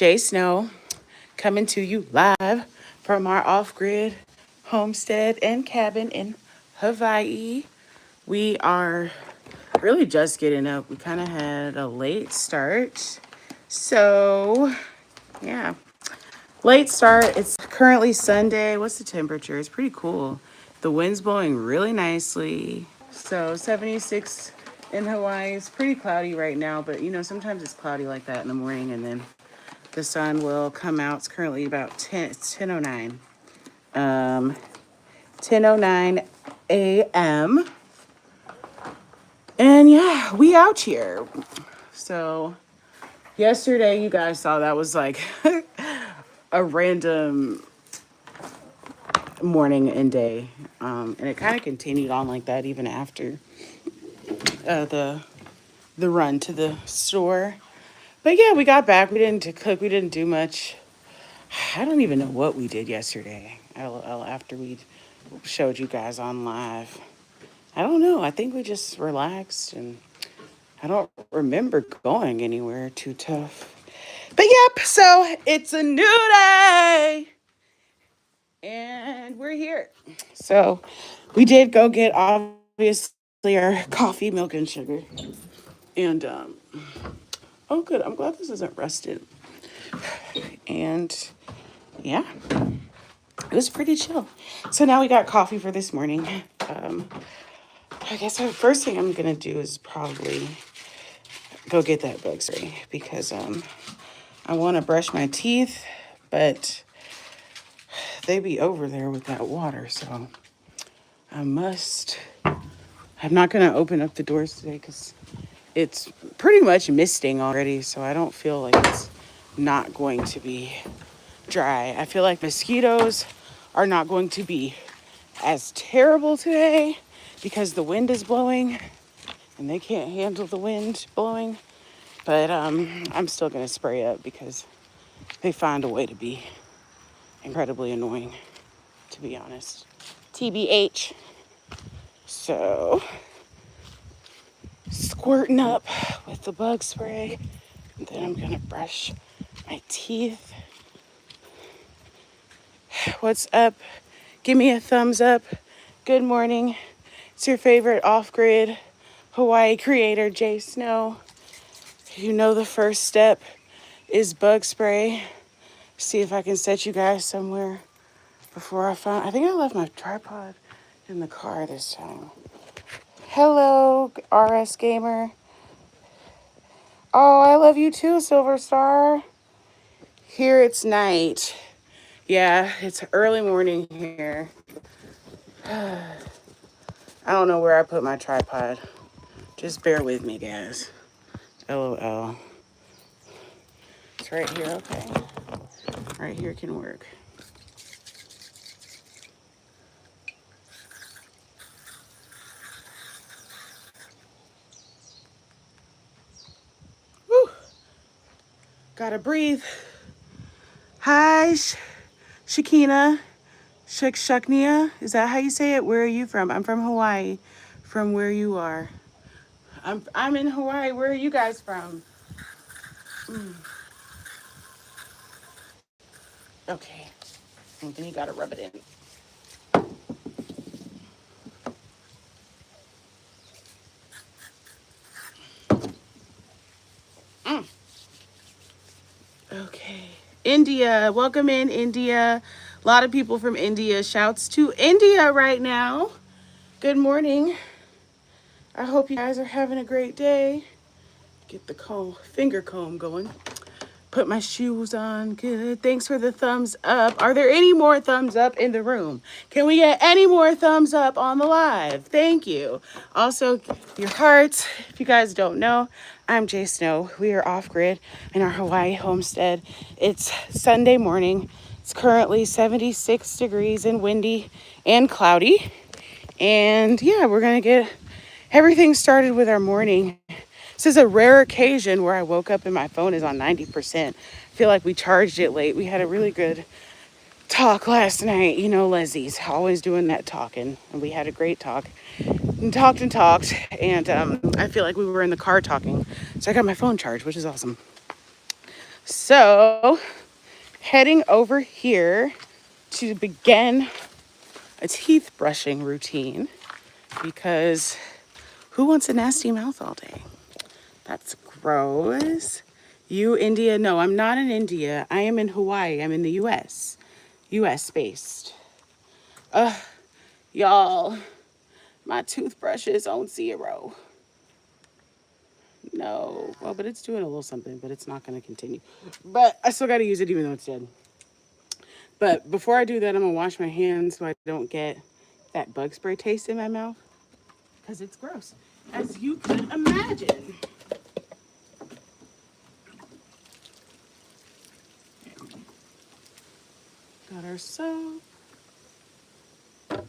Jay Snow coming to you live from our off-grid homestead and cabin in Hawaii. We are really just getting up. We kind of had a late start. So, yeah, late start. It's currently Sunday. What's the temperature? It's pretty cool. The wind's blowing really nicely. So 76 in Hawaii. It's pretty cloudy right now, but sometimes it's cloudy like that in the morning and then the sun will come out. It's currently about 10, it's 10:09. 10:09 a.m. And yeah, we out here. So yesterday, you guys saw that was like a random morning and day. And it kind of continued on like that even after the run to the store. But yeah, we got back. We didn't cook. We didn't do much. I don't even know what we did yesterday. After we showed you guys on live. I don't know. I think we just relaxed and I don't remember going anywhere too tough. But yep, so it's a new day. And we're here. So we did go get obviously our coffee, milk, and sugar. And oh good, I'm glad this isn't rusted. And yeah, it was pretty chill. So now we got coffee for this morning. I guess the first thing I'm gonna do is probably go get that bug spray because I want to brush my teeth, but they be over there with that water, so I'm not gonna open up the doors today because it's pretty much misting already, so I don't feel like it's not going to be dry. I feel like mosquitoes are not going to be as terrible today because the wind is blowing and they can't handle the wind blowing. But I'm still going to spray up because they find a way to be incredibly annoying, to be honest. TBH. So, squirting up with the bug spray. And then I'm going to brush my teeth. What's up? Give me a thumbs up. Good morning. It's your favorite off-grid Hawaii creator, Jay Snow. You know the first step is bug spray. See if I can set you guys somewhere before I think I left my tripod in the car this time. Hello, RS Gamer. Oh, I love you too, Silver Star. Here it's night. Yeah, it's early morning here. I don't know where I put my tripod. Just bear with me, guys. LOL. It's right here, okay. Right here can work. Woo! Gotta breathe. Hi, Shakina. Shaknia. Is that how you say it? Where are you from? I'm from Hawaii. From where you are. I'm in Hawaii. Where are you guys from? Okay. And then you gotta rub it in. Okay. India. Welcome in, India. A lot of people from India. Shouts to India right now. Good morning. I hope you guys are having a great day. Get the finger comb going. Put my shoes on. Good. Thanks for the thumbs up. Are there any more thumbs up in the room? Can we get any more thumbs up on the live? Thank you. Also, your hearts. If you guys don't know, I'm Jay Snow. We are off grid in our Hawaii homestead. It's Sunday morning. It's currently 76 degrees and windy and cloudy. And yeah, we're going to get everything started with our morning. This is a rare occasion where I woke up and my phone is on 90%. I feel like we charged it late. We had a really good talk last night. You know, Leslie's always doing that talking. And we had a great talk. And talked. And I feel like we were in the car talking. So I got my phone charged, which is awesome. So, heading over here to begin a teeth brushing routine because who wants a nasty mouth all day? That's gross. You, India? No, I'm not in India. I am in Hawaii. I'm in the US. US based. Y'all, my toothbrush is on 0. No. Well, but it's doing a little something, but it's not going to continue. But I still got to use it even though it's dead. But before I do that, I'm going to wash my hands so I don't get that bug spray taste in my mouth. Because it's gross, as you could imagine. Got our soap. Okay.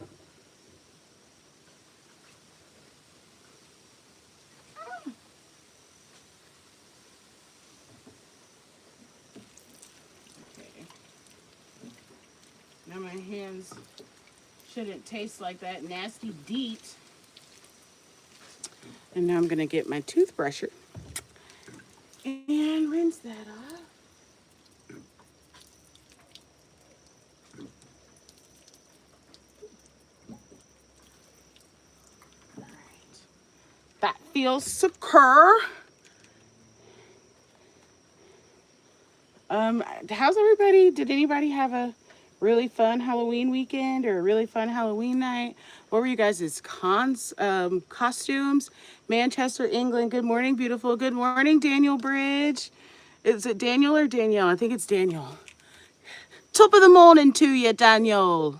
Now my hands shouldn't taste like that nasty DEET. And now I'm going to get my toothbrusher and rinse that off. All right. That feels secure. How's everybody? Did anybody have a really fun Halloween weekend or a really fun Halloween night? What were you guys' costumes? Manchester, England. Good morning, beautiful. Good morning, Daniel Bridge. Is it Daniel or Danielle? I think it's Daniel. Top of the morning to you, Daniel.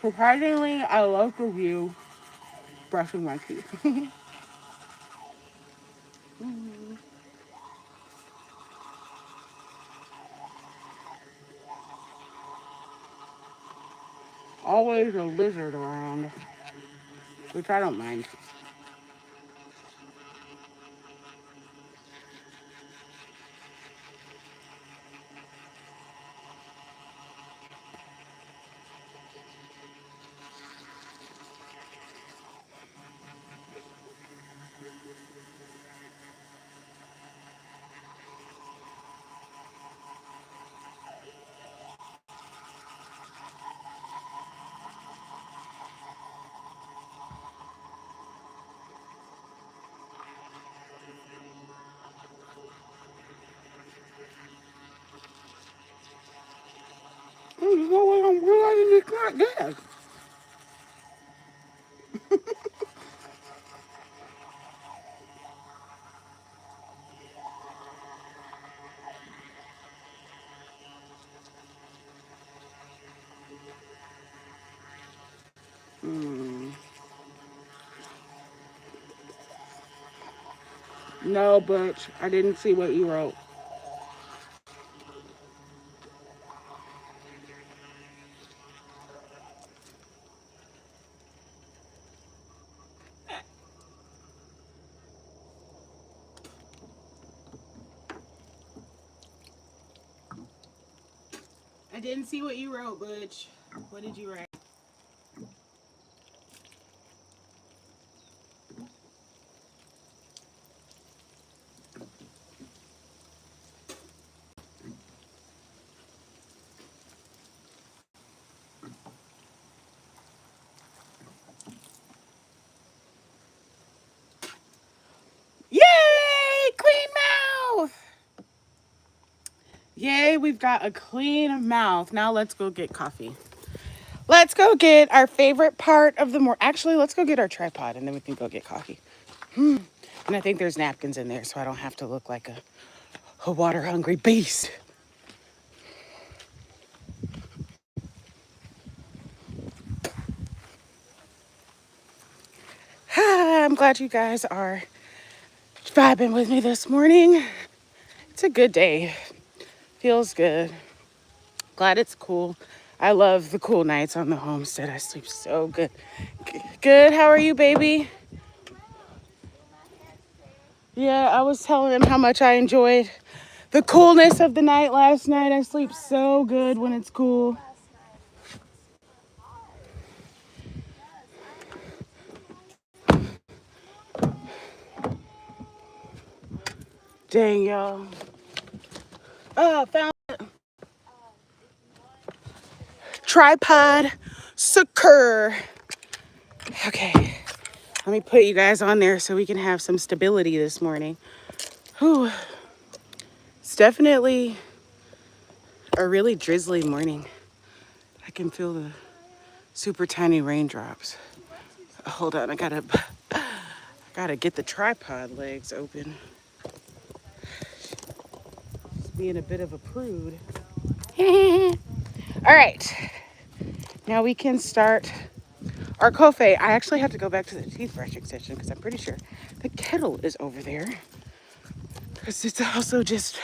Surprisingly, I love the view brushing my teeth. Always a lizard around, which I don't mind. There's no way I'm realizing it's not dead. No, Butch, I didn't see what you wrote. I didn't see what you wrote, Butch. What did you write? Yay! Clean mouth! Yay, we've got a clean mouth. Now let's go get coffee. Let's go get our favorite part of the morning. Actually, let's go get our tripod and then we can go get coffee. And I think there's napkins in there so I don't have to look like a water hungry beast. I'm glad you guys are vibing with me this morning. It's a good day. Feels good. Glad it's cool. I love the cool nights on the homestead. I sleep so good. Good. How are you, baby? Yeah, I was telling him how much I enjoyed the coolness of the night last night. I sleep so good when it's cool. Dang, y'all. Oh, found tripod sucker. Okay, let me put you guys on there so we can have some stability this morning. Whew. It's definitely a really drizzly morning. I can feel the super tiny raindrops. Hold on, I gotta get the tripod legs open. Just being a bit of a prude. All right, now we can start our coffee. I actually have to go back to the teeth brushing session because I'm pretty sure the kettle is over there. Because it's also just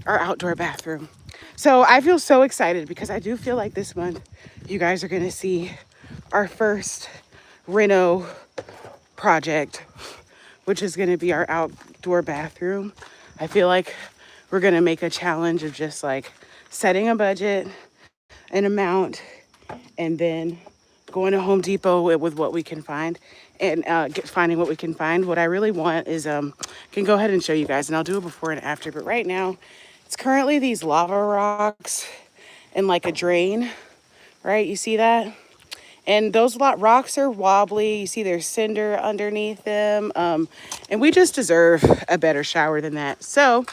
our outdoor bathroom. So I feel so excited because I do feel like this month you guys are gonna see our first reno project, which is gonna be our outdoor bathroom. I feel like we're gonna make a challenge of just like setting a budget, an amount, and then going to Home Depot with what we can find and finding what we can find. What I really want is, can go ahead and show you guys and I'll do it before and after, but right now it's currently these lava rocks and like a drain, right? You see that? And those rocks are wobbly. You see there's cinder underneath them. And we just deserve a better shower than that. So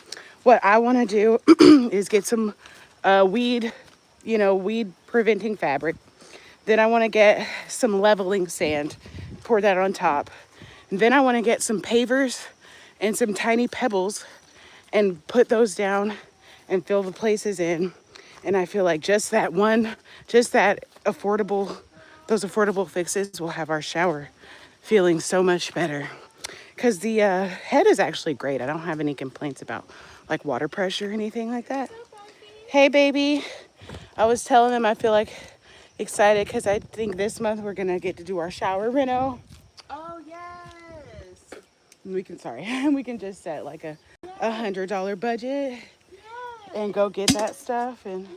what I want to do is get some weed preventing fabric. Then I want to get some leveling sand, pour that on top. And then I want to get some pavers and some tiny pebbles and put those down and fill the places in. And I feel like just that those affordable fixes will have our shower feeling so much better. Because the head is actually great. I don't have any complaints about like water pressure or anything like that. Hey, baby. I was telling them I feel like excited because I think this month we're gonna get to do our shower reno. Oh yes. We can just set like a $100 budget and go get that stuff and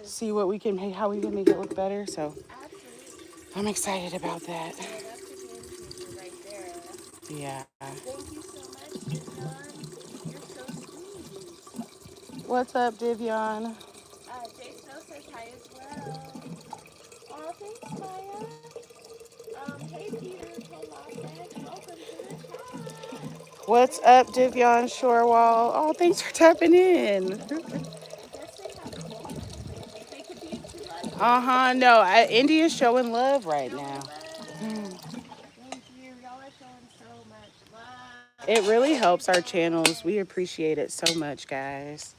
see what we can, how we can make it look better. So I'm excited about that. That's a game changer right there. Yeah. Thank you so much, Dion. You're so sweet. What's up, Divion? Jay Snow says hi as well. Oh, thanks, Maya. Hey, Peter Tolosek. Welcome to the chat. What's up, Divion Shorewall? Oh, thanks for tapping in. I guess they have a phone company. They could be in two lives. No, India's showing love right now. Thank you. Y'all are showing so much love. It really helps our channels. We appreciate it so much, guys.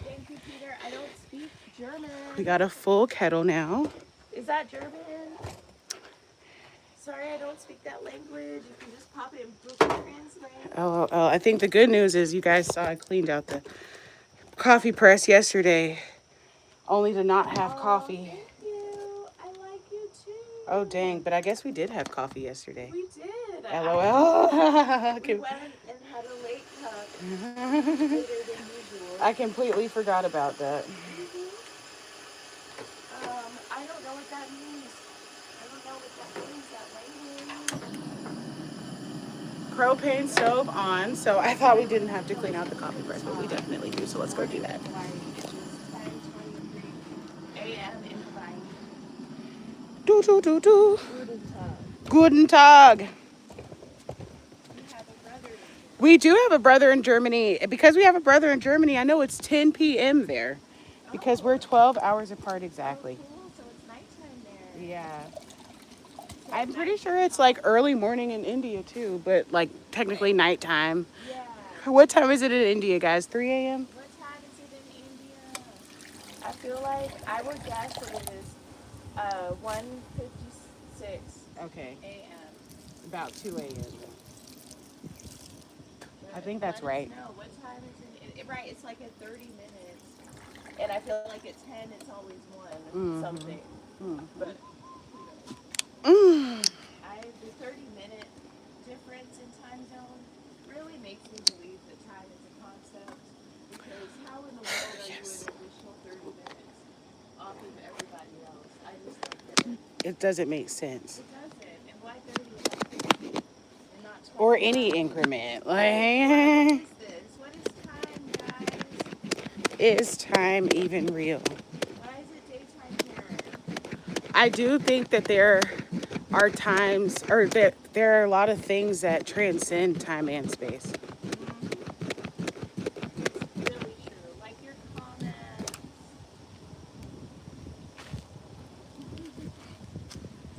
Thank you, Peter. I don't speak German. We got a full kettle now. Is that German? Sorry, I don't speak that language. You can just pop it in Google Translate. Oh, I think the good news is you guys saw I cleaned out the coffee press yesterday, only to not have coffee. Thank you. I like you too. Oh, dang. But I guess we did have coffee yesterday. We did. LOL. We went and had a late cup. Later than usual. I completely forgot about that. I don't know what that means. I don't know what that means, that language. Propane stove on, so I thought we didn't have to clean out the coffee press, but we definitely do, so let's go do that. It's 10:23 a.m. in Hawaii. Do, do, do, do. Guten Tag. Guten Tag. We have a brother. We do have a brother in Germany. Because we have a brother in Germany, I know it's 10 p.m. there. Because we're 12 hours apart exactly. Oh, cool. So it's nighttime there. Yeah. I'm pretty sure it's like early morning in India too, but like technically nighttime. Yeah. What time is it in India, guys? 3 a.m.? What time is it in India? I feel like I would guess that it is 1:56 Okay. a.m. About 2 a.m. I think that's right. No, what time is it? Right, it's like at 30 minutes. And I feel like at 10, it's always one something. But Mm. the 30-minute difference in time zone really makes me believe that time is a concept. Because how in the world are you an additional 30 minutes off of everybody else? I just don't get it. It doesn't make sense. It doesn't. And why 30 and not 50 and not Or 25? any increment. What Like, is this? What is time, guys? is time even real? Why is it daytime here? I do think that there are times, or that there are a lot of things that transcend time and space. It's really true. Like your comments.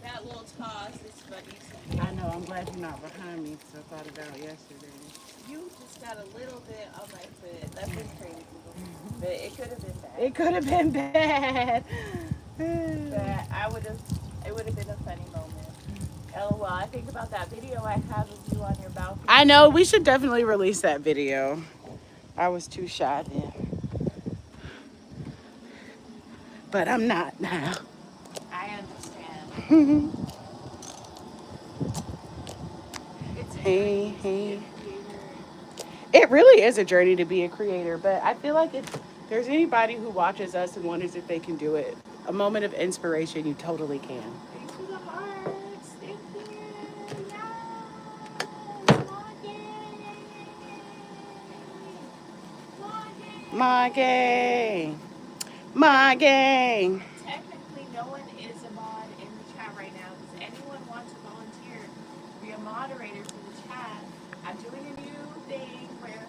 That little toss is funny to me. I know, I'm glad you're not behind me because I thought about it yesterday. You just got a little bit on my foot. That was crazy. But it could have been bad. It could have been bad. But it would have been a funny moment. LOL, I think about that video I have of you on your balcony. I know, we should definitely release that video. I was too shy then. But I'm not now. I understand. It's a Hey, journey to be hey. a creator. It really is a journey to be a creator, but I feel like if there's anybody who watches us and wonders if they can do it, a moment of inspiration, you totally can. Thanks for the hearts. Thank you. Yes. My gang. My gang. Technically, no one is a mod in the chat right now. Does anyone want to volunteer to be a moderator for the chat? I'm doing a new thing where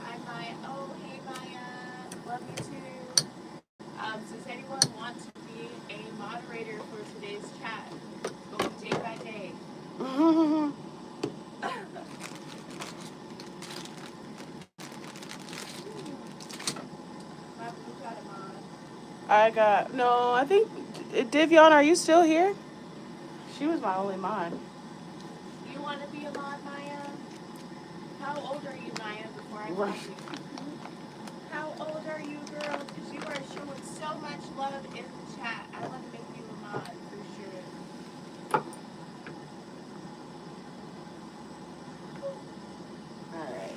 hi Maya. Oh, hey Maya. Love you too. Does anyone want to be a moderator for today's chat? Go day by day. Who got a mod? No, I think, Divion, are you still here? She was my only mod. Do you want to be a mod, Maya? How old are you, Maya, before I call you? How old are you, girl? Because you are showing so much love in the chat. I want to make you a mod for sure. Alright.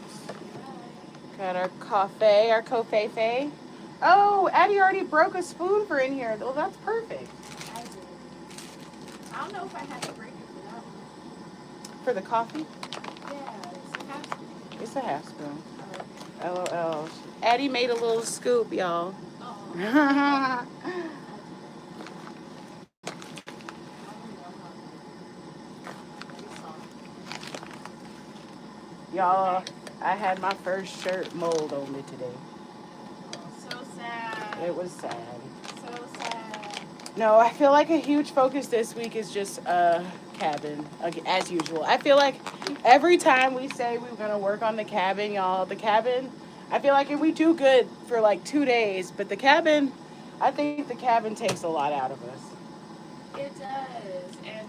Got our coffee. Oh, Addy already broke a spoon for in here. Well, that's perfect. I did. I don't know if I had to break it for that one. For the coffee? Yeah, it's a half spoon. It's a half spoon. Oh, LOL. Addy made a little scoop, y'all. oh. I don't know how to Y'all, I had my first shirt mold on me today. Oh, so sad. It was sad. So sad. No, I feel like a huge focus this week is just cabin, as usual. I feel like every time we say we're going to work on the cabin, y'all, the cabin, I feel like we do good for like 2 days, but the cabin, I think the cabin takes a lot out of us. It does. And,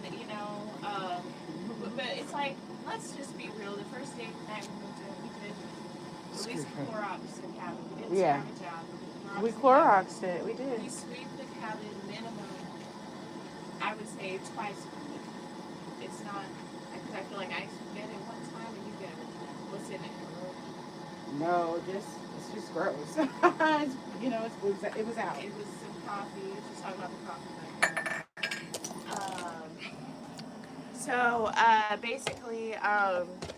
but it's like, let's just be real. The first day night we moved in, we did at least Clorox the cabin. We didn't scavenge out. We Cloroxed it. We did. We sweep the cabin minimum, I would say, twice a week. It's not, because I feel like I get it one time and you get it one time. What's in it? No, it's just gross. It was out. It was some coffee. Just talking about the coffee. So basically,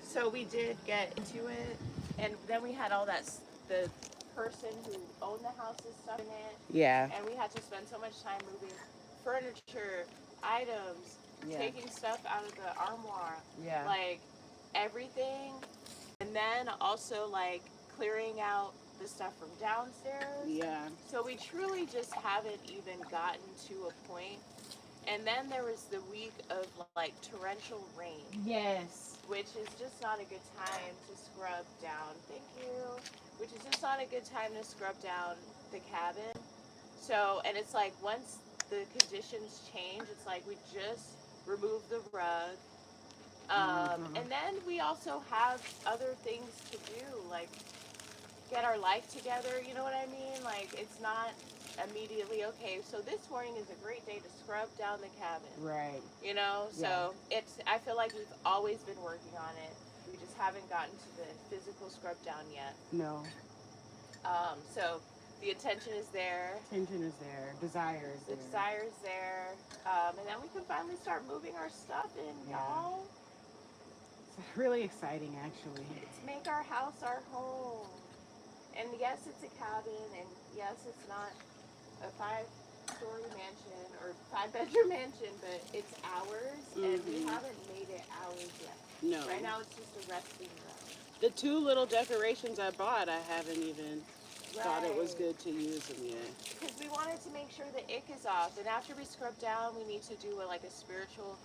so we did get into it, and then we had all the person who owned the house's stuff in it. Yeah. And we had to spend so much time moving furniture, items, taking stuff out of the armoire. Yeah. Like everything. And then also like clearing out the stuff from downstairs. Yeah. So we truly just haven't even gotten to a point. And then there was the week of like torrential rain. Yes. Which is just not a good time to scrub down. Thank you. Which is just not a good time to scrub down the cabin. So, and it's like once the conditions change, it's like we just remove the rug. And then we also have other things to do. Like get our life together, you know what I mean? Like, it's not immediately okay. So this morning is a great day to scrub down the cabin. Right. You know, Yeah. so it's, I feel like we've always been working on it. We just haven't gotten to the physical scrub down yet. No. So the attention is there. Tension is there. Desire is The there. desire is there. And then we can finally start moving our stuff in, Yeah. y'all. It's really exciting, actually. Let's make our house our home. And yes, it's a cabin, and yes, it's not a 5-story mansion or 5-bedroom mansion, but it's ours, and we haven't made it ours yet. No. Right now, it's just a resting room. The 2 little decorations I bought, I haven't even thought it was Right. good to use them yet. Because we wanted to make sure the ick is off, and after we scrub down, we need to do like a spiritual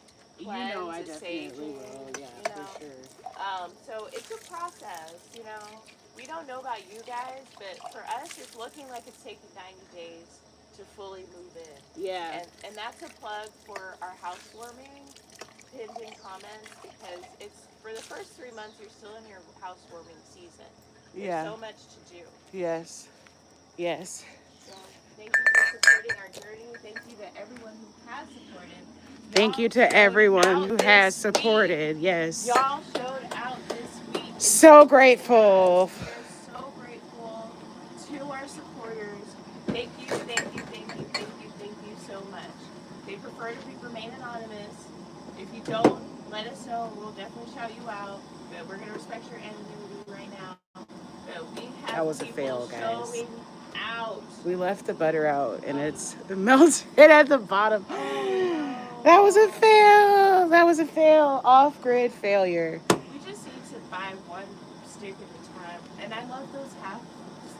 cleanse, You know, I a definitely saging, will. Yeah, you know? for sure. So it's a process, you know. We don't know about you guys, but for us, it's looking like it's taking 90 days to fully move in. Yeah. And that's a plug for our housewarming pinned in comments, because it's for the first 3 months you're still in your housewarming season. There's so much to do. Yes. Yes. So thank you for supporting our journey. Thank you to everyone who has supported. Thank you Y'all to showed everyone out who this has week. supported. Yes. Y'all showed out this week. in So supporting grateful. us. We are so grateful to our supporters. Thank you, thank you, thank you, thank you, thank you so much. They prefer to remain anonymous. If you don't, let us know. We'll definitely shout you out. But we're gonna respect your anonymity right now. But we have That was a people fail, guys. showing out. We left the butter out and it's melted at the bottom. Oh, no. That was a fail. That was a fail. Off-grid failure. We just need to buy one stick at a time. And I love those half.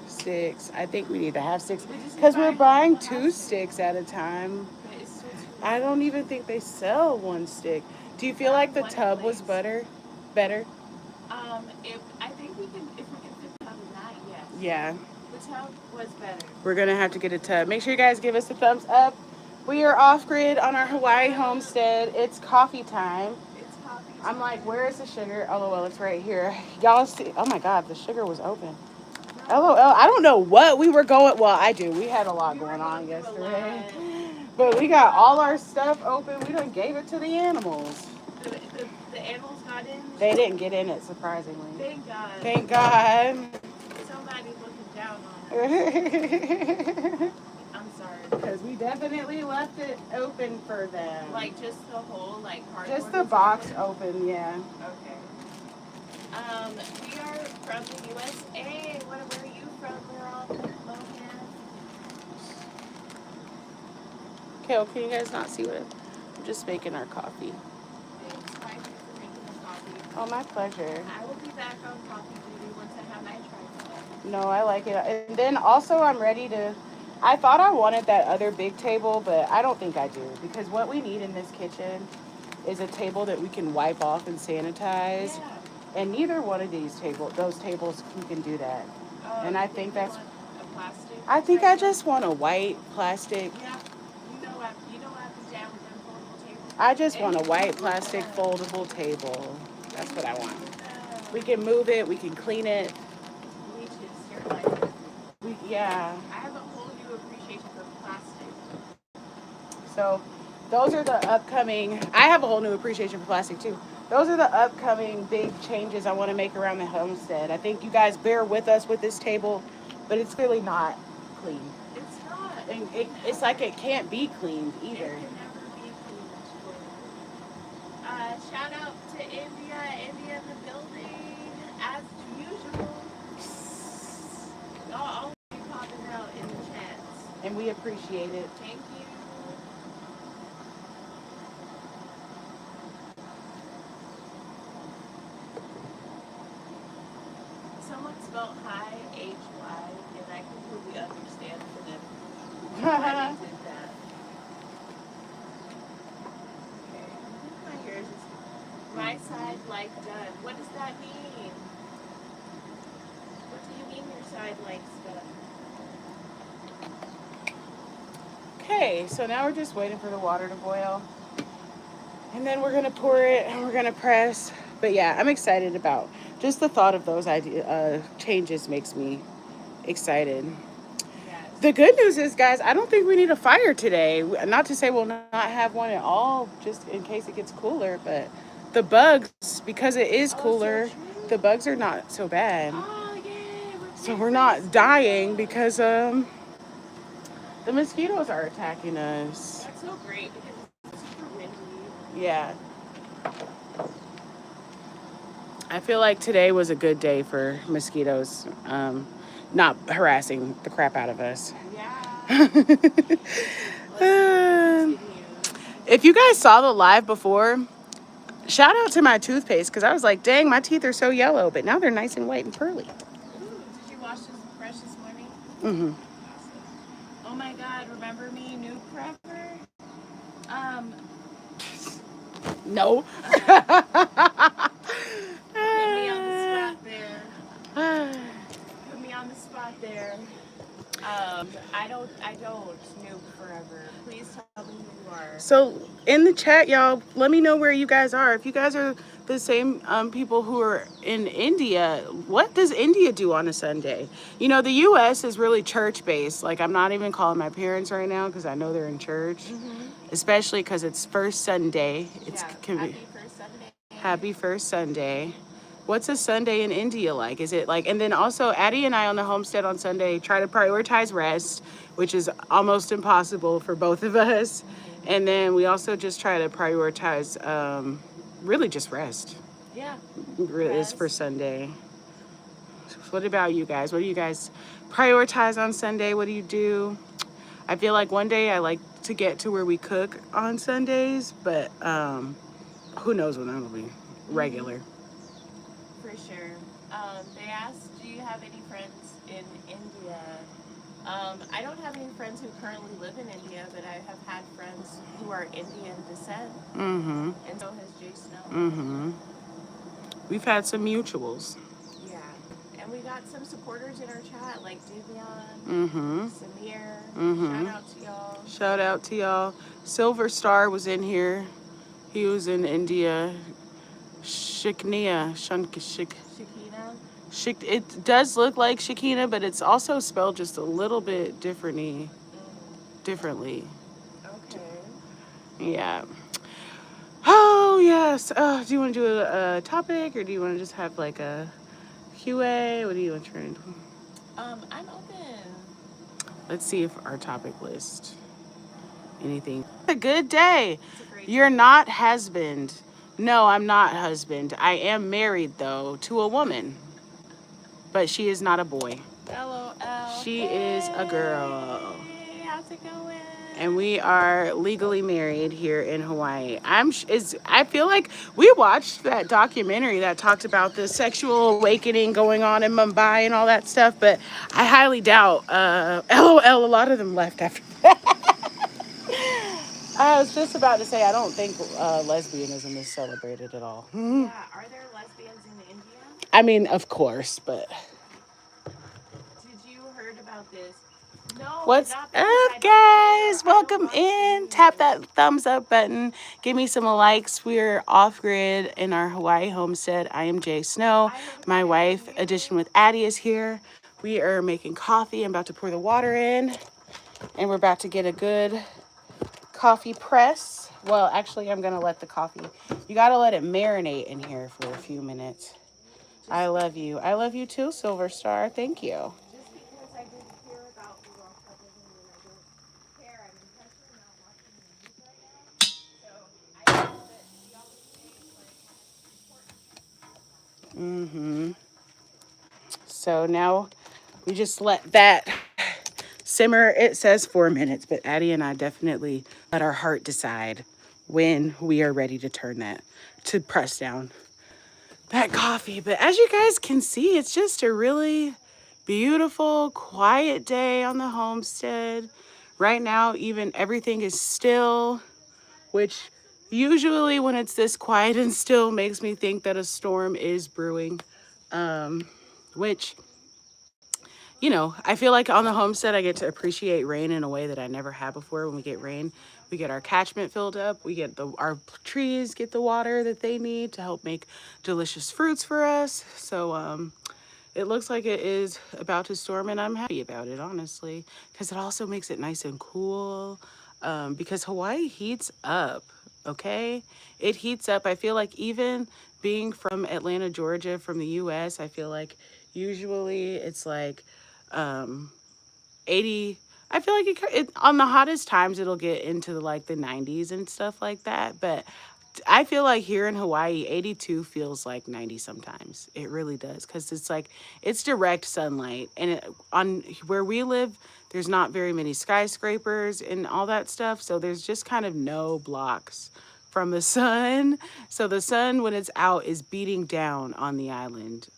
6. I think we need to have 6 We just need because to we're buy buying half 2 stick. sticks at a time. But it's still too I don't even think they sell 1 stick. Do you feel like the tub was better? I think we can, if we can fit the tub in that, yes. Yeah. The tub was better. We're going to have to get a tub. Make sure you guys give us a thumbs up. We are off-grid on our Hawaii homestead. It's coffee time. It's coffee time. I'm like, where is the sugar? Oh, well, it's right here. Y'all see? Oh, my God. The sugar was open. LOL. I don't know what we were going. Well, I do. We had a lot going on yesterday. But we got all our stuff open. We done gave it to the animals. The animals got in? They didn't get in it, surprisingly. Thank God. Thank God. Somebody's looking down on us. I'm sorry. Because we definitely left it open for them. Like just the whole cardboard? Just the box open, yeah. Okay. We are from the USA. Where are you from? We're all Logan. Okay, can you guys not see what I'm just making our coffee. Thanks, Mike, for making the coffee. Oh, my pleasure. I will be back on coffee duty once I have my tripod. No, I like it. And then also I'm ready to, I thought I wanted that other big table, but I don't think I do. Because what we need in this kitchen is a table that we can wipe off and sanitize. Yeah. And neither one of those tables can do that. And I think that's, a plastic? I think I just want a white plastic. Yeah. You know what happens down with them foldable tables? I just want a white plastic foldable table. That's what I want. We can move it. We can clean it. Leeches, your life. Yeah. I have a whole new appreciation for plastic. So those are the upcoming, I have a whole new appreciation for plastic too. Those are the upcoming big changes I want to make around the homestead. I think you guys bear with us with this table, but it's clearly not clean. It's not. And it's like it can't be cleaned either. It can never be cleaned. Shout out to India in the building, as usual. Y'all always popping out in the chats. And we appreciate it. Thank you. Someone spelled hi, H-Y, and I completely understand for them. Why they did that. Okay. My ears is my side like done. What does that mean? What do you mean your side likes done? Okay, so now we're just waiting for the water to boil. And then we're going to pour it and we're going to press. But yeah, I'm excited about just the thought of those changes makes me excited. Yes. The good news is, guys, I don't think we need a fire today. Not to say we'll not have one at all, just in case it gets cooler, but the bugs, because it is Oh, so cooler, true. the bugs are not so bad. Oh, yay. We're So good we're for not dying mosquitoes. because the mosquitoes are attacking us. That's so great because it's super windy. Yeah. I feel like today was a good day for mosquitoes, not harassing the crap out of us. Yeah. Let's see if it Um, continues. if you guys saw the live before, shout out to my toothpaste because I was like, dang, my teeth are so yellow, but now they're nice and white and pearly. Ooh, did you wash this brush this morning? Mm-hmm. Awesome. Oh my God, remember me, new prepper? Um, No. put me on the spot there. Put me on the spot there. I don't noob forever. Please tell me who you are. So in the chat, y'all, let me know where you guys are. If you guys are the same people who are in India, what does India do on a Sunday? You know, the U.S. is really church based. Like, I'm not even calling my parents right now because I know they're in church, especially because it's first Sunday. It's Yeah, can happy be first Sunday. happy first Sunday. What's a Sunday in India like? Is it like, and then also Addy and I on the homestead on Sunday try to prioritize rest, which is almost impossible for both of us. And then we also just try to prioritize really just rest. Yeah. Really is for Rest. Sunday. What about you guys? What do you guys prioritize on Sunday? What do you do? I feel like one day I like to get to where we cook on Sundays, but who knows when that'll be regular. For sure. They asked, do you have any friends in India? I don't have any friends who currently live in India, but I have had friends who are Indian descent, Mm-hmm. and so has Jay Snow. Mm-hmm. We've had some mutuals. Yeah. And we got some supporters in our chat, like Divion, Mm-hmm. Samir. Mm-hmm. Shout out to y'all. Shout out to y'all. Silver Star was in here. He was in India. Shiknia. Shakina. It does look like Shakina, but it's also spelled just a little bit differently. Okay. Yeah. Oh, yes. Do you want to do a topic or do you want to just have like a QA? What do you want to try and do? I'm open. Let's see if our topic list anything. A good day. It's a great You're not husband. No, I'm not husband. I am married though to a woman, but she is not a boy. LOL. She is a girl. Hey, how's it going? And we are legally married here in Hawaii. I feel like we watched that documentary that talked about the sexual awakening going on in Mumbai and all that stuff, but I highly doubt. LOL, a lot of them left after that. I was just about to say I don't think lesbianism is celebrated at all. Yeah, are there lesbians in India? I mean, of course, but Did you heard about this? No, what's not because I up, don't care. guys? I don't Welcome want in. to. Tap that thumbs up button. Give me some likes. We're off grid in our Hawaii homestead. I am Jay Snow. My wife, Edition with Addy, is here. We are making coffee. I'm about to pour the water in, and we're about to get a good coffee press. Well, actually, I'm gonna let the coffee. You gotta let it marinate in here for a few minutes. I love you. I love you too, Silver Star. Thank you. Just because I didn't hear about the rock doesn't mean I don't care. I'm intentionally not watching the news right now. So I know that she always stays like important. Mm-hmm. So now we just let that simmer. It says 4 minutes, but Addie and I definitely let our heart decide when we are ready to turn that, to press down that coffee. But as you guys can see, it's just a really beautiful, quiet day on the homestead. Right now, even everything is still, which usually when it's this quiet and still makes me think that a storm is brewing. Which, you know, I feel like on the homestead, I get to appreciate rain in a way that I never had before. When we get rain, we get our catchment filled up. We get our trees get the water that they need to help make delicious fruits for us. So it looks like it is about to storm, and I'm happy about it, honestly, because it also makes it nice and cool. Because Hawaii heats up, okay? It heats up. I feel like even being from Atlanta, Georgia, from the US, I feel like usually it's like 80. I feel like on the hottest times it'll get into like the 90s and stuff like that, but I feel like here in Hawaii, 82 feels like 90 sometimes. It really does, because it's like it's direct sunlight, and on where we live, there's not very many skyscrapers and all that stuff, so there's just kind of no blocks from the sun. So the sun, when it's out, is beating down on the island.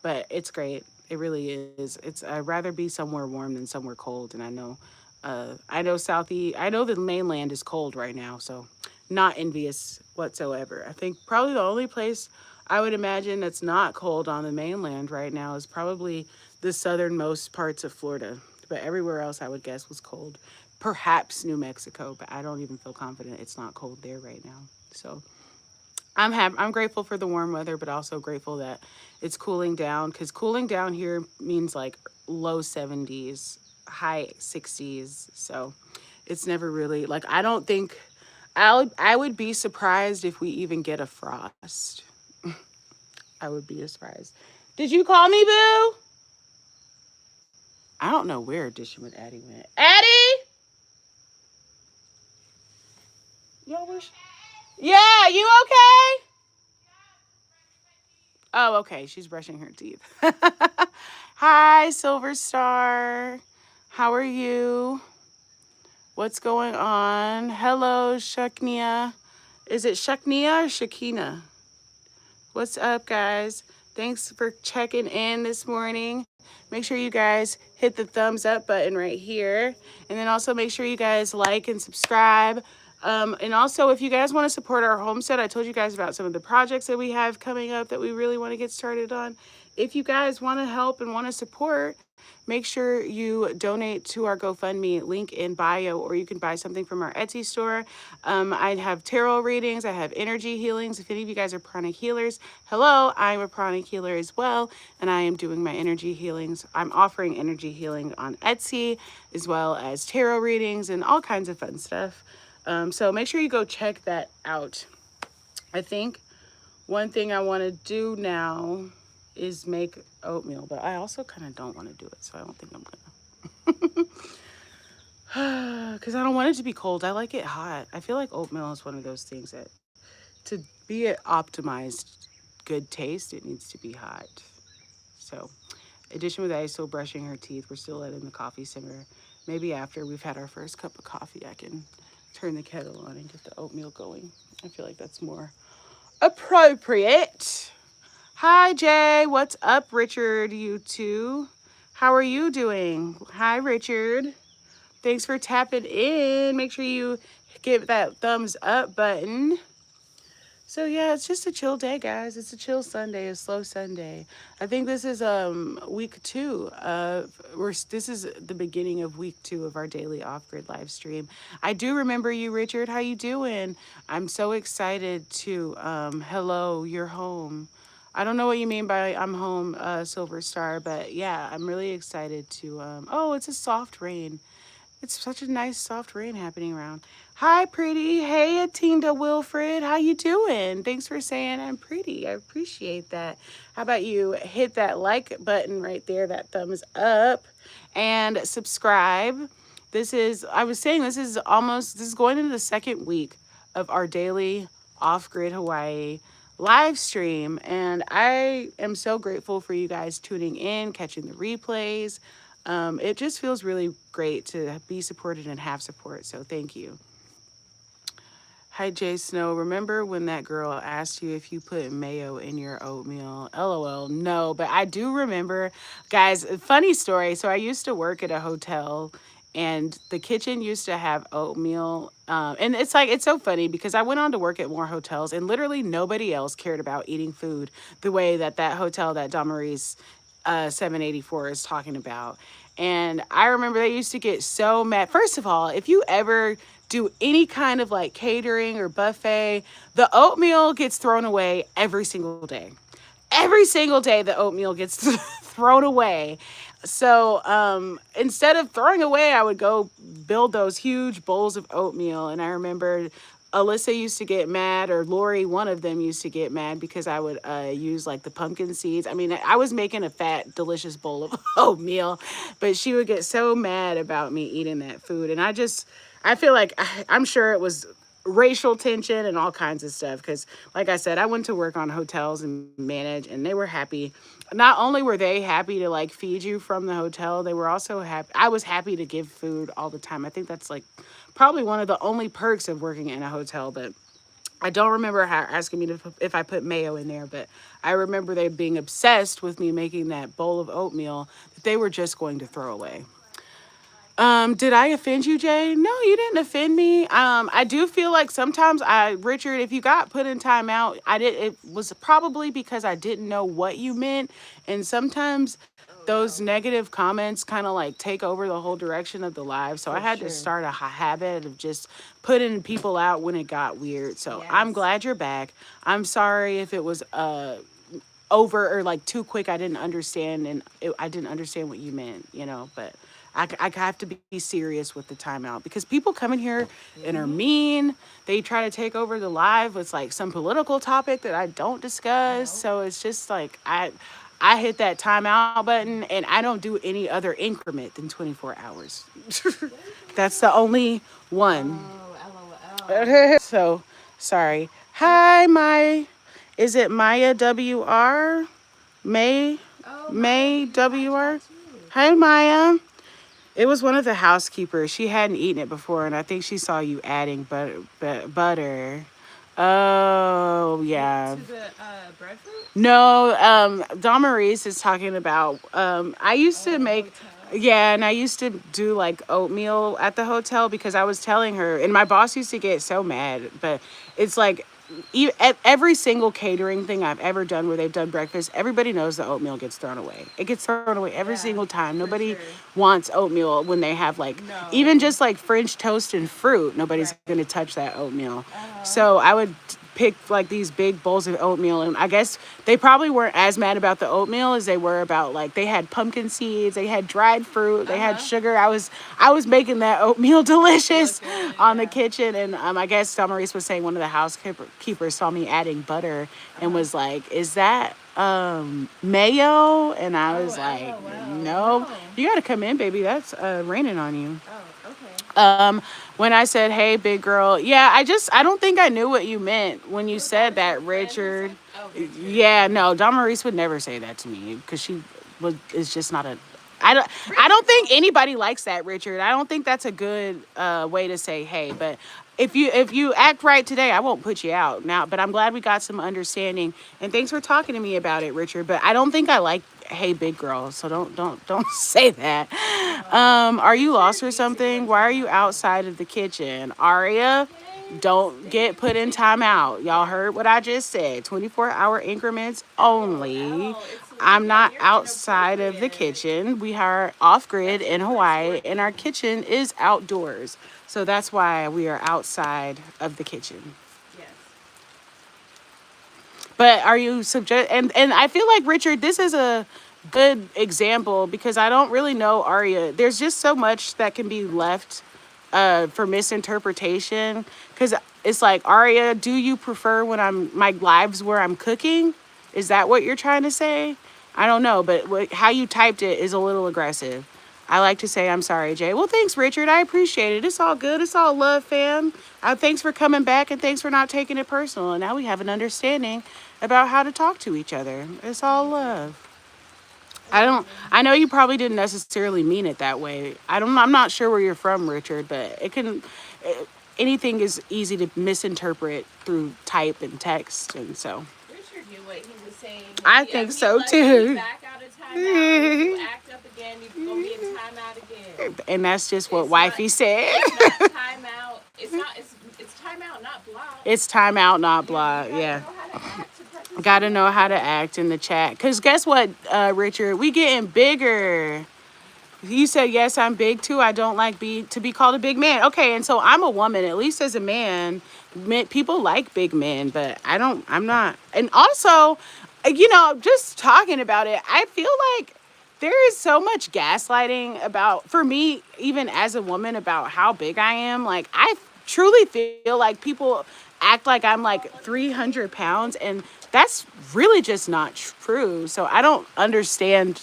But it's great. It really is. I'd rather be somewhere warm than somewhere cold, and I know I know the mainland is cold right now, so not envious whatsoever. I think probably the only place I would imagine that's not cold on the mainland right now is probably the southernmost parts of Florida. But everywhere else, I would guess, was cold. Perhaps New Mexico, but I don't even feel confident it's not cold there right now. So I'm grateful for the warm weather, but also grateful that it's cooling down, because cooling down here means like low 70s, high 60s. So it's never really like, I don't think I would be surprised if we even get a frost. I would be surprised. Did you call me, boo? I don't know where Dishing with Addie went. Addie? Yo, wish. Yeah, you okay? Oh, okay. She's brushing her teeth. Hi, Silver Star. How are you? What's going on? Hello, Shaknia. Is it Shaknia or Shakina? What's up, guys? Thanks for checking in this morning. Make sure you guys hit the thumbs up button right here. And then also make sure you guys like and subscribe. And also, if you guys want to support our homestead, I told you guys about some of the projects that we have coming up that we really want to get started on. If you guys want to help and want to support, make sure you donate to our GoFundMe link in bio, or you can buy something from our Etsy store. I have tarot readings. I have energy healings. If any of you guys are pranic healers, hello, I'm a pranic healer as well, and I am doing my energy healings. I'm offering energy healing on Etsy, as well as tarot readings and all kinds of fun stuff. So make sure you go check that out. I think one thing I want to do now is make oatmeal, but I also kind of don't want to do it, so I don't think I'm gonna. Because I don't want it to be cold. I like it hot. I feel like oatmeal is one of those things that, to be an optimized good taste, it needs to be hot. So, addition with Ice still brushing her teeth. We're still letting the coffee simmer. Maybe after we've had our first cup of coffee, I can turn the kettle on and get the oatmeal going. I feel like that's more appropriate. Hi, Jay. What's up, Richard? You two. How are you doing? Hi, Richard. Thanks for tapping in. Make sure you give that thumbs up button. So yeah, it's just a chill day, guys. It's a chill Sunday, a slow Sunday. I think this is week 2 of this is the beginning of week 2 of our daily off-grid live stream. I do remember you, Richard. How you doing? I'm so excited to hello, you're home. I don't know what you mean by I'm home, Silver Star, but yeah, I'm really excited to oh, it's a soft rain. It's such a nice soft rain happening around. Hi, pretty. Hey, Atinda Wilfred. How you doing? Thanks for saying I'm pretty. I appreciate that. How about you hit that like button right there, that thumbs up, and subscribe. I was saying, this is going into the second week of our daily off-grid Hawaii live stream, and I am so grateful for you guys tuning in, catching the replays. It just feels really great to be supported and have support. So thank you. Hi, Jay Snow. Remember when that girl asked you if you put mayo in your oatmeal? LOL. No, but I do remember, guys, a funny story. So I used to work at a hotel, and the kitchen used to have oatmeal. And it's so funny because I went on to work at more hotels, and literally nobody else cared about eating food the way that hotel that Dawn Marie's 784 is talking about. And I remember they used to get so mad. First of all, if you ever do any kind of like catering or buffet, the oatmeal gets thrown away every single day. every single day the oatmeal gets thrown away. So instead of throwing away, I would go build those huge bowls of oatmeal. And I remember Alyssa used to get mad, or Lori, one of them used to get mad because I would use like the pumpkin seeds. I mean, I was making a fat, delicious bowl of oatmeal, but she would get so mad about me eating that food. And I feel like I'm sure it was racial tension and all kinds of stuff because like I said, I went to work on hotels and manage, and they were happy. Not only were they happy to like feed you from the hotel, they were also happy. I was happy to give food all the time. I think that's like probably one of the only perks of working in a hotel. But I don't remember how asking me to, if I put mayo in there, but I remember they being obsessed with me making that bowl of oatmeal that they were just going to throw away. Did I offend you, Jay? No, you didn't offend me. I do feel like sometimes Richard, if you got put in timeout, it was probably because I didn't know what you meant. And sometimes those negative comments kind of like take over the whole direction of the live. So I had to start a habit of just putting people out when it got weird. So I'm glad you're back. I'm sorry if it was, over or like too quick. I didn't understand, and I didn't understand what you meant, but I have to be serious with the timeout because people come in here and are mean. They try to take over the live with like some political topic that I don't discuss. So it's just like I hit that timeout button and I don't do any other increment than 24 hours. That's the only one. So sorry. Hi, is it Maya WR? May May WR? Hi, Maya. It was one of the housekeepers. She hadn't eaten it before, and I think she saw you adding butter. Oh, yeah. To the breadfruit? No, Don Maurice is talking about. I used to make, yeah, and I used to do like oatmeal at the hotel because I was telling her, and my boss used to get so mad, but it's like at every single catering thing I've ever done where they've done breakfast, everybody knows the oatmeal gets thrown away. It gets thrown away every single time. Nobody wants oatmeal when they have like, even just like French toast and fruit, nobody's going to touch that oatmeal. So I would pick like these big bowls of oatmeal, and I guess they probably weren't as mad about the oatmeal as they were about like they had pumpkin seeds, they had dried fruit, they had sugar. I was making that oatmeal delicious on the kitchen, and I guess Maurice was saying one of the housekeepers saw me adding butter and was like, "Is that mayo?" And I was like, "No, you got to come in, baby. That's raining on you." When I said, "Hey, big girl," yeah, I don't think I knew what you meant when you said that, Richard. Yeah, no, Don Maurice would never say that to me because she is just not a. I don't think anybody likes that, Richard. I don't think that's a good way to say hey. But if you act right today, I won't put you out now. But I'm glad we got some understanding, and thanks for talking to me about it, Richard. But I don't think I like hey big girl, so don't say that. Are you lost or something? Why are you outside of the kitchen, Aria? Don't get put in timeout. Y'all heard what I just said. 24-hour increments only. I'm not outside of the kitchen. We are off grid in Hawaii, and our kitchen is outdoors. So that's why we are outside of the kitchen. But are you subject? And I feel like, Richard, this is a good example because I don't really know Arya. There's just so much that can be left for misinterpretation. Because it's like, Arya, do you prefer when my lives where I'm cooking? Is that what you're trying to say? I don't know, but how you typed it is a little aggressive. I like to say I'm sorry, Jay. Well, thanks, Richard. I appreciate it. It's all good. It's all love, fam. Thanks for coming back, and thanks for not taking it personal. And now we have an understanding about how to talk to each other. It's all love. I know you probably didn't necessarily mean it that way. I'm not sure where you're from, Richard, but anything is easy to misinterpret through type and text, and so. Richard knew what he was saying. I think so too. Back out of timeout. You act up again, you go be in timeout again. And that's just what wifey said. It's not timeout. It's timeout, not blah. It's timeout, not blah. Yeah. Gotta know how to act in the chat. Cause guess what, Richard? We getting bigger. You said yes, I'm big too. I don't like to be called a big man. Okay, and so I'm a woman. At least as a man, people like big men, but I'm not. And also, just talking about it, I feel like there is so much gaslighting about, for me, even as a woman, about how big I am. Like, I truly feel like people act like I'm like 300 pounds, and that's really just not true. So I don't understand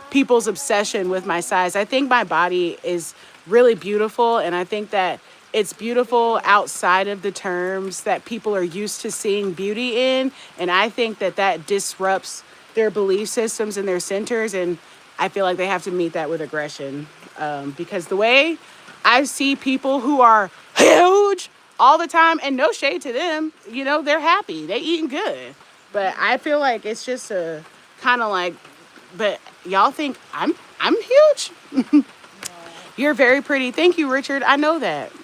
people's obsession with my size. I think my body is really beautiful, and I think that it's beautiful outside of the terms that people are used to seeing beauty in, and I think that that disrupts their belief systems and their centers, and I feel like they have to meet that with aggression, because the way I see people who are huge all the time, and no shade to them, they're happy, they eating good, but I feel like it's just a kind of like, but y'all think I'm huge. You're very pretty. Thank you, Richard. I know that. Yeah,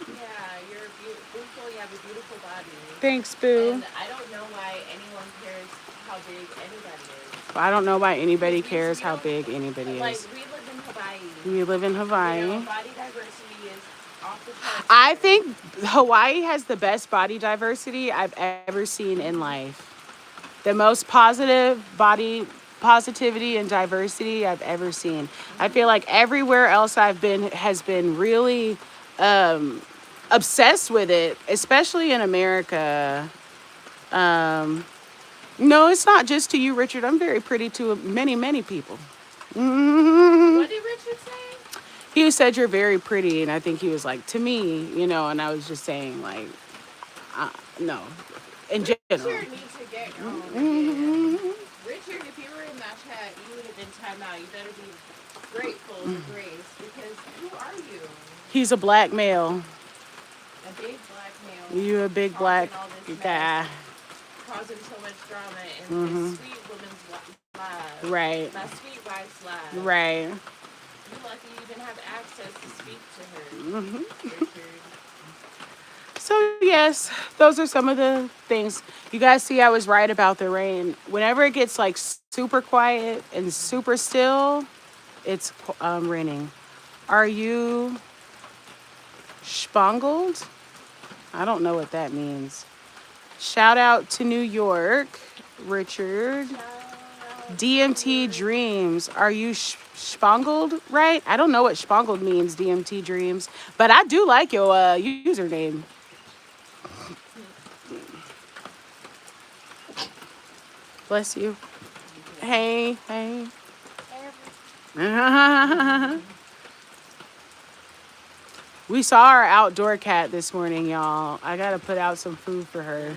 you're beautiful. You have a beautiful body. Thanks, boo. And I don't know why anyone cares how big anybody is. I don't know why anybody cares how big anybody Like, is. we live in Hawaii. We live in Hawaii. Body diversity is off the charts. I think Hawaii has the best body diversity I've ever seen in life. The most positive body positivity and diversity I've ever seen. I feel like everywhere else I've been has been really obsessed with it, especially in America. No, it's not just to you, Richard. I'm very pretty to many, many people. What did Richard say? He said you're very pretty, and I think he was like, to me, and I was just saying, like, no, in general. Richard needs to get on. Richard, if you were in that chat, you would have been time out. You better be grateful for grace, because who are you? He's a black male. A big black male. You a big black guy. Causing so much drama in this sweet woman's life. Right. My sweet wife's life. Right. You're lucky you even have access to speak to her. Richard. So yes, those are some of the things. You guys see I was right about the rain. Whenever it gets like super quiet and super still, it's raining. Are you spangled? I don't know what that means. Shout out to New York, Richard. DMT Dreams. Are you spangled, right? I don't know what spangled means, DMT Dreams. But I do like your username. Bless you. Hey. We saw our outdoor cat this morning, y'all. I gotta put out some food for her.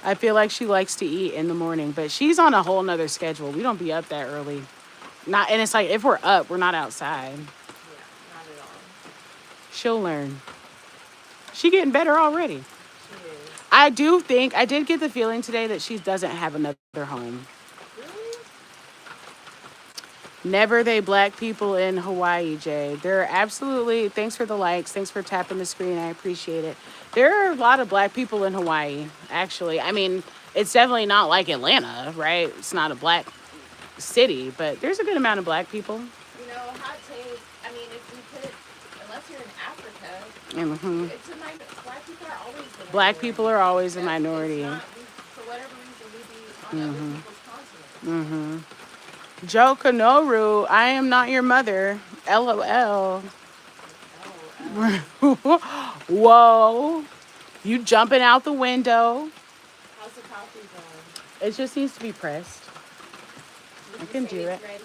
I feel like she likes to eat in the morning, but she's on a whole nother schedule. We don't be up that early. And it's like, if we're up, we're not outside. Yeah, not at all. She'll learn. She getting better already. She is. I did get the feeling today that she doesn't have another home. Really? Never they black people in Hawaii, Jay. There are absolutely, thanks for the likes, thanks for tapping the screen, I appreciate it. There are a lot of black people in Hawaii, actually. I mean, it's definitely not like Atlanta, right? It's not a black city, but there's a good amount of black people. Hot take, I mean, if we put, unless you're in Africa, it's a minority. Black people are always the minority. Black people are always a minority. Not, for whatever reason, we be on other people's continent. Joe Kanoru, I am not your mother. LOL. Whoa. You jumping out the window. How's the coffee going? It just needs to be pressed. I can do it. Ready?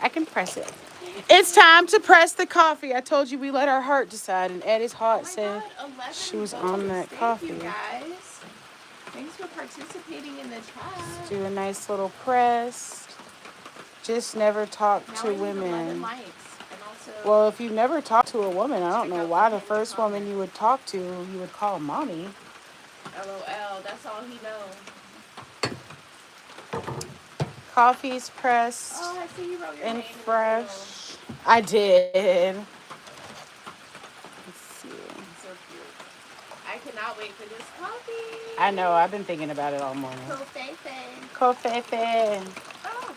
I can press it. It's time to press the coffee. I told you we let our heart decide, and Eddie's heart said she was on that coffee. Thank you guys. Thanks for participating in the chat. Let's do a nice little press. Just never talk to women. Well, if you never talked to a woman, I don't know why the first woman you would talk to, you would call mommy. LOL, that's all he knows. Coffee's pressed Oh, I see you wrote your and name fresh. I did. Let's see. So cute. I cannot wait for this coffee. I know, I've been thinking about it all morning. Kofefe. Oh.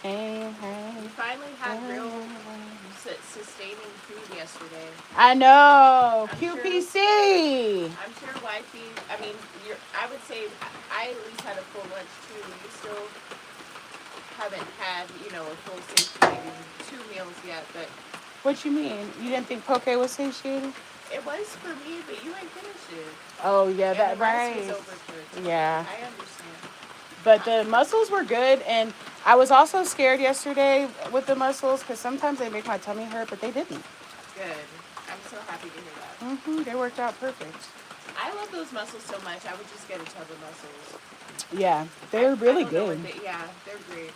Hey. We finally had real sustaining food yesterday. I know. I'm QPC. I'm sure wifey. I mean, I would say I at least had a full lunch too. You still haven't had, a full satiating 2 meals yet, but What you mean? You didn't think poke was satiating? it was for me. But you ain't finished it, Oh yeah, and that the rice right. was overcooked. Yeah. I understand. But the mussels were good, and I was also scared yesterday with the mussels because sometimes they make my tummy hurt, but they didn't. Good. I'm so happy to hear that. They worked out perfect. I love those mussels so much. I would just get a tub of mussels. Yeah, they're really I don't know good. yeah, they're great.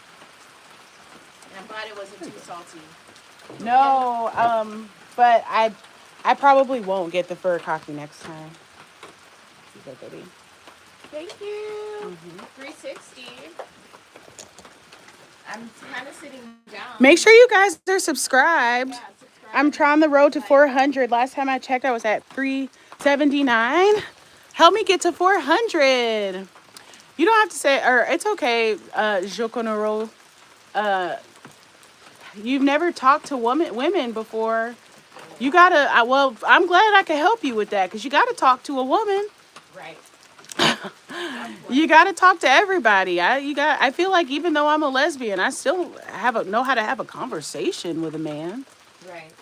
And I'm glad it wasn't too salty. No, but I probably won't get the furikake next time. Okay, baby. Thank you. 360. I'm kind of sitting down. Make sure you guys are subscribed. Yeah, subscribe. I'm trying the road to 400. Last time I checked, I was at 379. Help me get to 400. You don't have to say, or it's okay, Jokonoro. You've never talked to women before. You gotta, well, I'm glad I can help you with that because you gotta talk to a woman. Right. You gotta talk to everybody. I feel like even though I'm a lesbian, I still know how to have a conversation with a man. Right.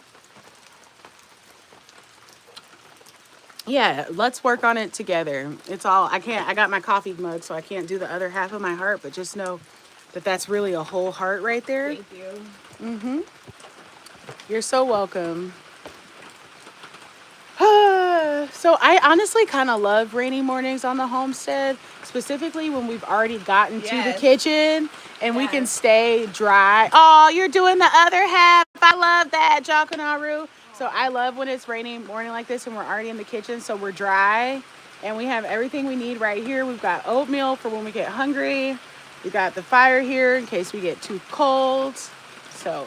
Yeah, let's work on it together. It's all, I got my coffee mug, so I can't do the other half of my heart, but just know that that's really a whole heart right there. Thank you. You're so welcome. So I honestly kind of love rainy mornings on the homestead, specifically when we've already gotten to the kitchen and we can stay dry. Oh, you're doing the other half. I love that, Jakanaru. So I love when it's raining morning like this and we're already in the kitchen, so we're dry and we have everything we need right here. We've got oatmeal for when we get hungry. We got the fire here in case we get too cold. So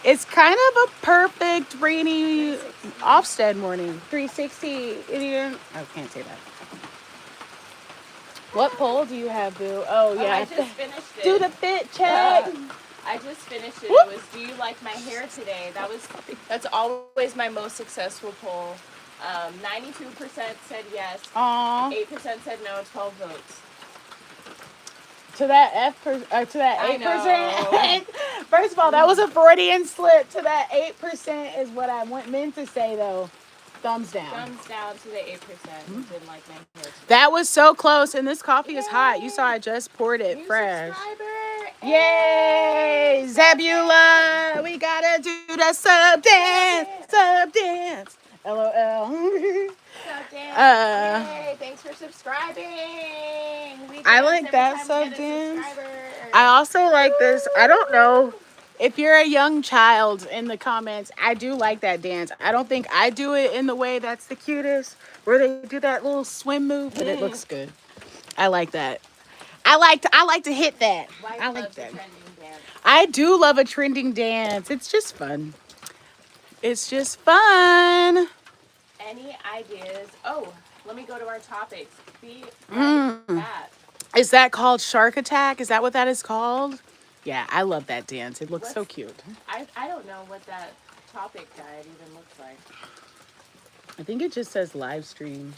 it's kind of a perfect rainy Ofsted morning. 360 Indian. I can't say that. What poll do you have, Boo? Oh, yeah. I just finished it. Do the fit check. I just finished it. Whoop. It was, do you like my hair today? That's always my most successful poll. 92% said yes. Aw. 8% said no. 12 votes. To that 8%. First of all, that was a Freudian slip. To that 8% is what I meant to say, though. Thumbs down. Thumbs down to the 8%. Didn't like my hair today. That was so close, and this coffee is hot. You saw I just poured it fresh. Subscriber. Yay! Zabula! We gotta do the sub dance! Sub dance! LOL. Yay, thanks for subscribing. I like that sub dance. I also like this. I don't know if you're a young child in the comments. I do like that dance. I don't think I do it in the way that's the cutest, where they do that little swim move, but it looks good. I like that. I like to hit that. I like that. I do love a trending dance. It's just fun. It's just fun. Any ideas? Oh, let me go to our topics. Is that called Shark Attack? Is that what that is called? Yeah, I love that dance. It looks so cute. I don't know what that topic guide even looks like. I think it just says live stream.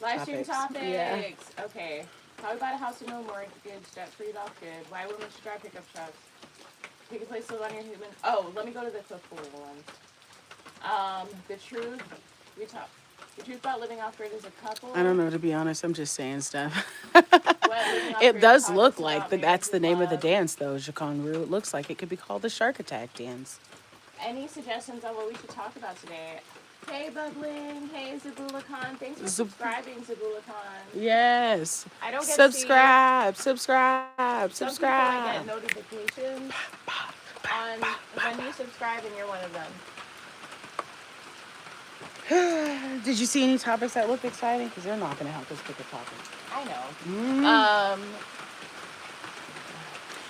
Live stream topics. Yeah. Okay. How we buy a house with no mortgage, debt-free, adopted. Why women should drive pickup trucks. Take a place to live on your human. Oh, let me go to the cool ones. The truth. The truth about living off grid as a couple. I don't know, to be honest. I'm just saying stuff. It does look like that's the name of the dance, though, Jaconru. It looks like it could be called the Shark Attack dance. Any suggestions on what we should talk about today? Hey, Bubbling. Hey, Zabula Khan. Thanks for subscribing, Zabula Khan. Yes. I don't get subscribe. Some people I get notifications on when you subscribe, and you're one of them. Did you see any topics that look exciting? Because they're not going to help us pick a topic. I know.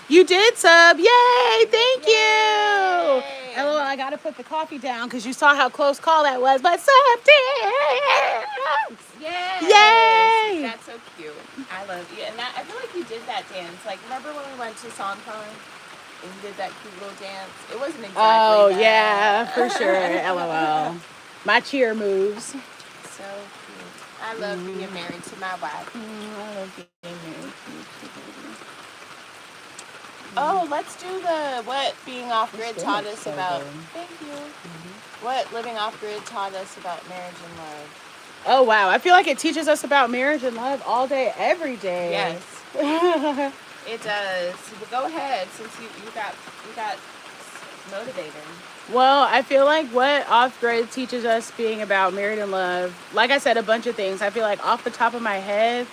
You did sub. Yay! Thank you. Yay. LOL, I got to put the coffee down because you saw how close call that was. But sub dance! Yay! Yay! That's so cute. I love you. And I feel like you did that dance. Like, remember when we went to SongCon? and did that cute little dance. It wasn't exactly Oh, that. yeah, for sure. LOL. My cheer moves. So cute. I love being married to my wife. I love being married. Oh, let's do what being off grid taught us about. Good. Thank you. What living off grid taught us about marriage and love. Oh, wow. I feel like it teaches us about marriage and love all day, every day. Yes. It does. Well, go ahead, since you got motivated. Well, I feel like what off grid teaches us being about married and love, like I said, a bunch of things. I feel like off the top of my head,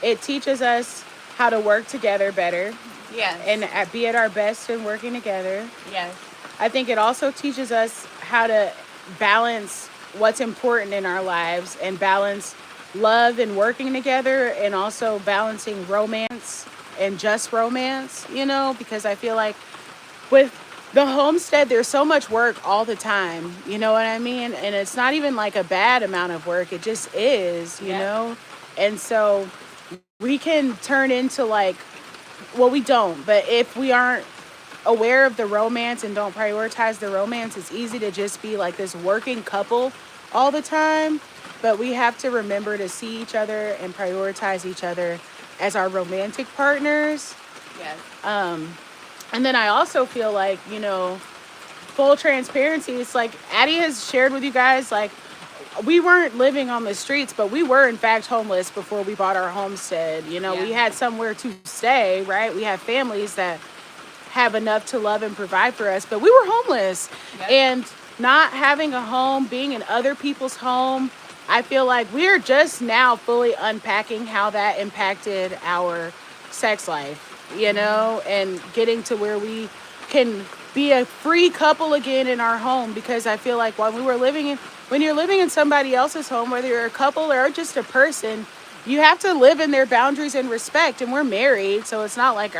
it teaches us how to work together better. Yes. And be at our best in working together. Yes. I think it also teaches us how to balance what's important in our lives and balance love and working together, and also balancing romance and just romance, because I feel like with the homestead, there's so much work all the time, you know what I mean? And it's not even like a bad amount of work. It just is, you know? And so we can turn into we don't, but if we aren't aware of the romance and don't prioritize the romance, it's easy to just be like this working couple all the time. But we have to remember to see each other and prioritize each other as our romantic partners. Yes. And then I also feel like, full transparency, it's like Addy has shared with you guys, like, we weren't living on the streets, but we were in fact homeless before we bought our homestead. We had somewhere to stay, right? We have families that have enough to love and provide for us, but we were homeless. Yep. And not having a home, being in other people's home, I feel like we're just now fully unpacking how that impacted our sex life, and getting to where we can be a free couple again in our home. Because I feel like when you're living in somebody else's home, whether you're a couple or just a person, you have to live in their boundaries and respect. And we're married, so it's not like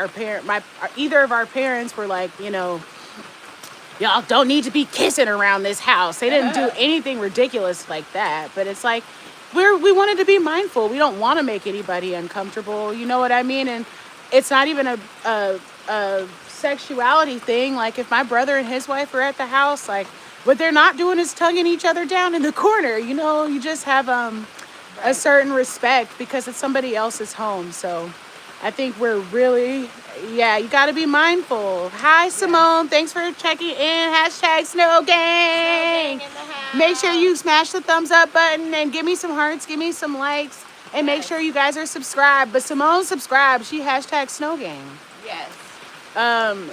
either of our parents were like, y'all don't need to be kissing around this house. They didn't do anything ridiculous like that. But it's like we wanted to be mindful. We don't want to make anybody uncomfortable. You know what I mean? And it's not even a sexuality thing. Like, if my brother and his wife are at the house, like, what they're not doing is tugging each other down in the corner. You just have a certain respect because it's somebody else's home. So I think we're really, you got to be mindful. Hi, Simone. Thanks for checking in. # Snow Gang. Make sure you smash the thumbs up button and give me some hearts, give me some likes, and make sure you guys are subscribed. But Simone subscribed. She # Snow Gang. Yes.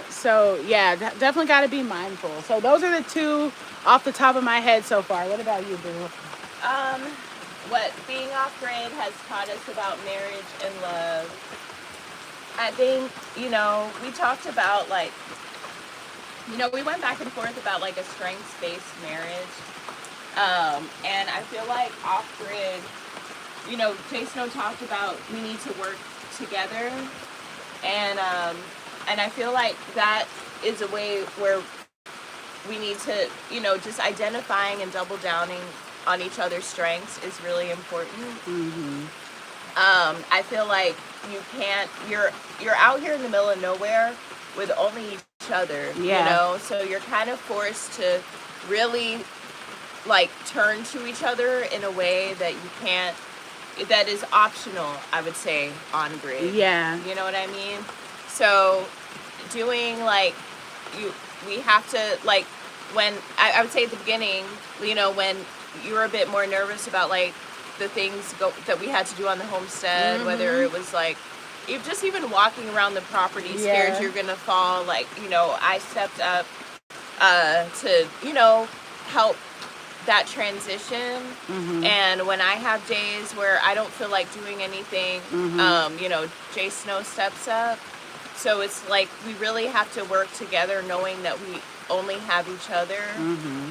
So yeah, definitely got to be mindful. So those are the two off the top of my head so far. What about you, Boo? What being off grid has taught us about marriage and love. I think, we talked about we went back and forth about a strengths-based marriage. And I feel like off grid, Jason talked about we need to work together. And I feel like that is a way where we need to, just identifying and double downing on each other's strengths is really important. Mm-hmm. I feel like you're out here in the middle of nowhere with only each other, so you're kind of forced to really turn to each other in a way that you can't, that is optional, I would say, on grid. Yeah. You know what I mean? So doing we have to when I would say at the beginning, when you were a bit more nervous about the things that we had to do on the homestead, whether it was even walking around the property scared you're gonna fall, I stepped up to help that transition. And when I have days where I don't feel like doing anything, Jay Snow steps up. So it's we really have to work together, knowing that we only have each other.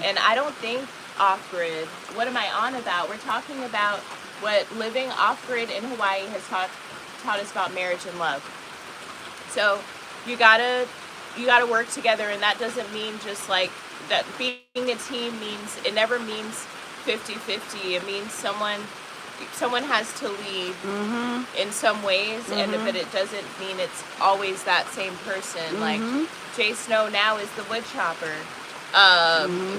And I don't think off-grid, what am I on about? We're talking about what living off-grid in Hawaii has taught us about marriage and love. So you gotta work together, and that doesn't mean just that being a team means, it never means 50-50. It means someone someone has to lead in some ways, and but it doesn't mean it's always that same person. Like Jay Snow now is the wood chopper.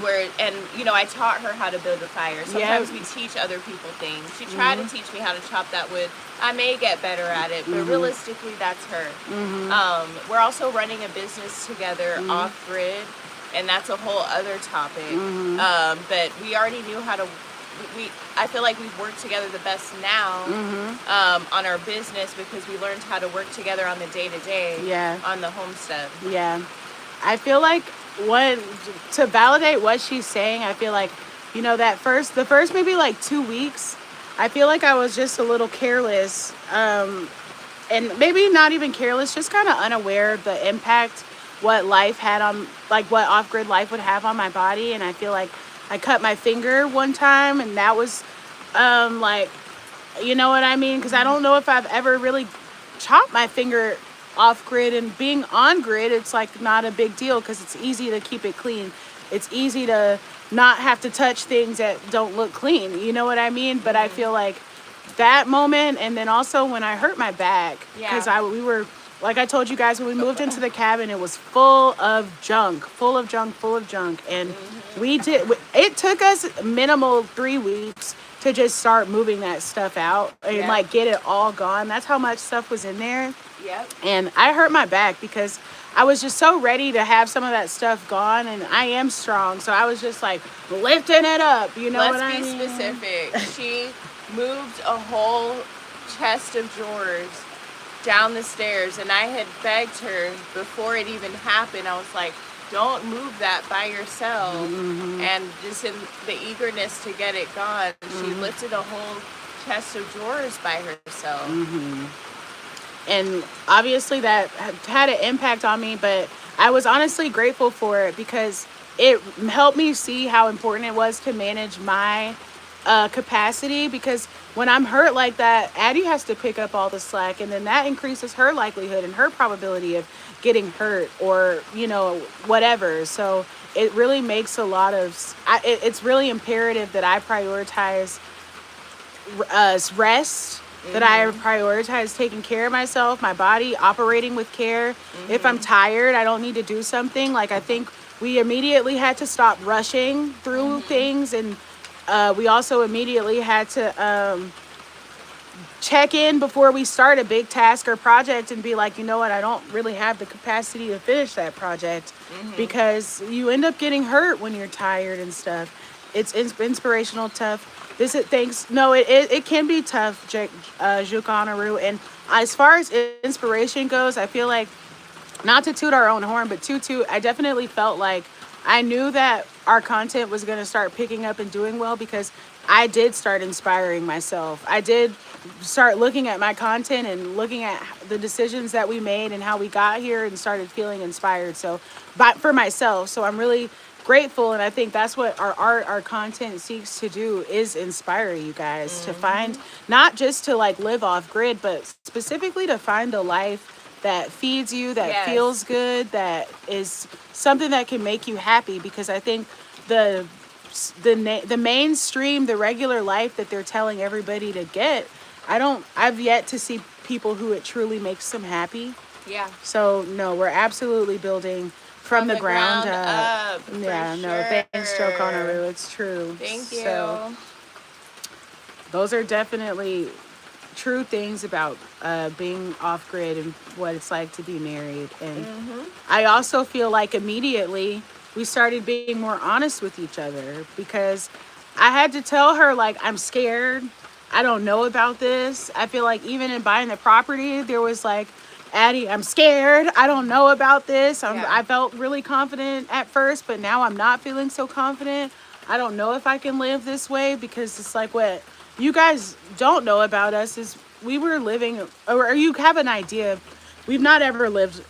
Where, and you know, I taught her how to build a fire. Sometimes we teach other people things. She tried to teach me how to chop that wood. I may get better at it, but realistically, that's her. We're also running a business together off grid, and that's a whole other topic. But we already knew how to. I feel like we've worked together the best now on our business because we learned how to work together on the day-to-day on the homestead. Yeah. I feel like to validate what she's saying, I feel like, you know, the first maybe like 2 weeks, I feel like I was just a little careless, and maybe not even careless, just kind of unaware of the impact what life had on, like what off-grid life would have on my body. And I feel like I cut my finger one time, and that was like, you know what I mean? Because I don't know if I've ever really chopped my finger off grid, and being on grid, it's like not a big deal because it's easy to keep it clean. It's easy to not have to touch things that don't look clean. You know what I mean? But I feel like that moment, and then also when I hurt my back, because we were, like I told you guys, when we moved into the cabin, it was full of junk, and it took us minimal 3 weeks to just start moving that stuff out and like get it all gone. That's how much stuff was in there. Yep. And I hurt my back because I was just so ready to have some of that stuff gone, and I am strong, so I was just like lifting it up, you know. Let's be specific. She moved a whole chest of drawers down the stairs, and I had begged her before it even happened. I was like, don't move that by yourself. And just in the eagerness to get it gone, she lifted a whole chest of drawers by herself. And obviously that had an impact on me, but I was honestly grateful for it because it helped me see how important it was to manage my capacity, because when I'm hurt like that, Addy has to pick up all the slack, and then that increases her likelihood and her probability of getting hurt or, you know, whatever. So it really makes a lot of, it's really imperative that I prioritize rest, that I prioritize taking care of myself, my body, operating with care. If I'm tired, I don't need to do something. Like, I think we immediately had to stop rushing through things, and we also immediately had to check in before we start a big task or project and be like, you know what, I don't really have the capacity to finish that project, because you end up getting hurt when you're tired and stuff. It's inspirational tough. It can be tough, Jukonaru. And as far as inspiration goes, I feel like, not to toot our own horn, but I definitely felt like I knew that our content was going to start picking up and doing well because I did start inspiring myself. I did start looking at my content and looking at the decisions that we made and how we got here, and started feeling inspired. For myself. So I'm really grateful, and I think that's what our art, our content seeks to do, is inspire you guys to find, not just to like live off grid, but specifically to find a life that feeds you, that feels good, that is something that can make you happy. Because I think the mainstream, the regular life that they're telling everybody to get, I've yet to see people who it truly makes them happy. Yeah. So no, we're absolutely building from the ground up. Yeah, no, thanks, Jukonaru. It's true. Thank you. So, those are definitely true things about being off grid and what it's like to be married. And I also feel like immediately we started being more honest with each other, because I had to tell her, like, I'm scared. I don't know about this. I feel like even in buying the property, there was like, Addy, I'm scared. I don't know about this. I felt really confident at first, but now I'm not feeling so confident. I don't know if I can live this way, because it's like, what you guys don't know about us is we were living, or you have an idea. We've not ever lived,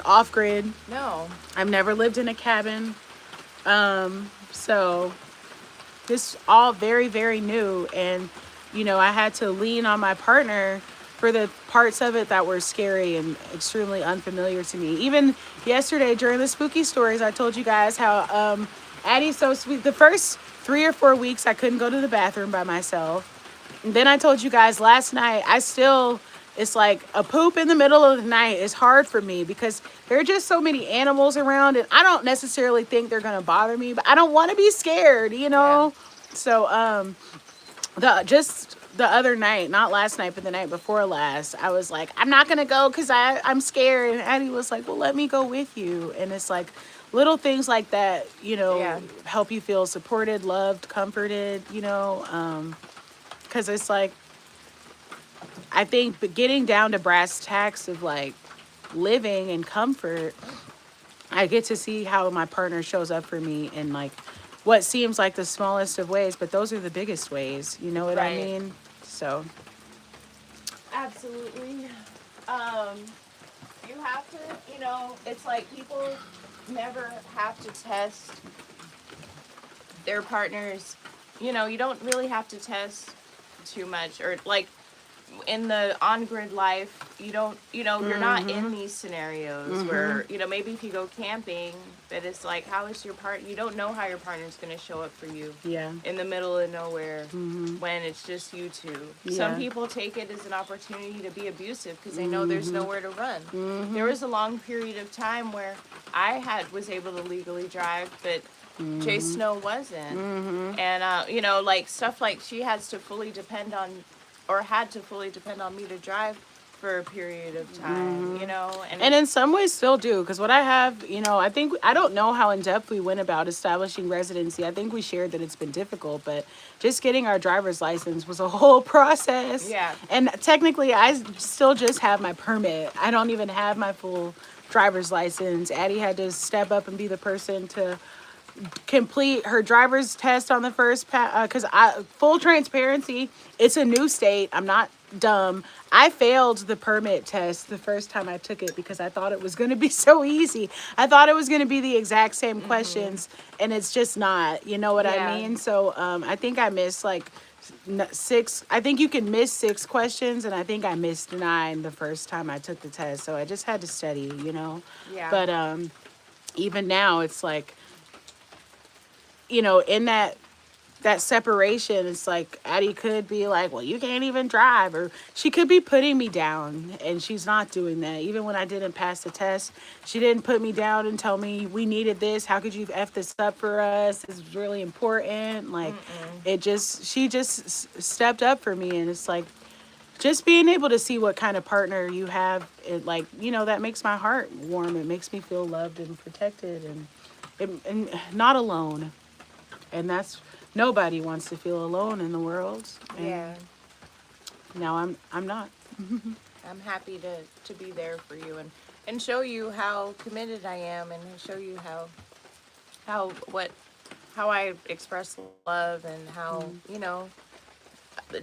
off grid. No. I've never lived in a cabin. So this all very, very new. And, you know, I had to lean on my partner for the parts of it that were scary and extremely unfamiliar to me. Even yesterday during the spooky stories, I told you guys how Addie's so sweet. The first 3 or 4 weeks, I couldn't go to the bathroom by myself. then I told you guys last night, it's like a poop in the middle of the night is hard for me because there are just so many animals around, and I don't necessarily think they're going to bother me, but I don't want to be scared, you Yeah. know? So, the other night, not last night, but the night before last, I was like, I'm not going to go because I'm scared. And Addie was like, well, let me go with you. And it's like little things like that, Yeah. help you feel supported, loved, comforted, because it's like, I think getting down to brass tacks of like living and comfort, I get to see how my partner shows up for me in like what seems like the smallest of ways, but those are the biggest ways. You know what I Right. mean? So, Absolutely. Um, you have to, it's like people never have to test their partners. You don't really have to test too much, or like in the on-grid life, you don't, you're not in these scenarios where, maybe if you go camping, but it's like, how is your you don't know how your partner's going to show up for you yeah. in the middle of nowhere when it's just you two. Some Yeah. people take it as an opportunity to be abusive because they know there's nowhere to run. There was a long period of time where was able to legally drive, but Jay Snow wasn't. And, like stuff like she has to fully depend on, or had to fully depend on me to drive for a period of time, And in some ways still do, because what I have, I don't know how in depth we went about establishing residency. I think we shared that it's been difficult, but just getting our driver's license was a whole process. Yeah. And technically, I still just have my permit. I don't even have my full driver's license. Addie had to step up and be the person to complete her driver's test on the first because I full transparency, it's a new state. I'm not dumb. I failed the permit test the first time I took it because I thought it was going to be so easy. I thought it was going to be the exact same questions, and it's just not. You know what I Yeah. mean? So I think I missed like six. I think you can miss 6 questions, and I think I missed 9 the first time I took the test. So I just had to study. Yeah. But even now, it's like, in that separation, it's like Addie could be like, well, you can't even drive, or she could be putting me down, and she's not doing that. Even when I didn't pass the test, she didn't put me down and tell me we needed this. How could you F this up for us? This is really important. Like, she just stepped up for me, and it's like, just being able to see what kind of partner you have, it like, that makes my heart warm. It makes me feel loved and protected, and not alone. And that's, nobody wants to feel alone in the world. And Yeah. now I'm not. I'm happy to be there for you and show you how committed I am, and show you how what how I express love, and how,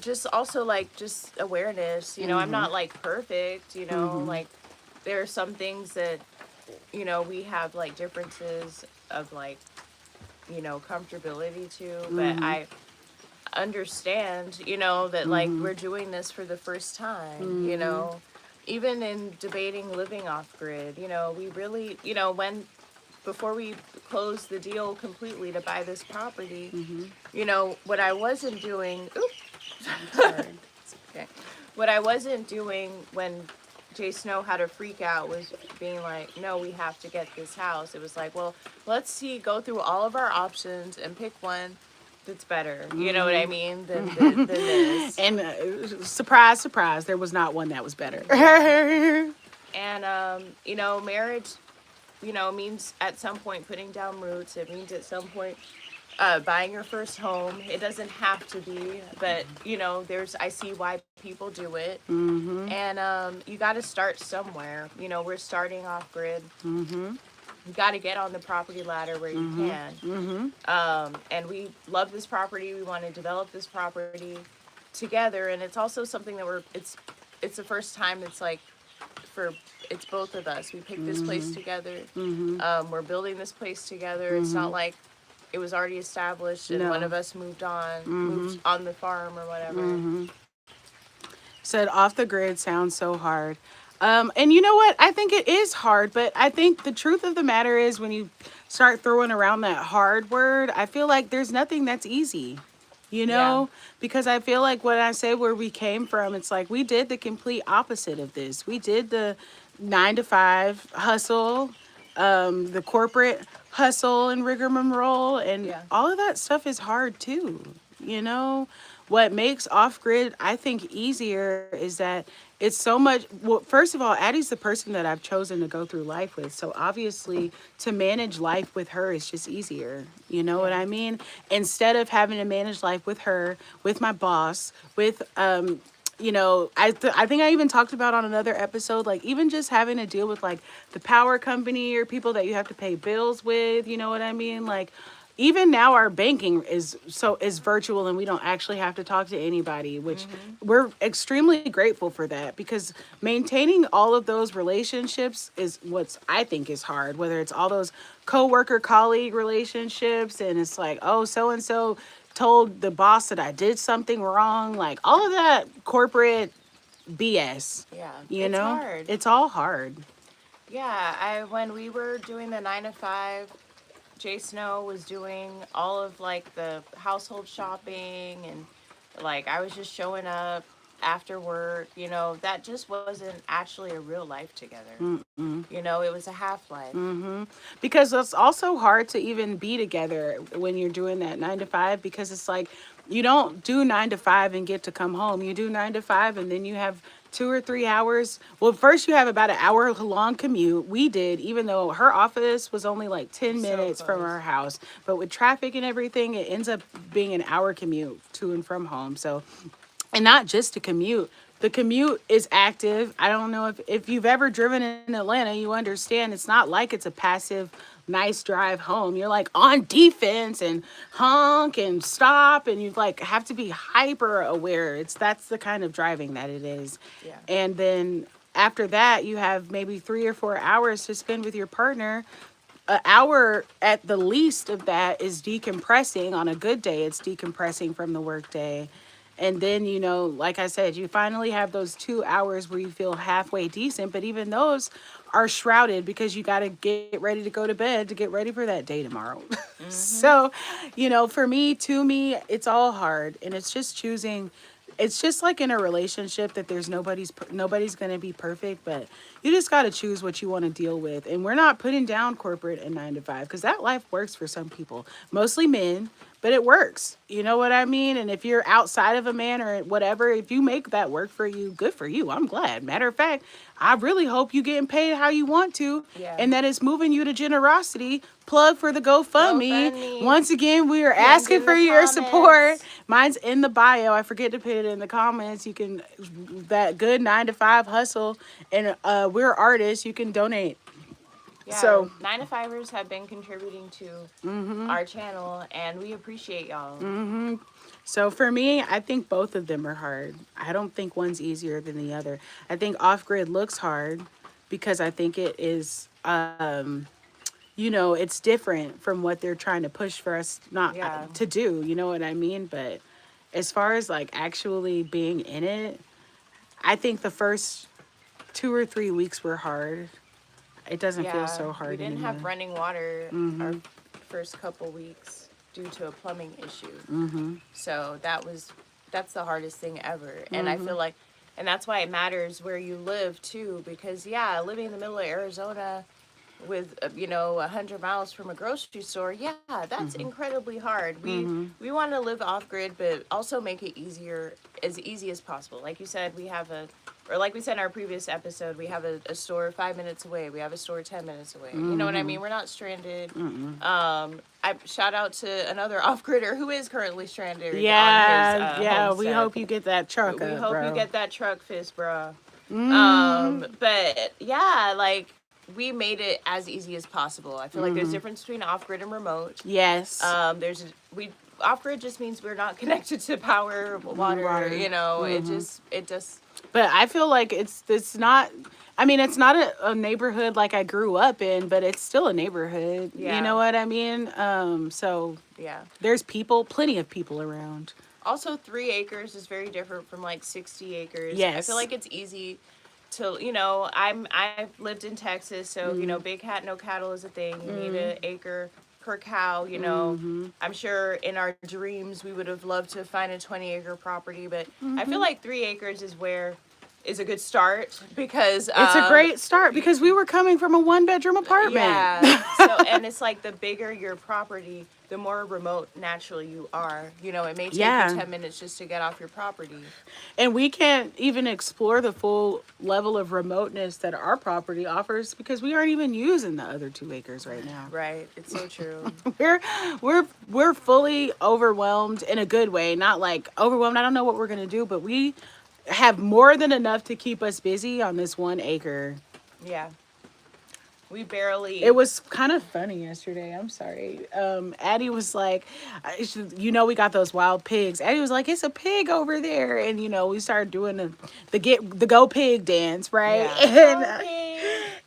just also like just awareness. I'm not like perfect, like there are some things that, we have like differences of like, comfortability to, but I understand, that like we're doing this for the first time, even in debating living off grid, we really, before we closed the deal completely to buy this property, what I wasn't doing, Sorry. okay, what I wasn't doing when Jay Snow had a freak out was being like, no, we have to get this house. It was like, well, let's go through all of our options and pick one that's better. You know what I mean? Than this. And surprise, surprise, there was not one that was better. And, marriage, means at some point putting down roots. It means at some point buying your first home. It doesn't have to be, but, I see why people do it. And you got to start somewhere. We're starting off grid. You got to get on the property ladder where you can. And we love this property. We want to develop this property together. And it's also something that it's the first time it's like, it's both of us. We picked this place together. We're building this place together. It's not like it was already established and No. one of us moved on the farm or whatever. Said off the grid sounds so hard. And you know what? I think it is hard, but I think the truth of the matter is when you start throwing around that hard word, I feel like there's nothing that's easy. you Yeah. know? Because I feel like when I say where we came from, it's like we did the complete opposite of this. We did the 9 to 5 hustle, the corporate hustle and rigmarole, and Yeah. all of that stuff is hard too, you know? What makes off grid, I think, easier is that it's so much. Well, first of all, Addie's the person that I've chosen to go through life with. So obviously, to manage life with her is just easier. You know what Yeah. I mean? Instead of having to manage life with her, with my boss, with I think I even talked about on another episode, like even just having to deal with like the power company or people that you have to pay bills with. You know what I mean? Like even now our banking is virtual and we don't actually have to talk to anybody, which we're extremely grateful for that, because maintaining all of those relationships is what's I think is hard, whether it's all those coworker colleague relationships and it's like, oh, so and so told the boss that I did something wrong, like all of that corporate BS, Yeah. you It's know? hard. It's all hard. Yeah. When we were doing the 9 to 5, Jay Snow was doing all of like the household shopping, and like I was just showing up after work. That just wasn't actually a real life together. It was a half life. Because it's also hard to even be together when you're doing that 9 to 5, because it's like you don't do 9 to 5 and get to come home. You do 9 to 5 and then you have 2 or 3 hours. Well, first you have about an hour long commute. We did, even though her office was only like 10 So minutes from close. our house. But with traffic and everything, it ends up being an hour commute to and from home. So, and not just to commute. The commute is active. I don't know if you've ever driven in Atlanta, you understand it's not like it's a passive, nice drive home. You're like on defense and honk and stop, and you like have to be hyper aware. That's the kind of driving that it is. Yeah. And then after that, you have maybe 3 or 4 hours to spend with your partner. An hour at the least of that is decompressing. On a good day, it's decompressing from the workday. And then, like I said, you finally have those 2 hours where you feel halfway decent, but even those are shrouded because you got to get ready to go to bed to get ready for that day tomorrow. Mm-hmm. So, for me, to me, it's all hard, and it's just choosing. It's just like in a relationship that there's nobody's going to be perfect, but you just got to choose what you want to deal with. And we're not putting down corporate and 9 to 5, because that life works for some people, mostly men, but it works. You know what I mean? And if you're outside of a man or whatever, if you make that work for you, good for you. I'm glad. Matter of fact, I really hope you getting paid how you want to, Yeah. and that it's moving you to generosity. Plug for the GoFundMe. GoFundMe. Once again, we are Pinned asking in for the your support. comments. Mine's in the bio. I forget to put it in the comments. You can, that good 9 to 5 hustle, and we're artists. You can donate. Yeah, So 9 to 5ers have been contributing to our channel, and we appreciate y'all. So for me, I think both of them are hard. I don't think one's easier than the other. I think off grid looks hard because I think it is, it's different from what they're trying to push for us not Yeah. to do. You know what I mean? But as far as like actually being in it, I think the first 2 or 3 weeks were hard. It doesn't feel Yeah, so we hard didn't anymore. have running water our first couple weeks due to a plumbing issue. So that's the hardest thing ever. And I feel like, and that's why it matters where you live too, because yeah, living in the middle of Arizona with 100 miles from a grocery store, yeah, that's incredibly hard. We want to live off grid, but also make it as easy as possible. Like you said, or like we said in our previous episode, we have a store 5 minutes away. We have a store 10 minutes away. You know what I mean? We're not stranded. I shout out to another off gridder who is currently stranded. Yeah, on his, yeah. We homestead. hope you get that truck We up, hope bro. you get that truck fist, bro. But yeah, like we made it as easy as possible. I feel like there's a difference between off grid and remote. Yes. We off grid just means we're not connected to power, water. It just. But I feel like it's not. I mean, it's not a neighborhood like I grew up in, but it's still a neighborhood. Yeah. You know what I mean? So Yeah. there's plenty of people around. Also, 3 acres is very different from like 60 acres. Yes. I feel like it's easy to, I've lived in Texas, so big hat, no cattle is a thing. You need an acre per cow, you know. I'm sure in our dreams we would have loved to find a 20-acre property, but I feel like 3 acres is a good start because It's a great start because we were coming from a 1-bedroom apartment. yeah. So and it's like the bigger your property, the more remote naturally you are. You know, it may take Yeah. you 10 minutes just to get off your property. And we can't even explore the full level of remoteness that our property offers because we aren't even using the other 2 acres right now. Right. It's so true. We're fully overwhelmed in a good way, not like overwhelmed. I don't know what we're gonna do, but we have more than enough to keep us busy on this 1 acre. Yeah. We barely. It was kind of funny yesterday. I'm sorry. Addie was like, we got those wild pigs. Addie was like, it's a pig over there, and we started doing the go pig dance, right? Yeah.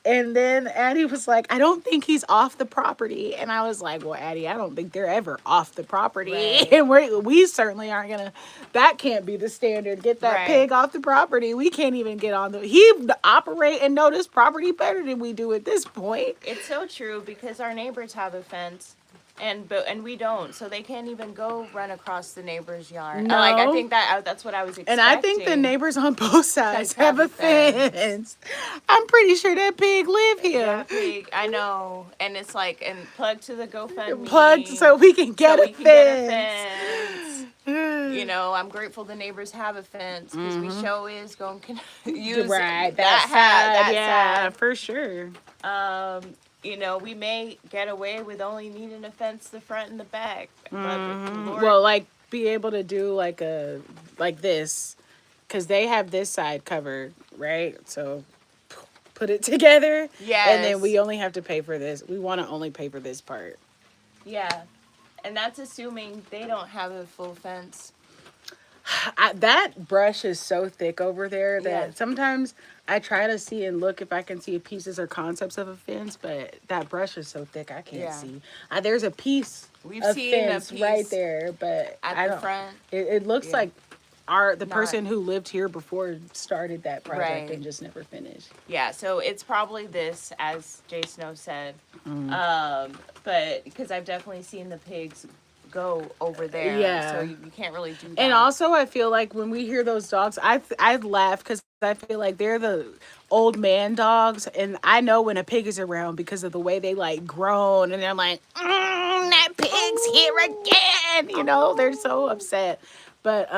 And then Addie was like, I don't think he's off the property, and I was like, well, Addie, I don't think they're ever off the property, Right. and we certainly aren't gonna. That can't be the standard. Get that Right. pig off the property. We can't even get on he operate and know this property better than we do at this point. It's so true because our neighbors have a fence, and we don't, so they can't even go run across the neighbor's yard. No. Like I think that's what I was expecting. And I think the neighbors on both sides have a fence. I'm pretty sure that pig live here. That pig, I know, and it's like plug to the GoFundMe. Plugged so we can get a fence. You know, I'm grateful the neighbors have a fence because we show is going to use that side. for sure. You know, we may get away with only needing a fence the front and the back. Lord, Well, like be able to do like this, because they have this side covered, right? So put it together. yes. And then we only have to pay for this. We want to only pay for this part. Yeah. And that's assuming they don't have a full fence. That brush is so thick over there that Yeah. sometimes I try to see and look if I can see pieces or concepts of a fence, but that brush is so thick I can't see. There's a piece We've of seen fence a piece right there, but at I the don't. front. It looks Yeah. like the person who lived here before started that project Right. and just never finished. Yeah, so it's probably this, as Jay Snow said. Mm. But because I've definitely seen the pigs go over there. Yeah. So you can't really do that. And also, I feel like when we hear those dogs, I laugh because I feel like they're the old man dogs, and I know when a pig is around because of the way they like groan, and they're like, that pig's here again. They're so upset. But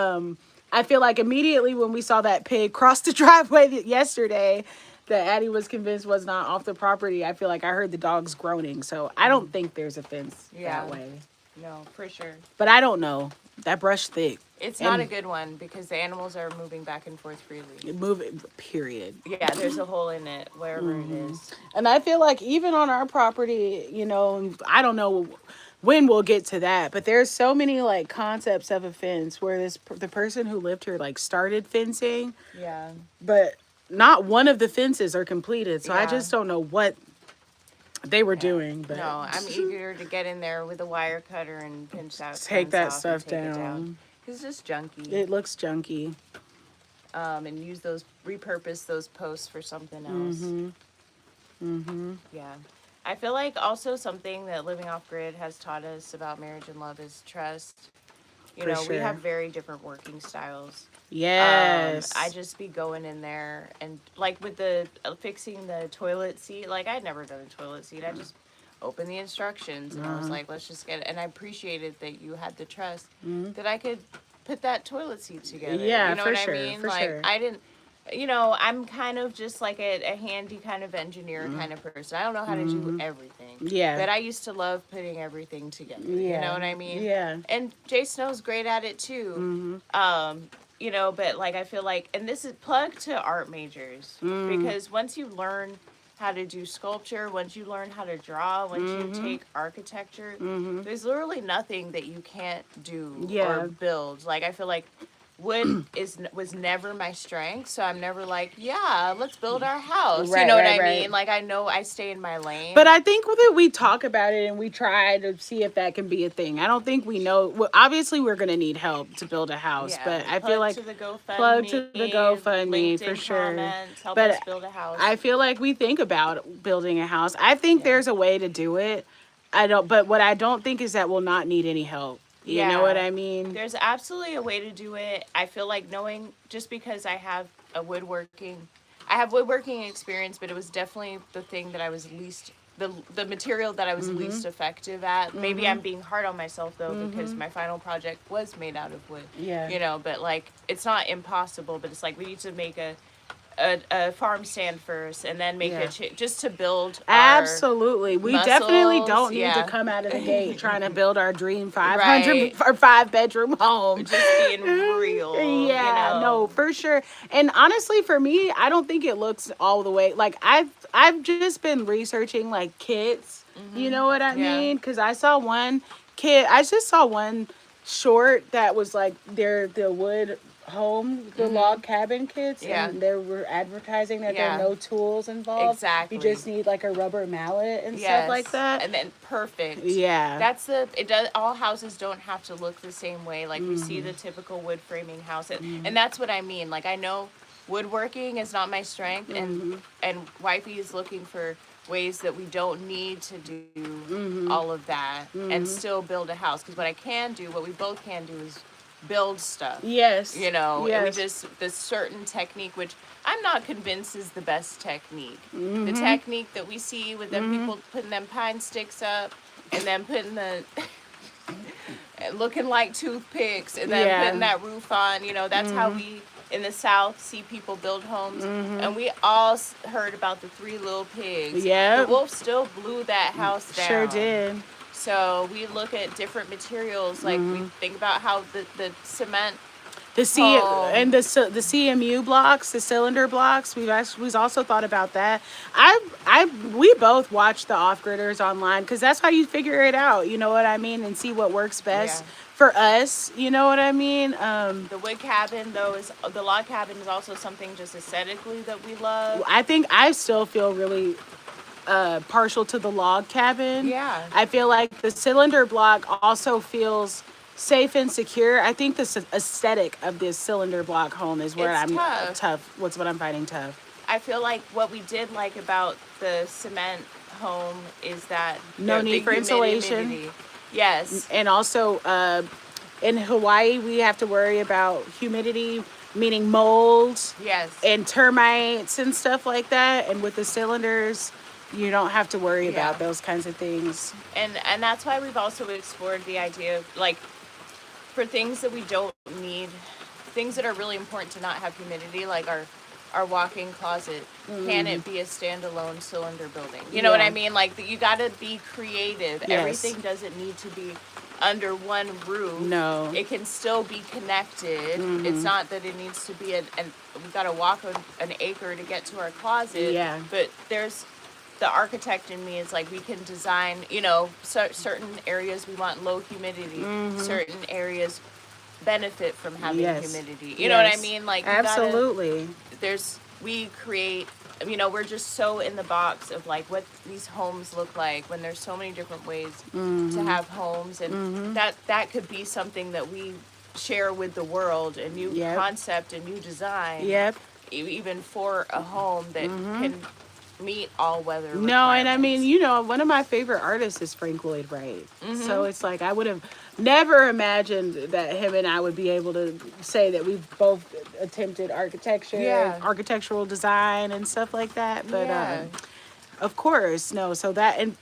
I feel like immediately when we saw that pig cross the driveway yesterday, that Addie was convinced was not off the property, I feel like I heard the dogs groaning. So I don't think there's a fence that way. No, for sure. But I don't know. That brush thick. It's not a good one because the animals are moving back and forth freely. Period. Yeah, there's a hole in it wherever it is. And I feel like even on our property, I don't know when we'll get to that, but there's so many like concepts of a fence where the person who lived here like started fencing. Yeah. But not one of the fences are completed, so I Yeah. just don't know what they were doing. But No, I'm eager to get in there with a wire cutter and pinch out. take that stuff down. It's just junky. It looks junky. And repurpose those posts for something else. Yeah. I feel like also something that living off grid has taught us about marriage and love is trust. We sure. have very different working styles. Yes. I just be going in there and like with the fixing the toilet seat, like I'd never done a toilet seat. I just opened the instructions and I was like, let's just get it. And I appreciated that you had the trust that I could put that toilet seat together. Yeah, you know for what sure, I mean? for Like sure. I didn't, I'm kind of just like a handy kind of engineer kind of person. I don't know how to do everything. Yeah. But I used to love putting everything together. Yeah. You know what I mean? Yeah. And Jay Snow's great at it too. But like I feel like, and this is plugged to art majors because once you learn how to do sculpture, once you learn how to draw, once you take architecture, there's literally nothing that you can't do or build. Like I feel like wood was never my strength, so I'm never like, yeah, let's build our house. Right, you know what I right. mean? Like I know I stay in my lane. But I think that we talk about it and we try to see if that can be a thing. I don't think we know. Well, obviously, we're going to need help to build a house, but I feel like plug to the GoFundMe for sure. Comments, help But us build a house. I feel like we think about building a house. I think there's a way to do it. I don't, but what I don't think is that we'll not need any help. You know what Yeah. I mean? There's absolutely a way to do it. I feel like knowing just because a woodworking, I have woodworking experience, but it was definitely the thing that I was least the material that I was least effective at. Maybe I'm being hard on myself though because my final project was made out of wood. Yeah. But like it's not impossible, but it's like we need to make a farm stand first and then make Yeah. just to build our Absolutely. We definitely muscles. don't need to Yeah. come out of the gate trying to build our dream 500 Right. or 5 bedroom home. Just being real. Yeah, no, for sure. And honestly, for me, I don't think it looks all the way. Like I've just been researching like kits. You know what I Yeah. mean? Because I saw one kit. I just saw one short that was like the wood home, the log cabin kits, Yeah. and they were advertising that there Yeah. are no tools involved. Exactly. You just need like a rubber mallet and stuff like that. And then perfect. Yeah. It does all houses don't have to look the same way. Like we see the typical wood framing house. And that's what I mean. Like I know woodworking is not my strength and wifey is looking for ways that we don't need to do all of that and still build a house. Because what we both can do is build stuff. Yes. And we Yes. just this certain technique, which I'm not convinced is the best technique. The technique that we see with them people putting them pine sticks up and then putting the looking like toothpicks and then putting that roof on. That's how we in the South see people build homes. And we all heard about the Three Little Pigs. Yep. The wolf still blew that house down. Sure did. So we look at different materials, like we think about how the cement. The the CMU blocks, the cylinder blocks. We've also thought about that. We both watch the off gridders online because that's how you figure it out. You know what I mean, and see what works best for us. You know what I mean. The wood cabin the log cabin is also something just aesthetically that we love. I think I still feel really partial to the log cabin. Yeah. I feel like the cylinder block also feels safe and secure. I think the aesthetic of this cylinder block home is where It's I'm tough. What's what I'm finding tough. I feel like what we did like about the cement home is that No need for insulation. humidity. Yes. And also in Hawaii, we have to worry about humidity, meaning mold Yes. and termites and stuff like that. And with the cylinders, you don't have to worry about those kinds of things. And that's why we've also explored the idea of like for things that we don't need, things that are really important to not have humidity, like our walk-in closet. Can it be a standalone cylinder building? You know what I mean? Like you got to be creative. Yes. Everything doesn't need to be under one roof. No. It can still be connected. It's not that it needs to be we've got to walk an acre to get to our closet. Yeah. But there's the architect in me is like we can design, certain areas we want low humidity, certain areas benefit from having humidity. You know what I mean? Like absolutely. We create. We're just so in the box of like what these homes look like when there's so many different ways to have homes, and that could be something that we share with the world, a new concept, a new design. Yep. Even for a home that can meet all weather requirements. No, and I mean, one of my favorite artists is Frank Lloyd Wright. So it's like I would have never imagined that him and I would be able to say that we've both attempted architecture, architectural design and stuff like that. But of course, no. So that and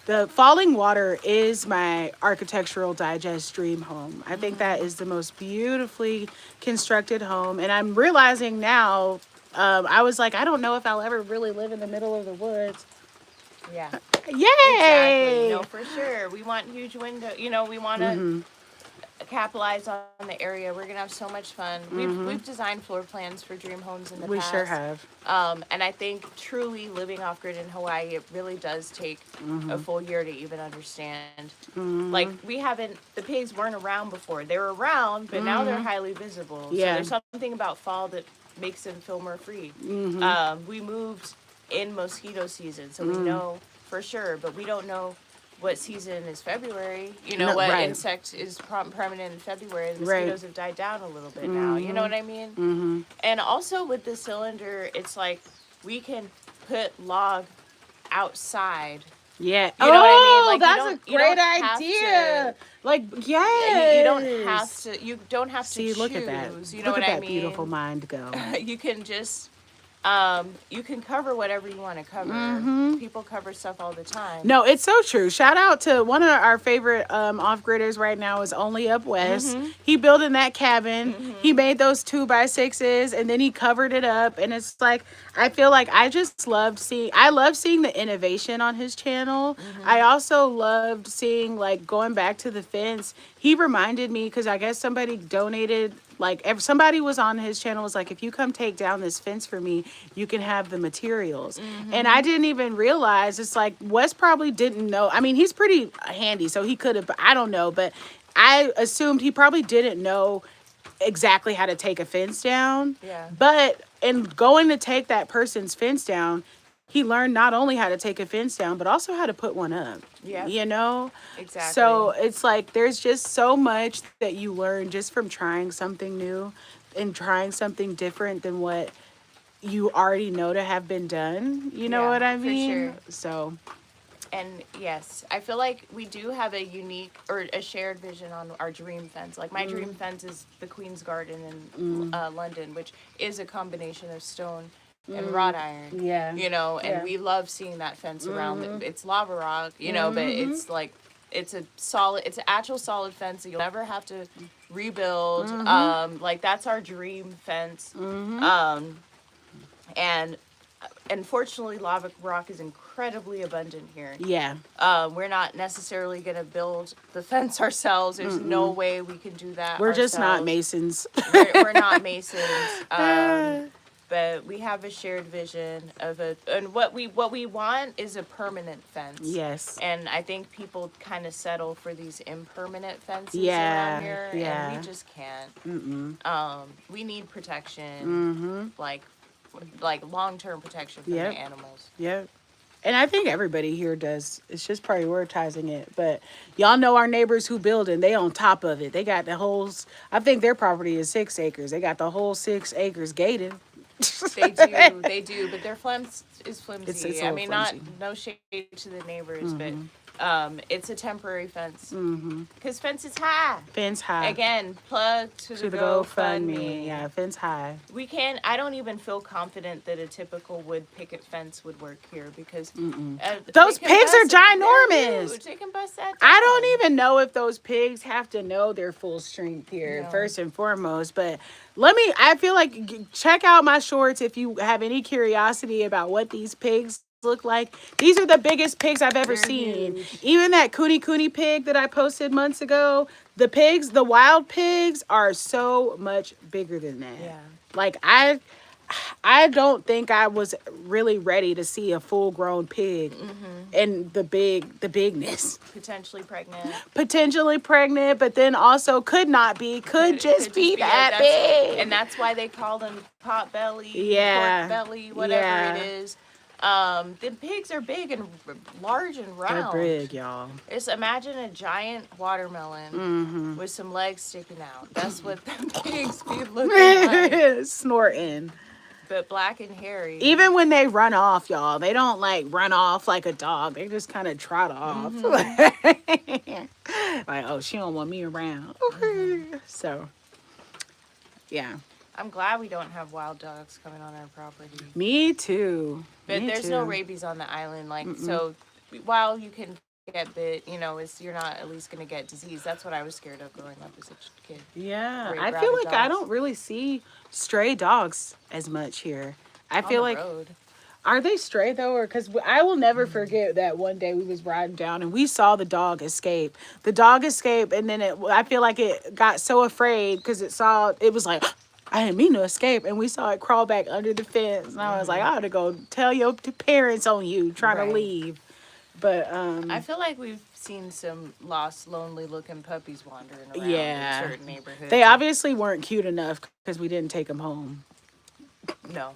the Falling Water is my architectural digest dream home. I think that is the most beautifully constructed home, and I'm realizing now. I was like, I don't know if I'll ever really live in the middle of the woods. Yeah. Yay! Exactly. No, for sure. We want huge window. We want to capitalize on the area. We're gonna have so much fun. We've designed floor plans for dream homes in the past. We sure have. And I think truly living off grid in Hawaii, it really does take a full year to even understand. Like the pigs weren't around before. They were around, but now they're highly visible. Yeah. So there's something about fall that makes them feel more free. We moved in mosquito season, so we know for sure, but we don't know what season is February. What insect is permanent in February. The mosquitoes have died down a little bit now. You know what I mean? And also with the cylinder, it's like we can put log outside Yeah. You know what I mean? Oh, Like that's a you don't great have idea. to. Like, You don't have yes. to. You don't have to See, look at that. choose. You know Look what at I that beautiful mean? mind go. You can just you can cover whatever you want to cover. Mm-hmm. People cover stuff all the time. No, it's so true. Shout out to one of our favorite off-gridders right now is Only Up West. Mm-hmm. He built in that cabin. He Mm-hmm. made those 2x6s and then he covered it up. And it's like I feel like I love seeing the innovation on his channel. Mm-hmm. I also loved seeing like going back to the fence. He reminded me because I guess somebody donated like if somebody was on his channel was like if you come take down this fence for me you can have the materials and I Mm-hmm. didn't even realize it's like Wes probably didn't know. I mean he's pretty handy so he could have I don't know but I assumed he probably didn't know exactly how to take a fence down Yeah. but in going to take that person's fence down he learned not only how to take a fence down but also how to put one up, Yep. you know. Exactly. So it's like there's just so much that you learn just from trying something new and trying something different than what you already know to have been done. You know Yeah, what I for mean? sure. So, And yes, I feel like we do have a unique or a shared vision on our dream fence. Like my dream fence is the Queen's Garden in London, which is a combination of stone and wrought iron. yeah. You know, and Yeah. we love seeing that fence around. It's lava rock, you know, but it's like it's an actual solid fence that you'll never have to rebuild. Like that's our dream fence. And unfortunately, lava rock is incredibly abundant here. Yeah. We're not necessarily going to build the fence ourselves. There's no way we can do that. We're just not ourselves. masons. We're not masons. But we have a shared vision of and what we want is a permanent fence. Yes. And I think people kind of settle for these impermanent fences Yeah, around here, yeah. and we just can't. We need protection, like long-term protection from Yep. the animals. Yep. And I think everybody here does. It's just prioritizing it. But y'all know our neighbors who building, they on top of it. They got the whole, I think their property is 6 acres. They got the whole 6 acres gated. They do, but their fence is flimsy. It's a I little mean, flimsy. no shade to the neighbors, but it's a temporary fence. Because fence is high. Fence high. Again, plug to To the the GoFundMe. GoFundMe. Yeah, fence high. We can't. I don't even feel confident that a typical wood picket fence would work here because Those they can pigs are bust- they're ginormous. huge. They can bust that. I down. don't even know if those pigs have to know their full strength here, No. first and foremost. But I feel like, check out my shorts if you have any curiosity about what these pigs look like. These are the biggest pigs I've ever They're seen. huge. Even that Cooney pig that I posted months ago, the wild pigs are so much bigger than that. Yeah. Like, I don't think I was really ready to see a full grown pig and the bigness. Potentially pregnant, but then also could not be, could just be that big. And that's why they call them pot belly, Yeah. pork belly, whatever Yeah. it is. The pigs are big and large and They're round. big, y'all. Just imagine a giant watermelon with some legs sticking out. That's what the pigs be looking like. Snorting. But black and hairy. Even when they run off, y'all, they don't like run off like a dog. They just kind of trot off. Like, oh, she don't want me around. So, yeah. I'm glad we don't have wild dogs coming on our property. Me too. But Me there's too. no rabies on the island. Like, so while you can get bit, you know, you're not at least going to get disease. That's what I was scared of growing up as a kid. Yeah, Great I rabid feel like I dogs. don't really see stray dogs as much here. I On feel the like, road. are they stray though? Or because I will never forget that one day we was riding down and we saw the dog escape. The dog escaped, and then I feel like it got so afraid because it was like, I didn't mean to escape, and we saw it crawl back under the fence, and I was like, I ought to go tell your parents on you trying to Right. leave. But I feel like we've seen some lost, lonely-looking puppies wandering around Yeah. in certain neighborhoods. they obviously weren't cute enough because we didn't take them home. No.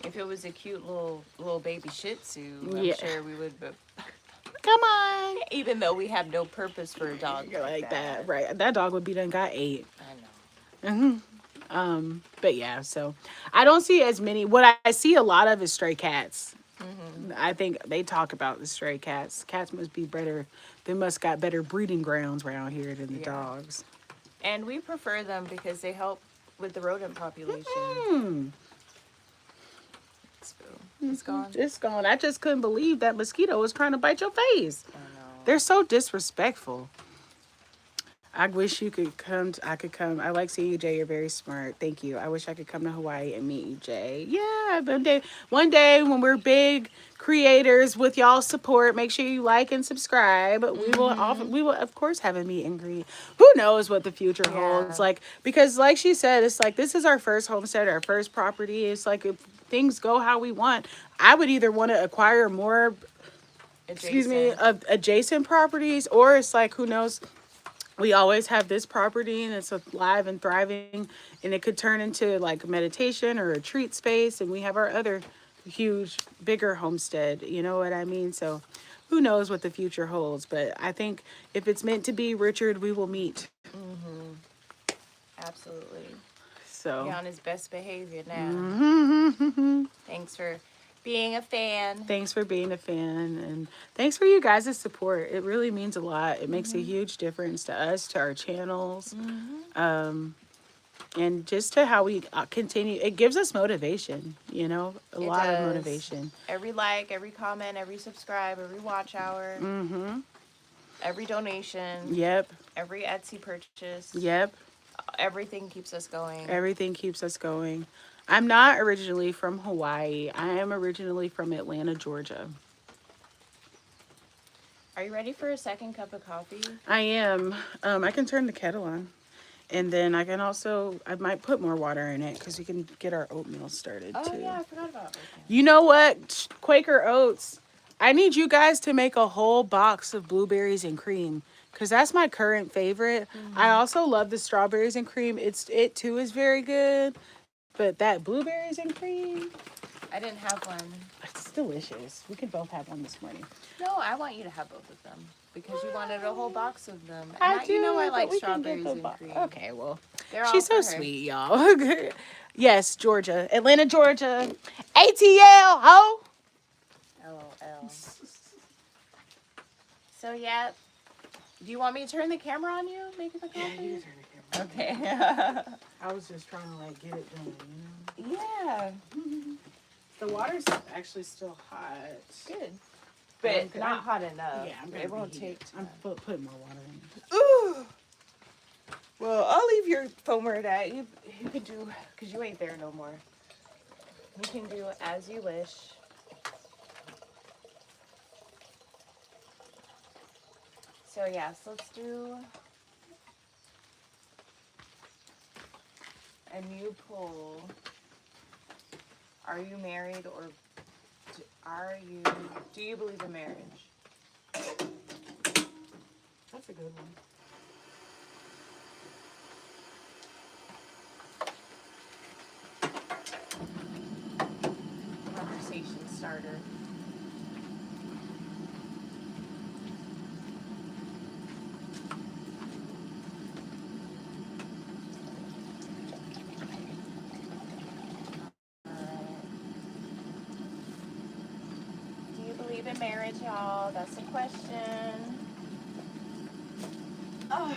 If it was a cute little baby Shih Tzu, I'm Yeah. sure we would. But Come on. even though we have no purpose for a dog Like that, right? That dog would be done got ate. I know. But yeah, so I don't see as many. What I see a lot of is stray cats. I think they talk about the stray cats. Cats must be better. They must got better breeding grounds around here than the Yeah. dogs. And we prefer them because they help with the rodent population. Hmm. It's gone. It's gone. I just couldn't believe that mosquito was trying to bite your face. I know. They're so disrespectful. I wish you could come. I could come. I like seeing you, Jay. You're very smart. Thank you. I wish I could come to Hawaii and meet you, Jay. Yeah, one day when we're big creators with y'all's support, make sure you like and subscribe. We will of course have a meet and greet. Who knows what the future holds? Yeah. Like because like she said, it's like this is our first homestead, our first property. It's like if things go how we want, I would either want to acquire more, adjacent properties, or it's like who knows, we always have this property and it's alive and thriving, and it could turn into like meditation or a retreat space, and we have our other huge bigger homestead, you know what I mean? So who knows what the future holds, but I think if it's meant to be, Richard, we will meet. Absolutely. So Be on his best behavior now. Thanks for being a fan. Thanks for being a fan, and thanks for you guys' support. It really means a lot. It makes a huge difference to us, to our channels, and just to how we continue. It gives us motivation, you know, a lot of motivation. Every like, every comment, every subscribe, every watch hour, every donation, Yep, every Etsy purchase, yep. everything keeps us going. Everything keeps us going. I'm not originally from Hawaii. I am originally from Atlanta, Georgia. Are you ready for a second cup of coffee? I am. I can turn the kettle on. And then I might put more water in it because we can get our oatmeal started too. Oh, yeah, I forgot about oatmeal. You know what? Quaker Oats. I need you guys to make a whole box of blueberries and cream because that's my current favorite. I also love the strawberries and cream. It too is very good. But that blueberries and cream, I didn't have one. it's delicious. We could both have one this morning. No, I want you to have both of them because you wanted a whole box of them. And I do. You know I but like we can get strawberries the and cream. Okay, well, They're all she's so for her. sweet, y'all. Yes, Georgia, Atlanta, Georgia, ATL, ho. LOL. So yeah, do you want me to turn the camera on you making the coffee? Yeah, you can turn the camera. Okay. I was just trying to like get it done, you know. Yeah. The water's actually still hot. Good. But not hot enough. Yeah, I'm gonna it won't reheat take it. I'm putting more water in. Ooh. Well, I'll leave your phone where it at. You can do, because you ain't there no more. You can do as you wish. So, yes, let's do a new poll. Are you married or do you believe in marriage? That's a good one. Conversation starter. Do you believe in marriage, y'all? That's the question. Oh.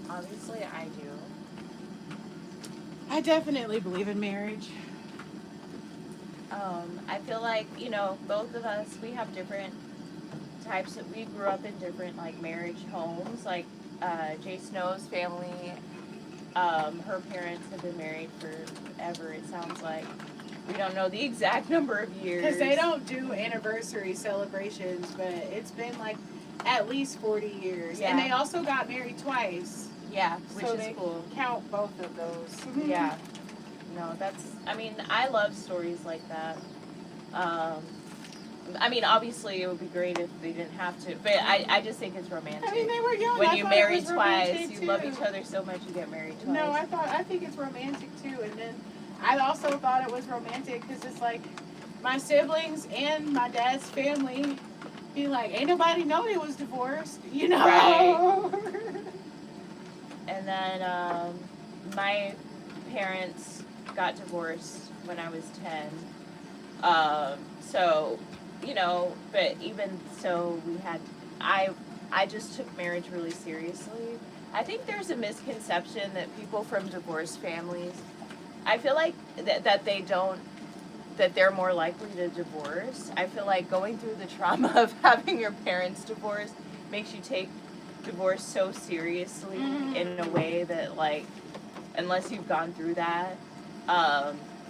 Obviously, I do. I definitely believe in marriage. I feel like, both of us, we have different types that we grew up in different, like, marriage homes. Like, Jay Snow's family, her parents have been married forever, it sounds like. We don't know the exact number of years. Because they don't do anniversary celebrations, but it's been like at least 40 years. Yeah. And they also got married twice. Yeah, which so is they cool. Count both of those. Yeah. No, I love stories like that. Obviously it would be great if they didn't have to, but I just think it's romantic. I mean, they were young. When you marry twice, you love each other so much you get married twice. No, I think it's romantic too. And then I also thought it was romantic because it's like my siblings and my dad's family be like, ain't nobody know they was divorced, you know? Right. And then my parents got divorced when I was 10. So, but even so, I just took marriage really seriously. I think there's a misconception that people from divorced families, I feel like that they don't, that they're more likely to divorce. I feel like going through the trauma of having your parents divorced makes you take divorce so seriously in a way that, like, unless you've gone through that,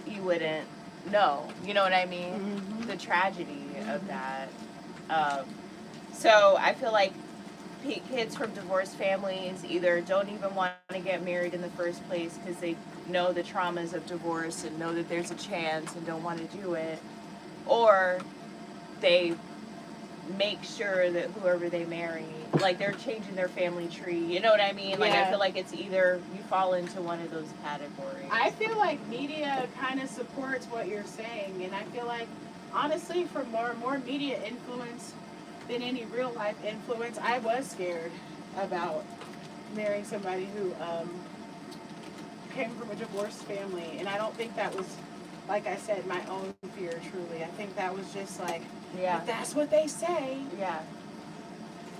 you wouldn't know. You know what I mean? Mm-hmm. The tragedy of that. So I feel like kids from divorced families either don't even want to get married in the first place because they know the traumas of divorce and know that there's a chance and don't want to do it, or they make sure that whoever they marry, like, they're changing their family tree. You know what I mean? Like, I feel like it's either you fall into one of those categories. I feel like media kind of supports what you're saying, and I feel like, honestly, for more media influence than any real life influence, I was scared about marrying somebody who came from a divorced family, and I don't think that was, like I said, my own fear, truly. I think that was just like, if that's what they say. Yeah.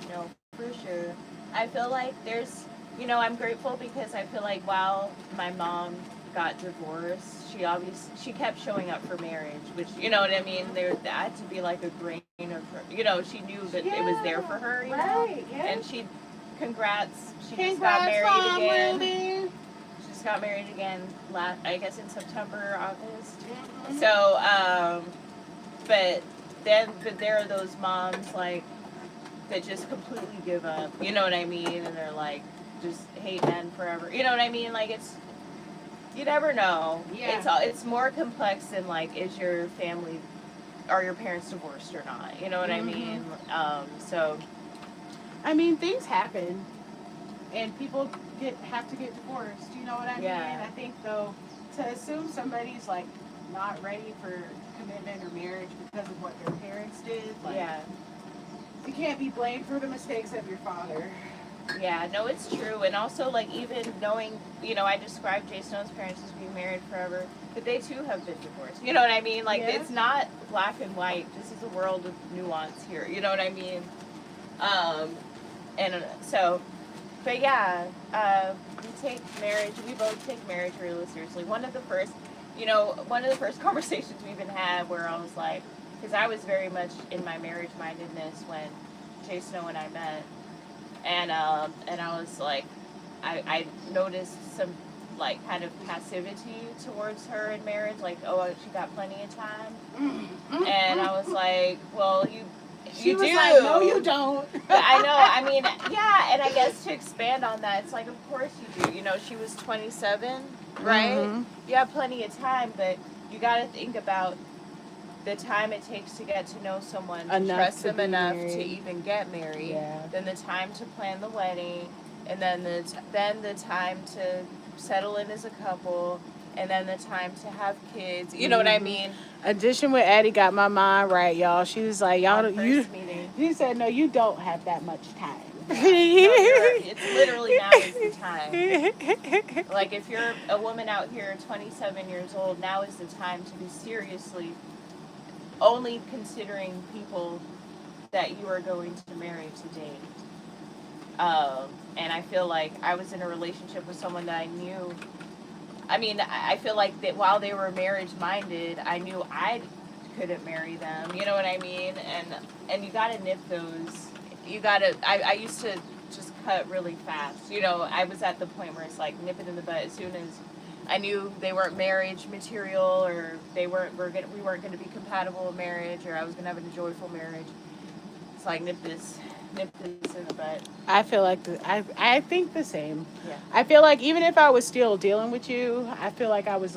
No, for sure. I feel like there's, I'm grateful because I feel like while my mom got divorced, she kept showing up for marriage, which, you know what I mean? There had to be like a grain of her, she knew that it was there for her, right, yeah. And congrats, just got married again. Ruby. She just got married again, I guess in September or August. Mm-hmm. So, but there are those moms, like, that just completely give up, you know what I mean? And they're like, just hate men forever. You know what I mean? Like, you never know. Yeah. It's more complex than, like, is your family, are your parents divorced or not? You know what I mean? So, I mean, things happen, and people have to get divorced. You know what I mean? I think, though, to assume somebody's, like, not ready for commitment or marriage because of what their parents did, like, you can't be blamed for the mistakes of your father. Yeah, no, it's true. And also, like, even knowing, I described Jay Snow's parents as being married forever, but they too have been divorced. You know what I mean? Like, it's not black and white. This is a world of nuance here. You know what I mean? And so, but yeah, we both take marriage really seriously. One of the first conversations we even had where I was like, because I was very much in my marriage mindedness when Jay Snow and I met. And I was like, I noticed some, like, kind of passivity towards her in marriage, like, she got plenty of time. And I was like, well, you do. Like, no, you don't. I know. I mean, yeah. And I guess to expand on that, it's like, of course you do. She was 27, right? Mm-hmm. You have plenty of time, but you got to think about the time it takes to get to know someone, to trust them enough to even get married, then the time to plan the wedding, and then the time to settle in as a couple, and then the time to have kids. You know what I mean? Addition with Addy got my mind right, y'all. She was like, she said, no, you don't have that much time. It's literally now is the time. Like, if you're a woman out here 27 years old, now is the time to be seriously only considering people that you are going to marry to date. And I feel like I was in a relationship with someone that I knew. I mean, I feel like that while they were marriage minded, I knew I couldn't marry them. You know what I mean? And you gotta nip those. I used to just cut really fast. I was at the point where it's like nip it in the bud as soon as I knew they weren't marriage material, or we weren't going to be compatible in marriage, or I was going to have a joyful marriage. It's like nip this in the butt. I feel like I think the same. Yeah. I feel like even if I was still dealing with you, I feel like I was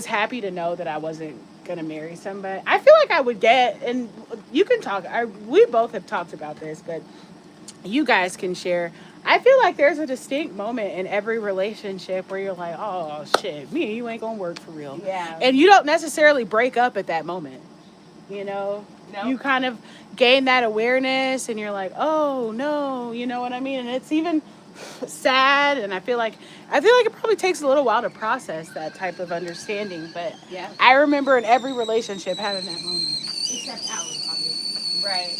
happy to know that I wasn't going to marry somebody. I feel like I would get, and you can talk, we both have talked about this, but you guys can share. I feel like there's a distinct moment in every relationship where you're like, oh, shit, me and you ain't going to work for real. Yeah. And you don't necessarily break up at that moment, No. You kind of gain that awareness and you're like, oh, no, you know what I mean? And it's even sad, and I feel like it probably takes a little while to process that type of understanding. But Yeah. I remember in every relationship having that moment, except ours, obviously. Right.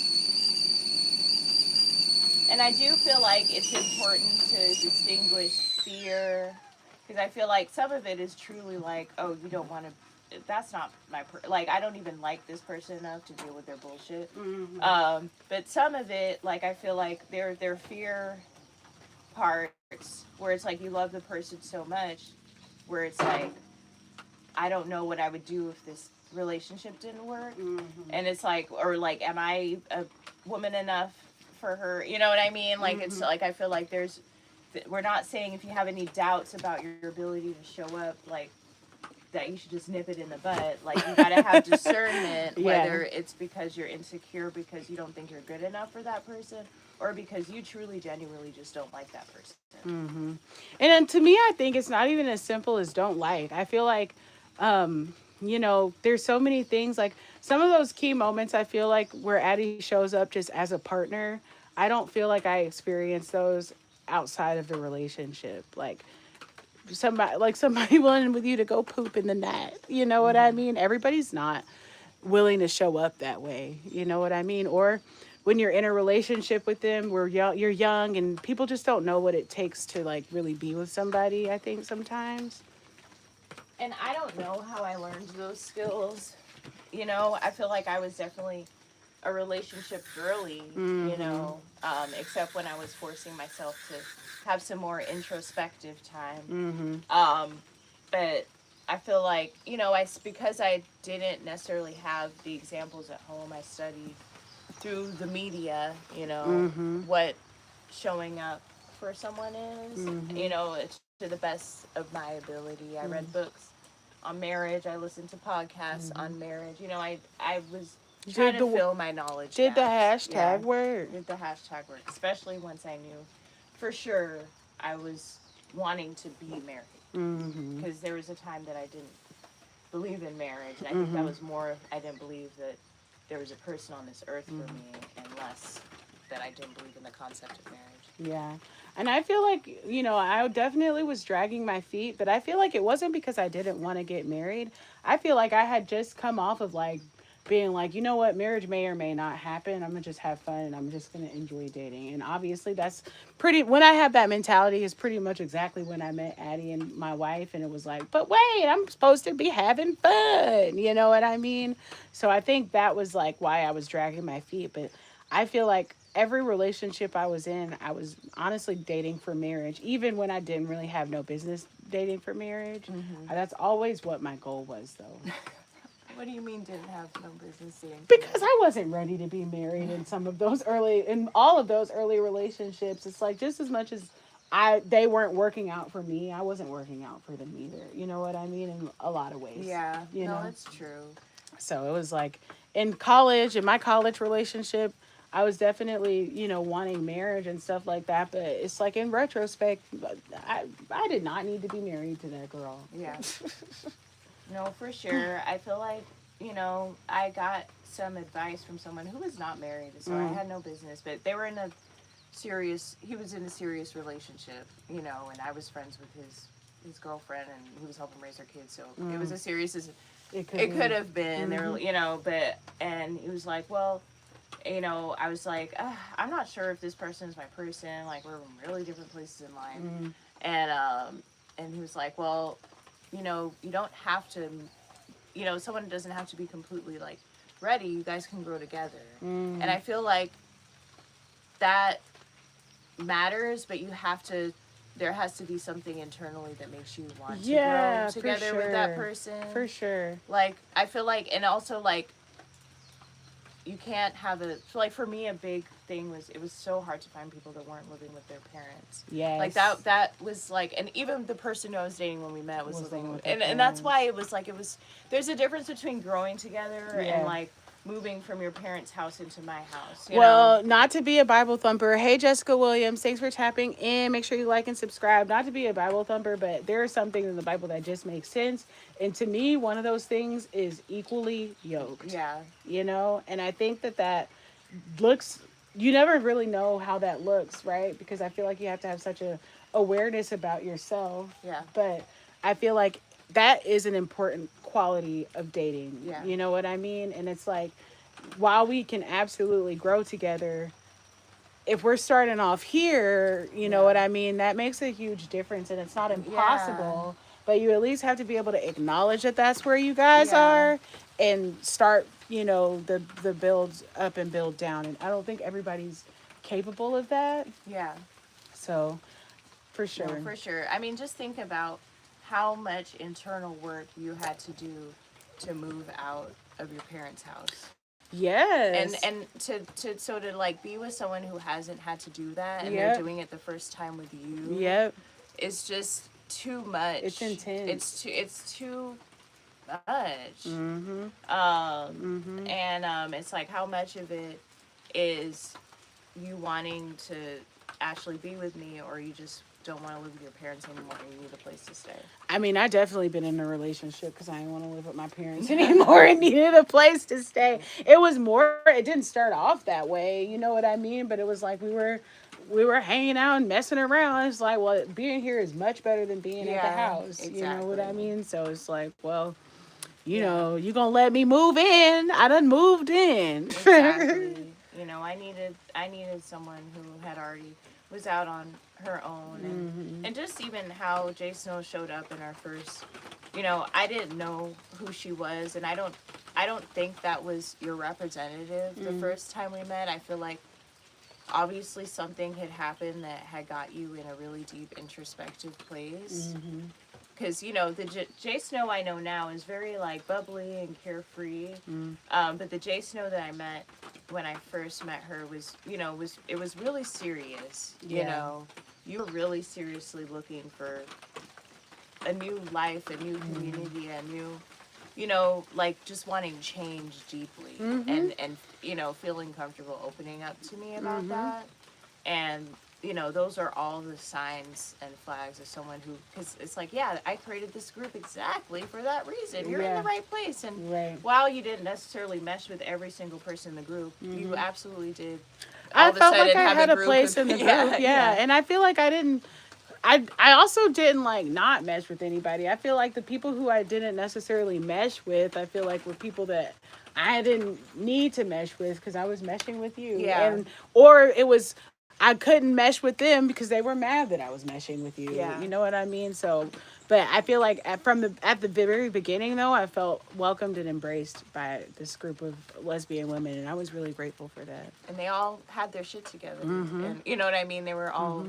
And I do feel like it's important to distinguish fear, because I feel like some of it is truly like, oh, you don't want to. That's not my like. I don't even like this person enough to deal with their bullshit. But some of it, like, I feel like their fear parts where it's like you love the person so much, where it's like, I don't know what I would do if this relationship didn't work. And it's like, or like, am I a woman enough for her? You know what I mean? Like, it's like, I feel like we're not saying if you have any doubts about your ability to show up, like, that you should just nip it in the butt. Like, you gotta have discernment, whether it's because you're insecure because you don't think you're good enough for that person, or because you truly, genuinely just don't like that person. And then to me, I think it's not even as simple as don't like. I feel like, there's so many things. Like some of those key moments, I feel like where Addie shows up just as a partner, I don't feel like I experience those outside of the relationship. Somebody willing with you to go poop in the night. You know what I mean? Everybody's not willing to show up that way. You know what I mean? Or when you're in a relationship with them where you're young and people just don't know what it takes to like really be with somebody, I think sometimes. And I don't know how I learned those skills. You know, I feel like I was definitely a relationship girly, except when I was forcing myself to have some more introspective time. But I feel like, because I didn't necessarily have the examples at home, I studied through the media, what showing up for someone is, it's to the best of my ability. I read books on marriage. I listened to podcasts on marriage. I was trying to fill my knowledge Did the gaps. hashtag work? Did the hashtag work, especially once I knew for sure I was wanting to be married. Because there was a time that I didn't believe in marriage. And I think that was more, I didn't believe that there was a person on this earth for me, and less that I didn't believe in the concept of marriage. Yeah. And I feel like, I definitely was dragging my feet, but I feel like it wasn't because I didn't want to get married. I feel like I had just come off of like being like, you know what, marriage may or may not happen. I'm going to just have fun and I'm just going to enjoy dating. And obviously when I have that mentality is pretty much exactly when I met Addie and my wife. And it was like, but wait, I'm supposed to be having fun. You know what I mean? So I think that was like why I was dragging my feet. But I feel like every relationship I was in, I was honestly dating for marriage, even when I didn't really have no business dating for marriage. That's always what my goal was, though. What do you mean didn't have no business dating? Because I wasn't ready to be married in all of those early relationships. It's like just as much as they weren't working out for me, I wasn't working out for them either. You know what I mean? In a lot of ways. Yeah, no, that's true. So it was like in my college relationship, I was definitely, wanting marriage and stuff like that. But it's like in retrospect, I did not need to be married to that girl. Yeah. No, for sure. I feel like, I got some advice from someone who was not married, so I had no business. But they were he was in a serious relationship, and I was friends with his girlfriend, and he was helping raise her kids. So it was as serious as it could have been. There, and he was like, well, I was like, I'm not sure if this person is my person. Like, we're in really different places in life. And he was like, well, you don't have to, someone doesn't have to be completely, like, ready. You guys can grow together. And I feel like that matters, but there has to be something internally that makes you want to grow together with that person. For sure. Like, I feel like, and also, like, you can't have like, for me, a big thing was, it was so hard to find people that weren't living with their parents. Yes. Like, that was, like, and even the person who I was dating when we met was living with, and that's why it was, like, there's a difference between growing together and, like, moving from your parents' house into my house. You know? Not to be a Bible thumper. Hey, Jessica Williams, thanks for tapping in. Make sure you like and subscribe. Not to be a Bible thumper, but there are some things in the Bible that just make sense. And to me, one of those things is equally yoked. Yeah. And I think that looks you never really know how that looks, right? Because I feel like you have to have such a awareness about yourself. Yeah. But I feel like that is an important quality of dating. Yeah. You know what I mean? And it's like, while we can absolutely grow together, if we're starting off here, you know Yeah. what I mean? That makes a huge difference, and it's not impossible. But you at least have to be able to acknowledge that that's where you guys Yeah. are, and start, the builds up and build down. And I don't think everybody's capable of that. Yeah. So, for sure. No, for sure. I mean, just think about how much internal work you had to do to move out of your parents' house. Yes. And to like be with someone who hasn't had to do that, and Yep. they're doing it the first time with you. Yep. It's just too much. It's intense. It's too much. Mm-hmm. And it's like, how much of it is you wanting to actually be with me, or you just don't want to live with your parents anymore and you need a place to stay. I mean, I definitely been in a relationship because I didn't want to live with my parents anymore and needed a place to stay. It was more, it didn't start off that way, you know what I mean? But it was like we were hanging out and messing around. It's like, well, being here is much better than being at the house. Exactly. You know what I mean? So it's like, well, you Yeah. know, you gonna let me move in? I done moved in. Exactly. You know, I needed someone who had already was out on her own, and just even how Jay Snow showed up in our first, I didn't know who she was, and I don't think that was your representative the first time we met. I feel like obviously something had happened that had got you in a really deep introspective place. Because, the Jay Snow I know now is very, like, bubbly and carefree. But the Jay Snow that I met when I first met her was, it was really serious. You know, you were really seriously looking for a new life, a new community, a new, like, just wanting change deeply. And feeling comfortable opening up to me about that. And those are all the signs and flags of someone who, because it's like, yeah, I created this group exactly for that reason. You're in the right place. And while you didn't necessarily mesh with every single person in the group, you absolutely did. I felt like I had a place in the group. Yeah. And I feel like I also didn't like not mesh with anybody. I feel like the people who I didn't necessarily mesh with, I feel like were people that I didn't need to mesh with because I was meshing with you. Yeah. Or it was, I couldn't mesh with them because they were mad that I was meshing with you. Yeah. You know what I mean? So, but I feel like at the very beginning though, I felt welcomed and embraced by this group of lesbian women, and I was really grateful for that. And they all had their shit together. And you know what I mean? They were all,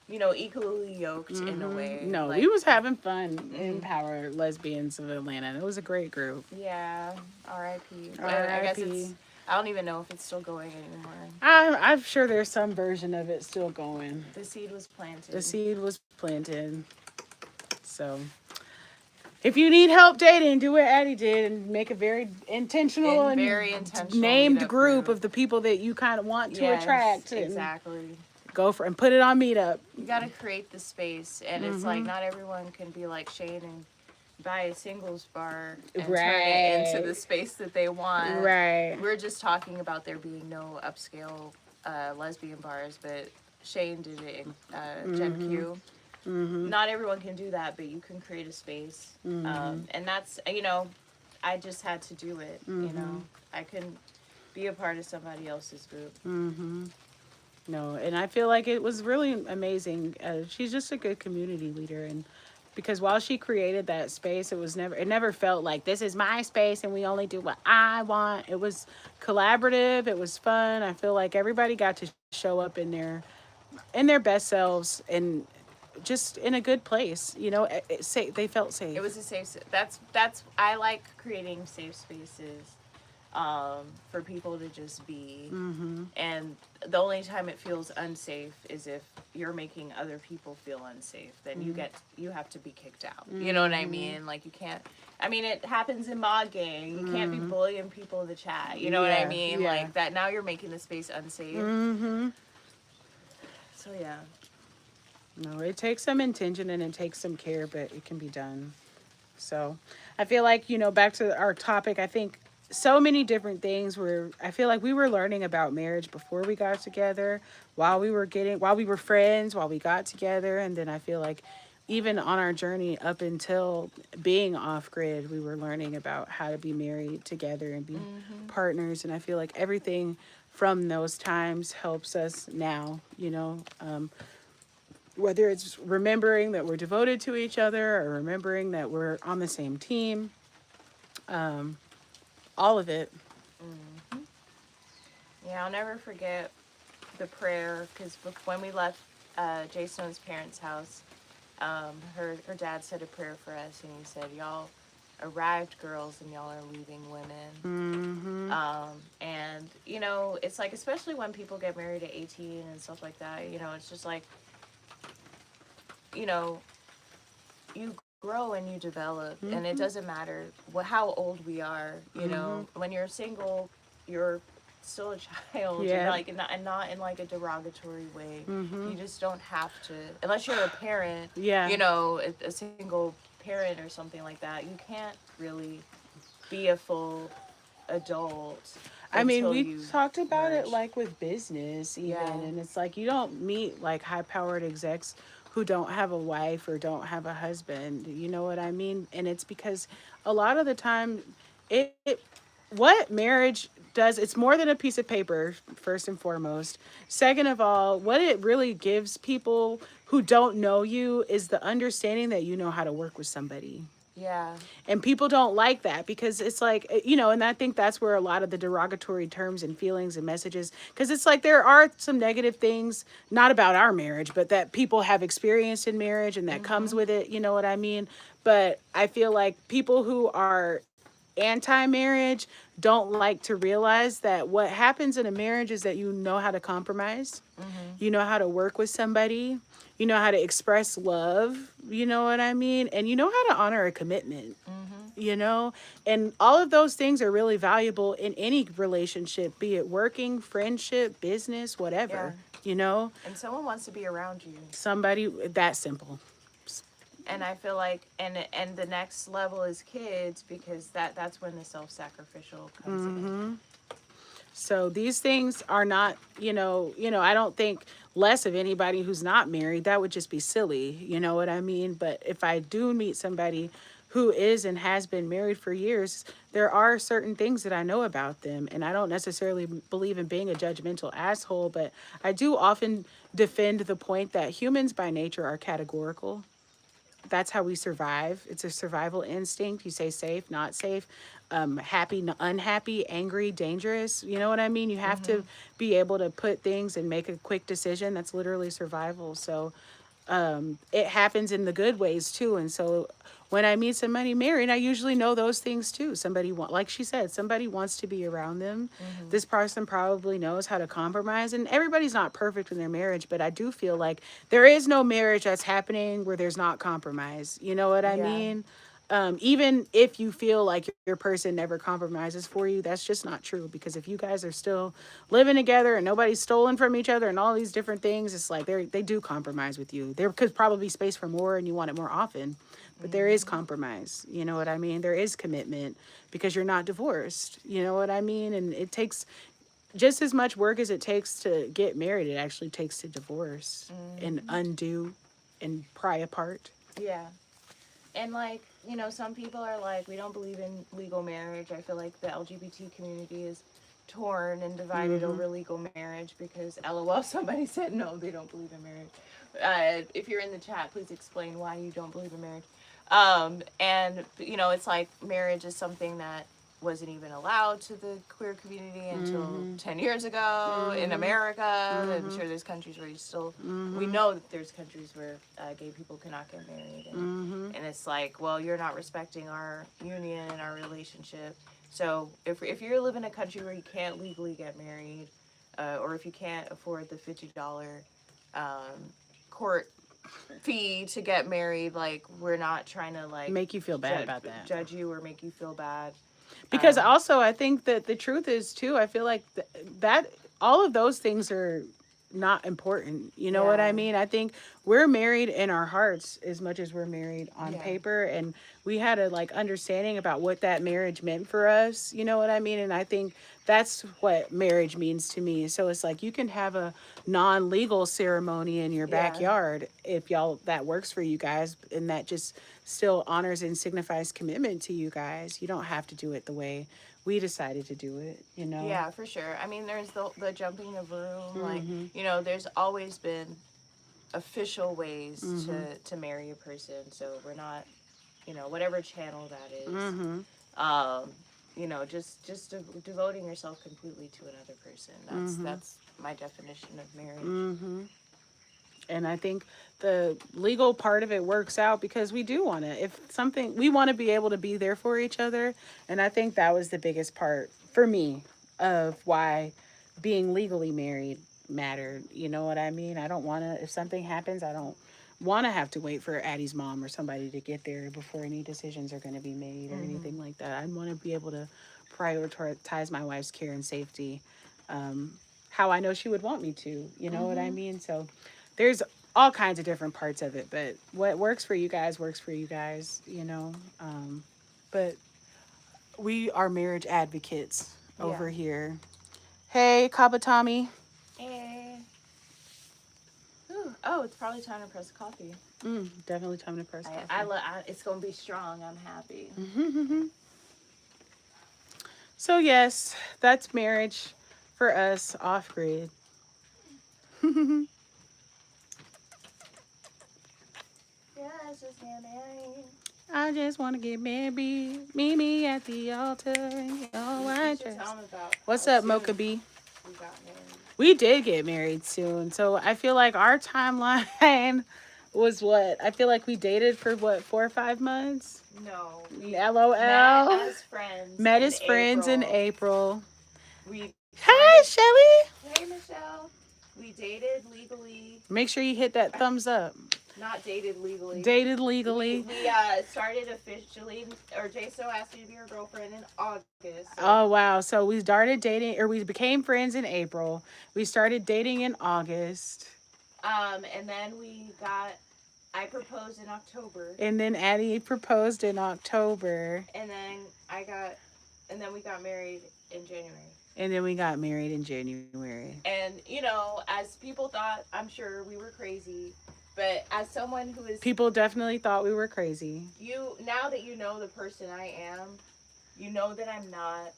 equally yoked in a way. No, like, we was having fun in Power Lesbians of Atlanta. It was a great group. Yeah. R.I.P. I guess R.I.P. I don't even know if it's still going anymore. I'm sure there's some version of it still going. The seed was planted. The seed was planted. So, if you need help dating, do what Addy did and make a very intentional and very intentional named meetup group of the people that you kind of want to attract. Exactly. Go for and put it on Meetup. You got to create the space, and it's like not everyone can be like Shane and buy a singles bar and turn it into the space that they want. Right. We're just talking about there being no upscale lesbian bars, but Shane did it in Gen Q. Not everyone can do that, but you can create a space. And that's, I just had to do it, I couldn't be a part of somebody else's group. No, and I feel like it was really amazing. She's just a good community leader, and because while she created that space, it never felt like this is my space and we only do what I want. It was collaborative. It was fun. I feel like everybody got to show up in their best selves and just in a good place. They felt safe. It was a safe. That's I like creating safe spaces for people to just be. And the only time it feels unsafe is if you're making other people feel unsafe. Then you have to be kicked out. You know what I mean? Like, you can't. I mean, it happens in mod gang. You can't be bullying people in the chat. You know what I mean? Yeah. Like that. Now you're making the space unsafe. So yeah. No, it takes some intention and it takes some care, but it can be done. So I feel like, back to our topic, I think so many different things where I feel like we were learning about marriage before we got together, while we were friends, while we got together, and then I feel like even on our journey up until being off grid, we were learning about how to be married together and be Mm-hmm. partners. And I feel like everything from those times helps us now, whether it's remembering that we're devoted to each other or remembering that we're on the same team, all of it. Mm-hmm. Yeah, I'll never forget the prayer because when we left Jason's parents' house, her dad said a prayer for us, and he said, "Y'all arrived girls, and y'all are leaving women." Mm-hmm. And it's like, especially when people get married at 18 and stuff like that. It's just like, you know, you grow and you develop, and it Mm-hmm. doesn't matter how old we are. Mm-hmm. When you're single, you're still a child, and Yeah. like, and not in like a derogatory way. Mm-hmm. You just don't have to, unless you're a parent. Yeah. A single parent or something like that. You can't really be a full adult I mean, until we you talked about it merge. like with business, even, Yeah. and it's like you don't meet like high powered execs who don't have a wife or don't have a husband. You know what I mean? And it's because a lot of the time, it what marriage does, it's more than a piece of paper, first and foremost. Second of all, what it really gives people who don't know you is the understanding that you know how to work with somebody. Yeah. And people don't like that because it's like, and I think that's where a lot of the derogatory terms and feelings and messages, because it's like there are some negative things, not about our marriage, but that people have experienced in marriage and that comes Mhm. with it. You know what I mean? But I feel like people who are anti marriage don't like to realize that what happens in a marriage is that you know how to compromise, Mhm. you know how to work with somebody, you know how to express love, you know what I mean? And you know how to honor a commitment, Mhm. you know? And all of those things are really valuable in any relationship, be it working, friendship, business, Yeah. whatever, you know? And someone wants to be around you. Somebody that simple. And I feel like, and the next level is kids, because that's when the self-sacrificial comes in. Mm-hmm. So these things are not, I don't think less of anybody who's not married. That would just be silly, you know what I mean? But if I do meet somebody who is and has been married for years, there are certain things that I know about them. And I don't necessarily believe in being a judgmental asshole, but I do often defend the point that humans by nature are categorical. That's how we survive. It's a survival instinct. You say safe, not safe, happy, unhappy, angry, dangerous. You know what I mean? You have to Mhm. be able to put things and make a quick decision. That's literally survival. So it happens in the good ways too. And so when I meet somebody married, I usually know those things too. Like she said, somebody wants to be around them. Mhm. This person probably knows how to compromise, and everybody's not perfect in their marriage, but I do feel like there is no marriage that's happening where there's not compromise. You know what I Yeah. mean? Even if you feel like your person never compromises for you, that's just not true. Because if you guys are still living together and nobody's stolen from each other and all these different things, it's like they do compromise with you. There could probably be space for more and you want it more often, but there is Mhm. compromise. You know what I mean? There is commitment because you're not divorced. You know what I mean? And it takes just as much work as it takes to get married, it actually takes to divorce and Mhm. undo and pry apart. Yeah. And like, some people are like, we don't believe in legal marriage. I feel like the LGBT community is torn and divided Mm-hmm. over legal marriage because, lol, somebody said no, they don't believe in marriage. If you're in the chat, please explain why you don't believe in marriage. And it's like marriage is something that wasn't even allowed to the queer community until Mm-hmm. 10 years ago in Mm-hmm. America. I'm Mm-hmm. sure there's countries where you still, we Mm-hmm. know that there's countries where gay people cannot get married. And, Mm-hmm. and it's like, well, you're not respecting our union and our relationship. So if you live in a country where you can't legally get married, or if you can't afford the $50 um, court fee to get married, like, we're not trying to like Make you feel bad about that. judge you or make you feel bad. Because also I think that the truth is too, I feel like that all of those things are not important. You know what I mean? I think we're married in our hearts as much as we're married on paper. And we had a like understanding about what that marriage meant for us. You know what I mean? And I think that's what marriage means to me. So it's like you can have a non-legal ceremony in your backyard if y'all that works for you guys, and that just still honors and signifies commitment to you guys. You don't have to do it the way we decided to do it, you know? Yeah, for sure. I mean, there's the jumping of room. Like, there's always been official ways to marry a person. So we're not, whatever channel that is. Devoting yourself completely to another person. That's my definition of marriage. And I think the legal part of it works out because we do want to, if something, we want to be able to be there for each other. And I think that was the biggest part for me of why being legally married mattered. You know what I mean? I don't want to, if something happens, I don't want to have to wait for Addie's mom or somebody to get there before any decisions are going to be made or anything like that. I want to be able to prioritize my wife's care and safety, how I know she would want me to. You know what I mean? So there's all kinds of different parts of it, but what works for you guys works for you guys, you know. But we are marriage advocates over here. Hey, Kabatami. Hey. Ooh. Oh, it's probably time to press coffee. Definitely time to press coffee. It's going to be strong. I'm happy. So, yes, that's marriage for us off grid. Yeah, it's just get married. I just want to get married. Meet me at the altar in your white dress. What's up, Mocha B? We got married. We did get married soon. So I feel like our timeline was what? I feel like we dated for what, 4 or 5 months? No. LOL. Met as friends. Met as friends in April. Hey, Shelly. Hey, Michelle. We dated legally. Make sure you hit that thumbs up. Not dated legally. Dated legally. We started officially, or JSO asked me to be her girlfriend in August. So. Oh, wow. So we started dating, or we became friends in April. We started dating in August. And then I proposed in October. And then Addie proposed in October. And then we got married in January. And then we got married in January. And, as people thought, I'm sure we were crazy. But as someone who is... People definitely thought we were crazy. Now that you know the person I am, you know that I'm not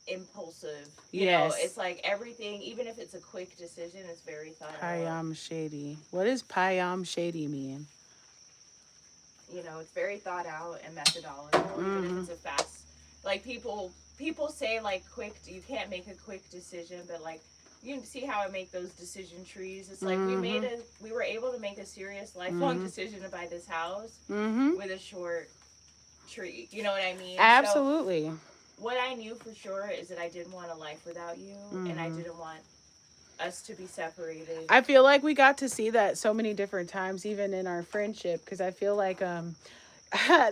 impulsive. You know, it's like everything, even if it's a quick decision, it's very thought out. Payam shady. What does payam shady mean? It's very thought out and methodological, even if it's a fast... Like, people say, like, quick... You can't make a quick decision, but, like... You can see how I make those decision trees. It's like we were able to make a serious lifelong decision to buy this house with a short tree. You know what I mean? Absolutely. So what I knew for sure is that I didn't want a life without you, and I didn't want us to be separated. I feel like we got to see that so many different times, even in our friendship, because I feel like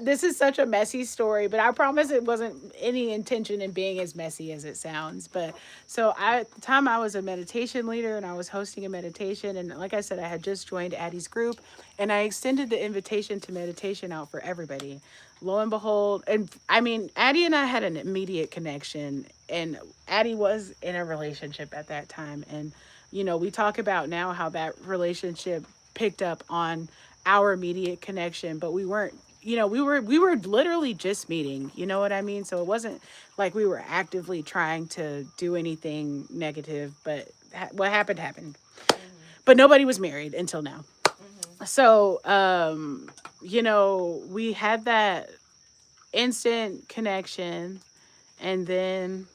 this is such a messy story, but I promise it wasn't any intention in being as messy as it sounds. But so at the time I was a meditation leader and I was hosting a meditation. And like I said, I had just joined Addie's group and I extended the invitation to meditation out for everybody. Lo and behold, and I mean, Addie and I had an immediate connection, and Addie was in a relationship at that time. And, we talk about now how that relationship picked up on our immediate connection, but we weren't, we were literally just meeting, you know what I mean? So it wasn't like we were actively trying to do anything negative, but what happened. But nobody was married until now. So, we had that instant connection, and then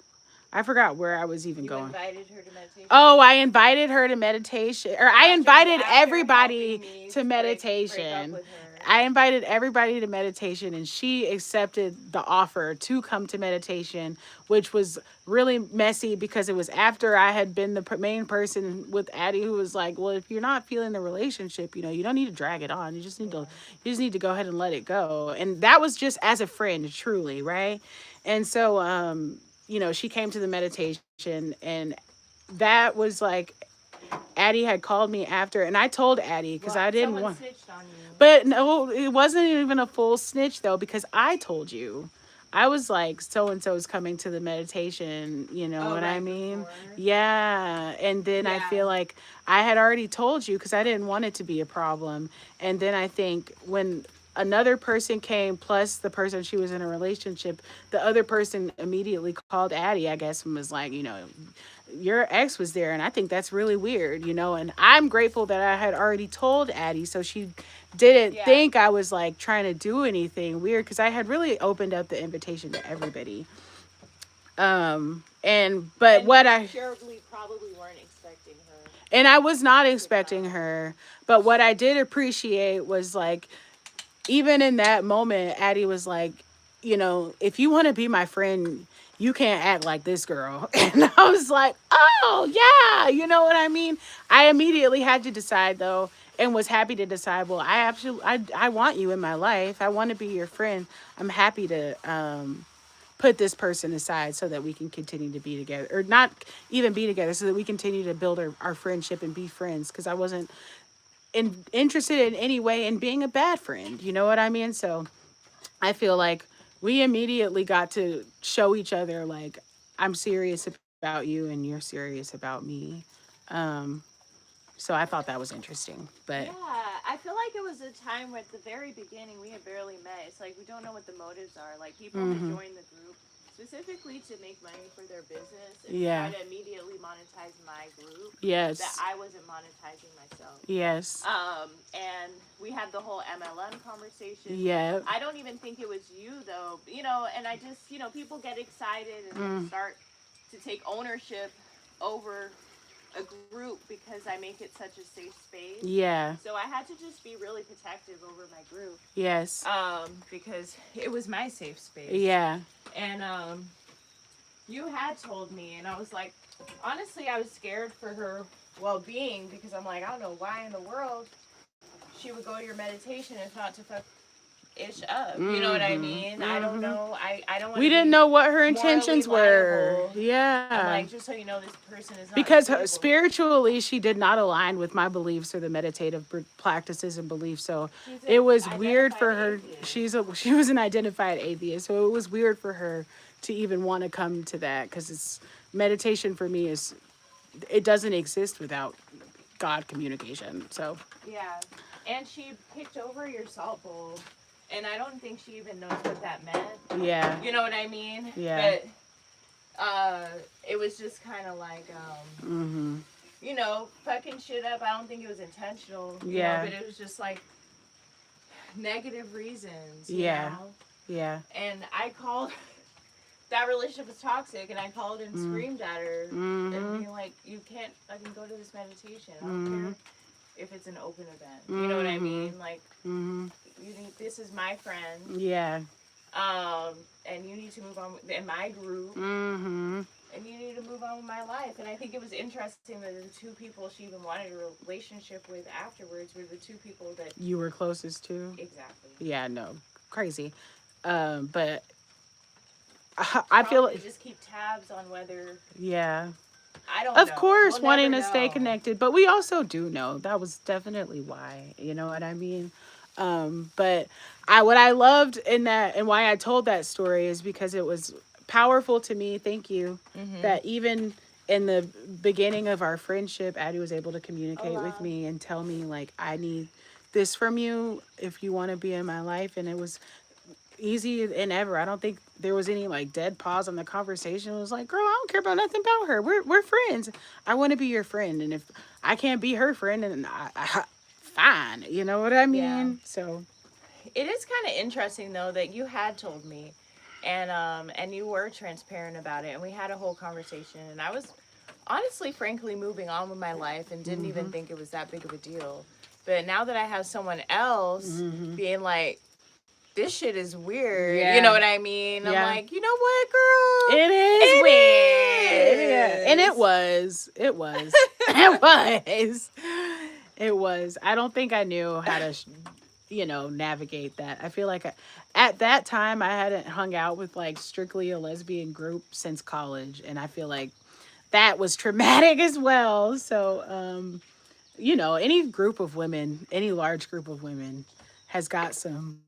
I forgot where I was even going. Invited her to meditation. Oh, I invited her to meditation, or I invited everybody to meditation. I invited everybody to meditation, and she accepted the offer to come to meditation, which was really messy because it was after I had been the main person with Addie who was like, well, if you're not feeling the relationship, you don't need to drag it on. You just need to go ahead and let it go. And that was just as a friend, truly, right? And so, she came to the meditation, and that was like, Addie had called me after, and I told Addie because Well, I didn't someone want. snitched on you. But no, it wasn't even a full snitch though, because I told you. I was like, so and so is coming to the meditation, you know Oh, what I right mean? before. Yeah. And then I Yeah. feel like I had already told you because I didn't want it to be a problem. And then I think when another person came, plus the person she was in a relationship, the other person immediately called Addie, I guess, and was like, your ex was there, and I think that's really weird, and I'm grateful that I had already told Addie, so she didn't Yeah. think I was like trying to do anything weird, because I had really opened up the invitation to everybody. But And what you I surely probably weren't expecting her and I was not to expecting come. her, but what I did appreciate was like, even in that moment, Addie was like, if you want to be my friend, you can't act like this girl. And I was like, oh, yeah, you know what I mean? I immediately had to decide, though, and was happy to decide, well, I want you in my life. I want to be your friend. I'm happy to put this person aside so that we can continue to be together, or not even be together, so that we continue to build our friendship and be friends, because I wasn't interested in any way in being a bad friend. You know what I mean? So I feel like we immediately got to show each other, like, I'm serious about you and you're serious about me. Um, so I thought that was interesting. But Yeah, I feel like it was a time where at the very beginning we had barely met. It's like we don't know what the motives are. Like people had mm-hmm. joined the group specifically to make money for their business and Yeah. try to immediately monetize my group that Yes. I wasn't monetizing myself. Yes. And we had the whole MLM conversation. Yeah. I don't even think it was you though, and I just, people get excited and then start to take ownership over a group because I make it such a safe space. Yeah. So I had to just be really protective over my group. Yes. Because it was my safe space. Yeah. And you had told me, and I was like, honestly, I was scared for her well-being because I'm like, I don't know why in the world she would go to your meditation if not to fuck ish up. You know what I mean? I don't know. I don't want to. We didn't know what her morally intentions were. liable. Yeah. I'm like, just so you know, this person is not Because stable. spiritually, she did not align with my beliefs or the meditative practices and beliefs. So She's it an was weird for her. atheist. She was an identified atheist. So it was weird for her to even want to come to that, because it's meditation for me is, it doesn't exist without God communication. So Yeah, and she picked over your salt bowl, and I don't think she even knows what that meant. yeah. You know what I mean? Yeah. But it was just kind of like, Mm-hmm. fucking shit up. I don't think it was intentional. Yeah. But it was just like negative reasons. Yeah. You know? Yeah. And I called. That relationship was toxic, and I called and screamed at her and being like, "You can't fucking go to this meditation. I don't care if it's an open event. You know what I mean? Like, you think this is my friend. Yeah. And you need to move on in my group. And you need to move on with my life." And I think it was interesting that the two people she even wanted a relationship with afterwards were the two people that You were closest to. exactly. Yeah. No. Crazy. But I feel like, just keep tabs on whether. yeah. I don't know. Of course, We'll wanting never to stay know. connected, but we also do know that was definitely why. You know what I mean? But what I loved in that, and why I told that story, is because it was powerful to me. Thank you. That even in the beginning of our friendship, Addie was able to communicate with me and tell me, like, I need this from you if you want to be in my life. And it was easy and ever. I don't think there was any like dead pause on the conversation. It was like, girl, I don't care about nothing about her. We're friends. I want to be your friend, and if I can't be her friend, then fine. You know what I mean? Yeah. So It is kind of interesting though that you had told me, and you were transparent about it, and we had a whole conversation, and I was honestly, frankly, moving on with my life and didn't even think it was that big of a deal. But now that I have someone else being like, this shit is weird. Yeah. You know what I mean? Yeah. I'm like, you know what, girl? it is weird. Is. Yeah. And it was. It was. It was. It was. I don't think I knew how to, navigate that. I feel like at that time I hadn't hung out with like strictly a lesbian group since college, and I feel like that was traumatic as well. So, you know, any group of women, any large group of women has got some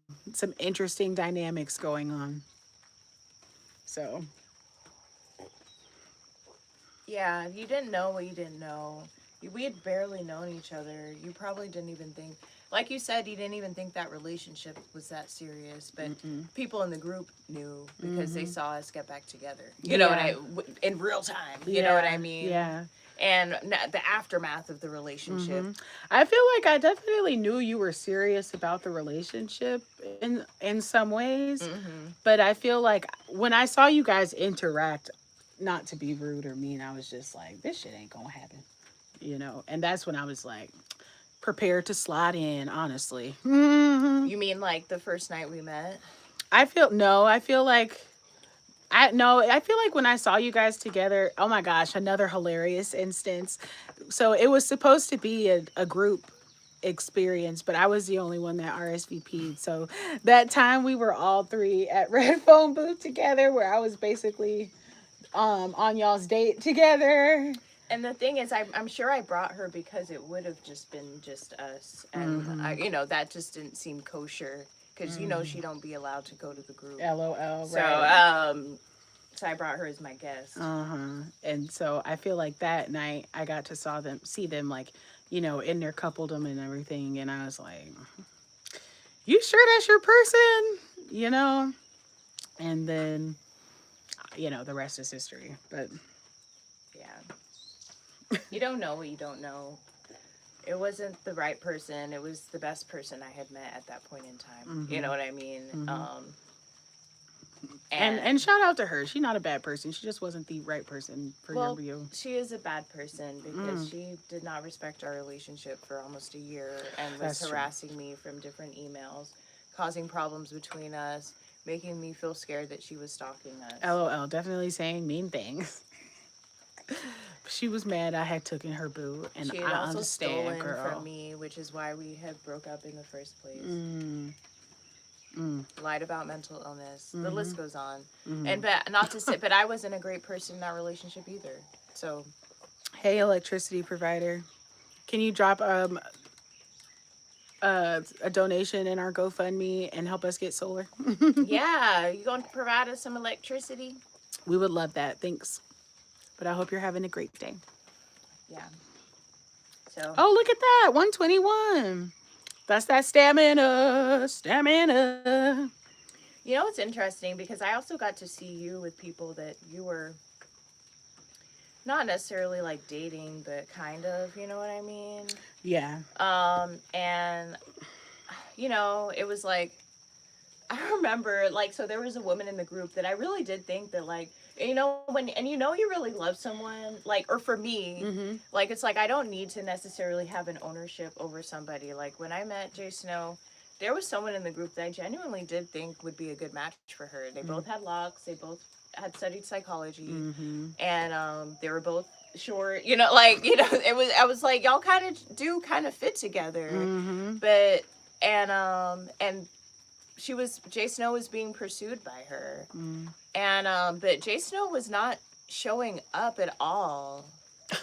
interesting dynamics going on. So, Yeah, you didn't know what you didn't know. We had barely known each other. You probably didn't even think, like you said, you didn't even think that relationship was that serious. But people in the group knew because they saw us get back together. You know what Yeah. in real time. You know what I mean? Yeah. And the aftermath of the relationship. I feel like I definitely knew you were serious about the relationship in some ways, but I feel like when I saw you guys interact, not to be rude or mean, I was just like, this shit ain't gonna happen, you know. And that's when I was like, prepared to slide in. Honestly, You mean like the first night we met? I feel no, I feel like. I no, I feel like when I saw you guys together, oh my gosh, another hilarious instance. So it was supposed to be a group experience, but I was the only one that RSVP'd. So that time we were all three at Red Phone Booth together, where I was basically on y'all's date together. And the thing is, I'm sure I brought her because it would have just been just us, and you know, that just didn't seem kosher because you know she don't be allowed to go to the group. LOL. So Right. so I brought her as my guest. And so I feel like that night I got to see them like, you know, in their coupledom and everything, and I was like, "You sure that's your person?" You know. And then, you know, the rest is history. But Yeah, you don't know what you don't know. It wasn't the right person. It was the best person I had met at that point in time. You know what I mean? and shout out to her. She's not a bad person. She just wasn't the right person for your Well, view. she is a bad person because she did not respect our relationship for almost a year and was That's true. harassing me from different emails, causing problems between us, making me feel scared that she was stalking us. LOL, definitely saying mean things. She was mad I had taken her boo, and She had I also understand, stolen girl. from me, which is why we had broke up in the first place. Lied about mental illness. The list goes on. And but not to say, but I wasn't a great person in that relationship either. So, Hey, electricity provider, can you drop a donation in our GoFundMe and help us get solar? yeah, you going to provide us some electricity? We would love that. Thanks. But I hope you're having a great day. Yeah. So, Oh, look at that. 121. That's that stamina. Stamina. you know, it's interesting because I also got to see you with people that you were not necessarily like dating, but kind of, you know what I mean? Yeah. And you know, it was like I remember like so there was a woman in the group that I really did think that like you know when and you know you really love someone like or for me like it's like I don't need to necessarily have an ownership over somebody like when I met Jay Snow there was someone in the group that I genuinely did think would be a good match for her. They both had locks, they both had studied psychology and they were both short, you know, like you know it was I was like y'all kind of do kind of fit together. But and she was Jay Snow was being pursued by her, and but Jay Snow was not showing up at all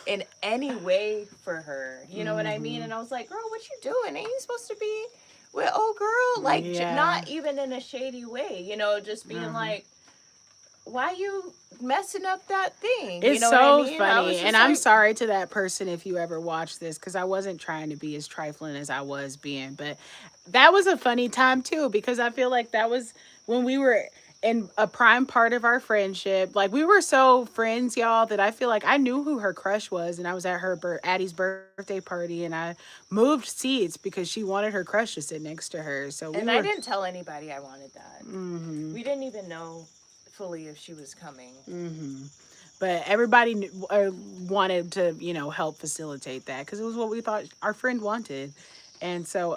in any way for her. You know what I mean? And I was like, girl, what you doing? Ain't you supposed to be with old girl? Like Yeah. not even in a shady way. You know, just being like, why you messing up that thing? It's You know so what I mean? funny. And I'm like, sorry to that person if you ever watch this because I wasn't trying to be as trifling as I was being. But that was a funny time too because I feel like that was when we were in a prime part of our friendship. Like we were so friends, y'all, that I feel like I knew who her crush was. And I was at Addie's birthday party and I moved seats because she wanted her crush to sit next to her. So and I didn't tell anybody I wanted that. We didn't even know fully if she was coming. But everybody wanted to, you know, help facilitate that because it was what we thought our friend wanted. And so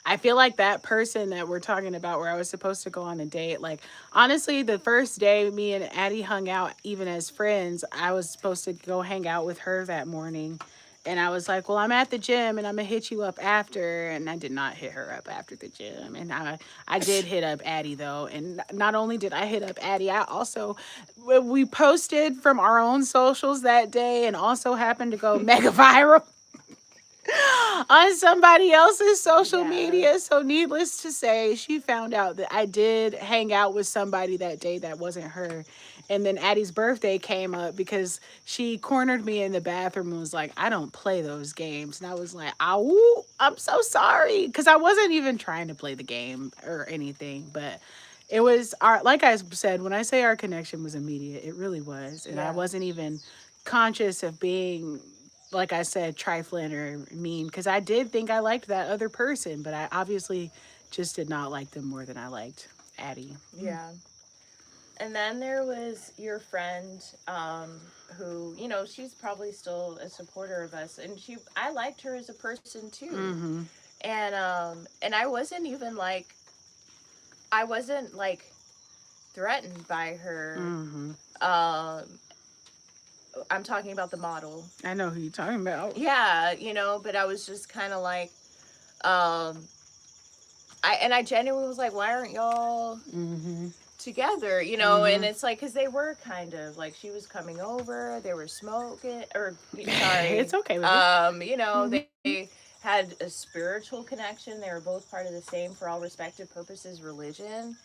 I feel like that person that we're talking about where I was supposed to go on a date, like honestly, the first day me and Addie hung out, even as friends, I was supposed to go hang out with her that morning. And I was like, well, I'm at the gym and I'm going to hit you up after. And I did not hit her up after the gym. And I did hit up Addy, though. And not only did I hit up Addy, I also, we posted from our own socials that day and also happened to go mega viral on somebody else's social media. So, needless to say, she found out that I did hang out with somebody that day that wasn't her. And then Addie's birthday came up because she cornered me in the bathroom and was like, I don't play those games. And I was like, ow, I'm so sorry. Because I wasn't even trying to play the game or anything. But it was our, like I said, when I say our connection was immediate, it really was. And I wasn't even conscious of being, like I said, trifling or mean, because I did think I liked that other person, but I obviously just did not like them more than I liked Addie. Yeah. And then there was your friend, who, you know, she's probably still a supporter of us, and I liked her as a person too. Mm-hmm. And I wasn't like threatened by her. Mm-hmm. Um, I'm talking about the model. I know who you're talking about. Yeah, you know, but I was just kind of like, um, I genuinely was like, why aren't y'all Mm-hmm. together, you know? And it's like, because they were kind of like, she was coming over, they were smoking, or sorry, It's okay with you know, they had a spiritual connection. They were both part of the same, for all respective purposes, religion.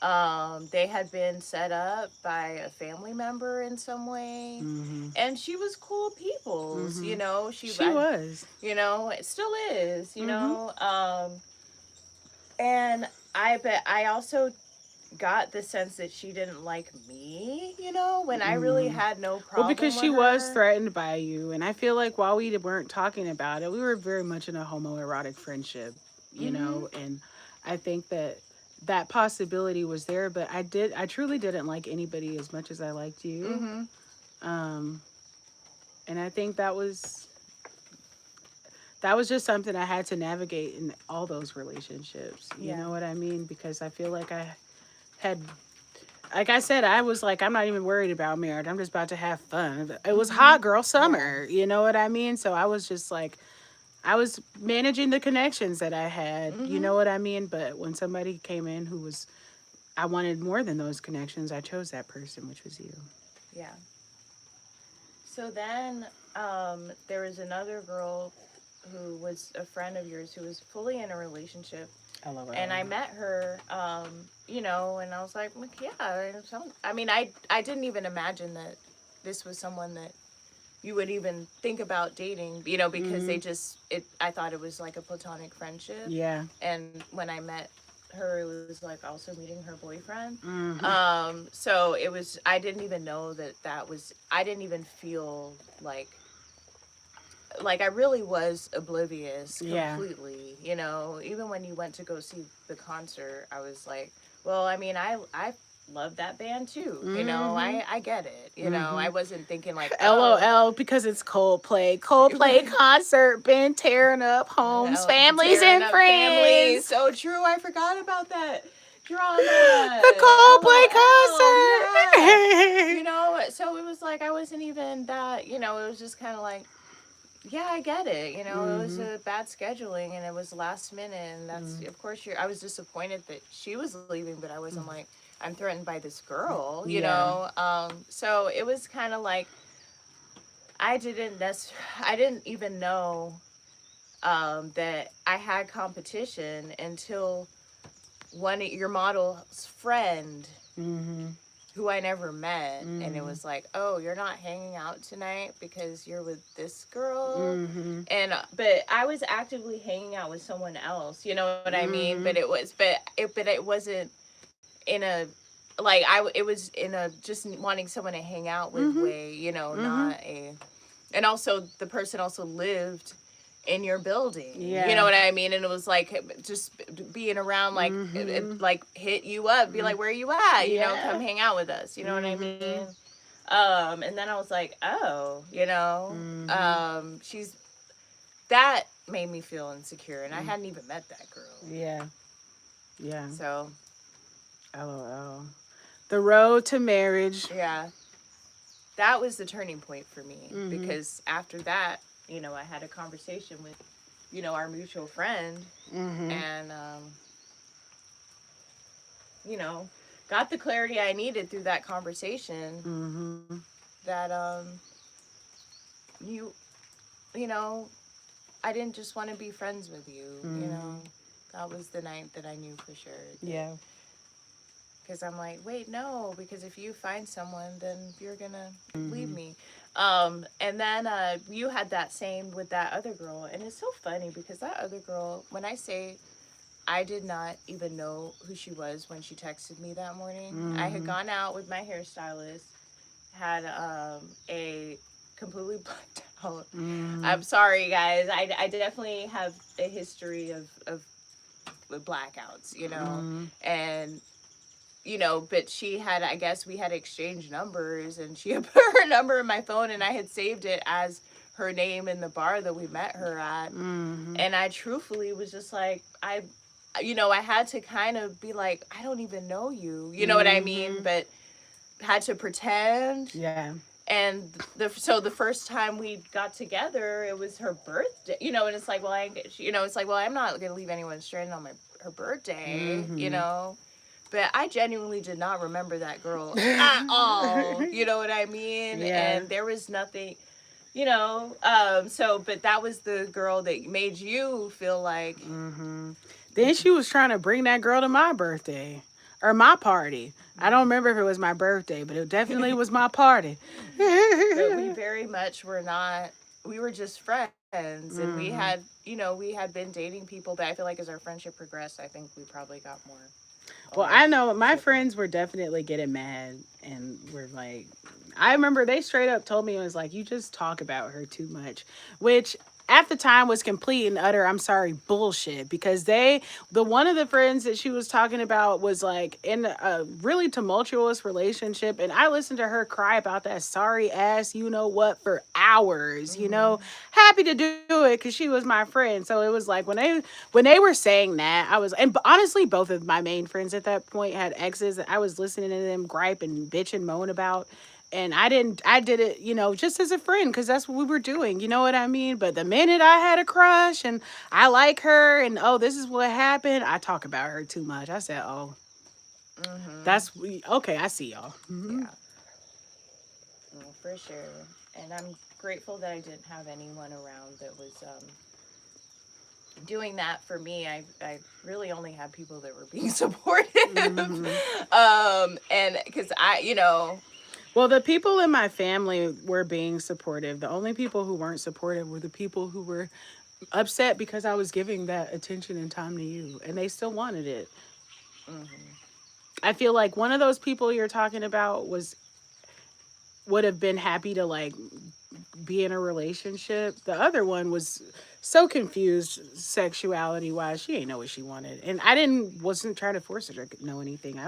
They had been set up by a family member in some way, Mm-hmm. and she was cool people's, you know. She was. You know, it still is, you Mm-hmm. know. And I also got the sense that she didn't like me, you know, when I really had no Well, problem because with she was her. threatened by you, and I feel like while we weren't talking about it, we were very much in a homoerotic friendship, you know, and I think that that possibility was there, but I truly didn't like anybody as much as I liked you. Um, and I think that was just something I had to navigate in all those relationships. You Yeah. know what I mean? Because I feel like I had, like I said, I was like, I'm not even worried about marriage. I'm just about to have fun. It was hot girl summer. You know what I mean? So I was just like, I was managing the connections that I had. You know what I mean? But when somebody came in who was, I wanted more than those connections, I chose that person, which was you. Yeah. So then, there was another girl who was a friend of yours who was fully in a relationship, LOL. and I met her, you know, and I was like, yeah. I mean, I didn't even imagine that this was someone that you would even think about dating, you know, because I thought it was like a platonic friendship. Yeah. And when I met her, it was like also meeting her boyfriend. Mm-hmm. So I didn't even know I didn't even feel like I really was oblivious completely, you know. Even when you went to go see the concert, I was like, well, I mean, I love that band too, you know. I get it, you know. I wasn't thinking like, LOL, because it's Coldplay. Coldplay concert been tearing up homes, families, tearing and up families. friends. So true. I forgot about that drama. The Coldplay concert. You know, so it was like I wasn't even that, you know, it was just kind of like, yeah, I get it. You know, it was a bad scheduling and it was last minute. And that's, of course, I was disappointed that she was leaving, but I wasn't like, I'm threatened by this girl, you know? So it was kind of like, I didn't even know that I had competition until one of your model's friend, who I never met, and it was like, oh, you're not hanging out tonight because you're with this girl, and but I was actively hanging out with someone else, you know what I mean? But it wasn't in a it was in a just wanting someone to hang out with way, you know, not a, and also the person also lived in your building, you know what I mean? And it was like just being around, like it, like hit you up, be like, where you at, you know, come hang out with us, you know what I mean? And then I was like, oh, you know, she's, that made me feel insecure, and I hadn't even met that girl. Yeah. Yeah. So LOL. The road to marriage. yeah, that was the turning point for me, because after that, you know, I had a conversation with, you know, our mutual friend, and you know, got the clarity I needed through that conversation. That you you know, I didn't just want to be friends with you. You know, that was the night that I knew for sure. Yeah. Because I'm like, wait, no, because if you find someone, then you're gonna leave me. And then you had that same with that other girl, and it's so funny because that other girl, when I say I did not even know who she was when she texted me that morning. I had gone out with my hairstylist, had a completely blacked out. I'm sorry, guys. I definitely have a history of blackouts, you know, and you know, but she had, I guess we had exchanged numbers, and she had put her number in my phone, and I had saved it as her name in the bar that we met her at. And I truthfully was just like, you know, I had to kind of be like, I don't even know you. You know what I mean? But had to pretend. Yeah. And so the first time we got together, it was her birthday, you know, and it's like, well, you know, it's like, well, I'm not going to leave anyone stranded on her birthday, you know. But I genuinely did not remember that girl at all. You know what I mean? Yeah. And there was nothing, you know. So, but that was the girl that made you feel like. Then she was trying to bring that girl to my birthday or my party. I don't remember if it was my birthday, but it definitely was my party. But we very much were not. We were just friends, and we had, you know, we had been dating people. But I feel like as our friendship progressed, I think we probably got more. Well, I know my friends were definitely getting mad and were like, I remember they straight up told me, it was like, you just talk about her too much, which at the time was complete and utter, I'm sorry, bullshit, because the one of the friends that she was talking about was like in a really tumultuous relationship, and I listened to her cry about that sorry ass, you know what, for hours, you know, happy to do it because she was my friend. So it was like when they were saying that, I was, and honestly, both of my main friends at that point had exes that I was listening to them gripe and bitch and moan about. And I did it, you know, just as a friend because that's what we were doing. You know what I mean? But the minute I had a crush and I like her and, oh, this is what happened, I talk about her too much. I said, oh, okay, I see y'all. Yeah, well, for sure. And I'm grateful that I didn't have anyone around that was doing that for me. I really only had people that were being supportive. And because I, you know, Well, the people in my family were being supportive. The only people who weren't supportive were the people who were upset because I was giving that attention and time to you, and they still wanted it. I feel like one of those people you're talking about would have been happy to like be in a relationship. The other one was so confused sexuality wise. She didn't know what she wanted. And I wasn't trying to force her to know anything.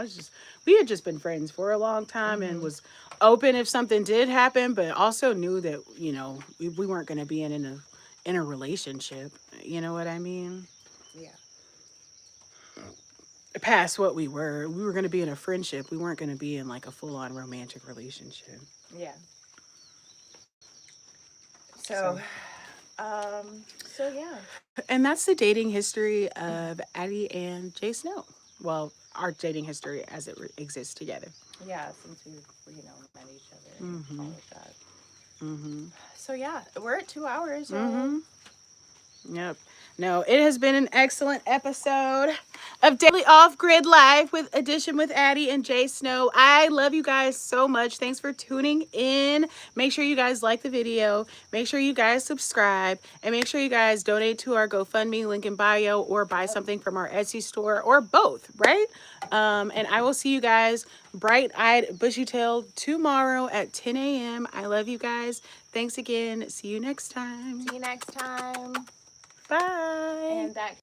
We had just been friends for a long time and was open if something did happen, but also knew that, you know, we weren't going to be in a relationship. You know what I mean? yeah, Past what we were. We were going to be in a friendship. We weren't going to be in like a full on romantic relationship. yeah. So, so yeah. And that's the dating history of Addie and Jay Snow. Well, our dating history as it exists together. Yeah, since we've, you know, met each other and all of that. So yeah, we're at 2 hours. Yep. No, it has been an excellent episode of Daily Off Grid Life with Edition with Addie and Jay Snow. I love you guys so much. Thanks for tuning in. Make sure you guys like the video. Make sure you guys subscribe. And make sure you guys donate to our GoFundMe, link in bio, or buy something from our Etsy store, or both, right? And I will see you guys bright-eyed, bushy-tailed tomorrow at 10 a.m. I love you guys. Thanks again. See you next time. See you next time. Bye. And that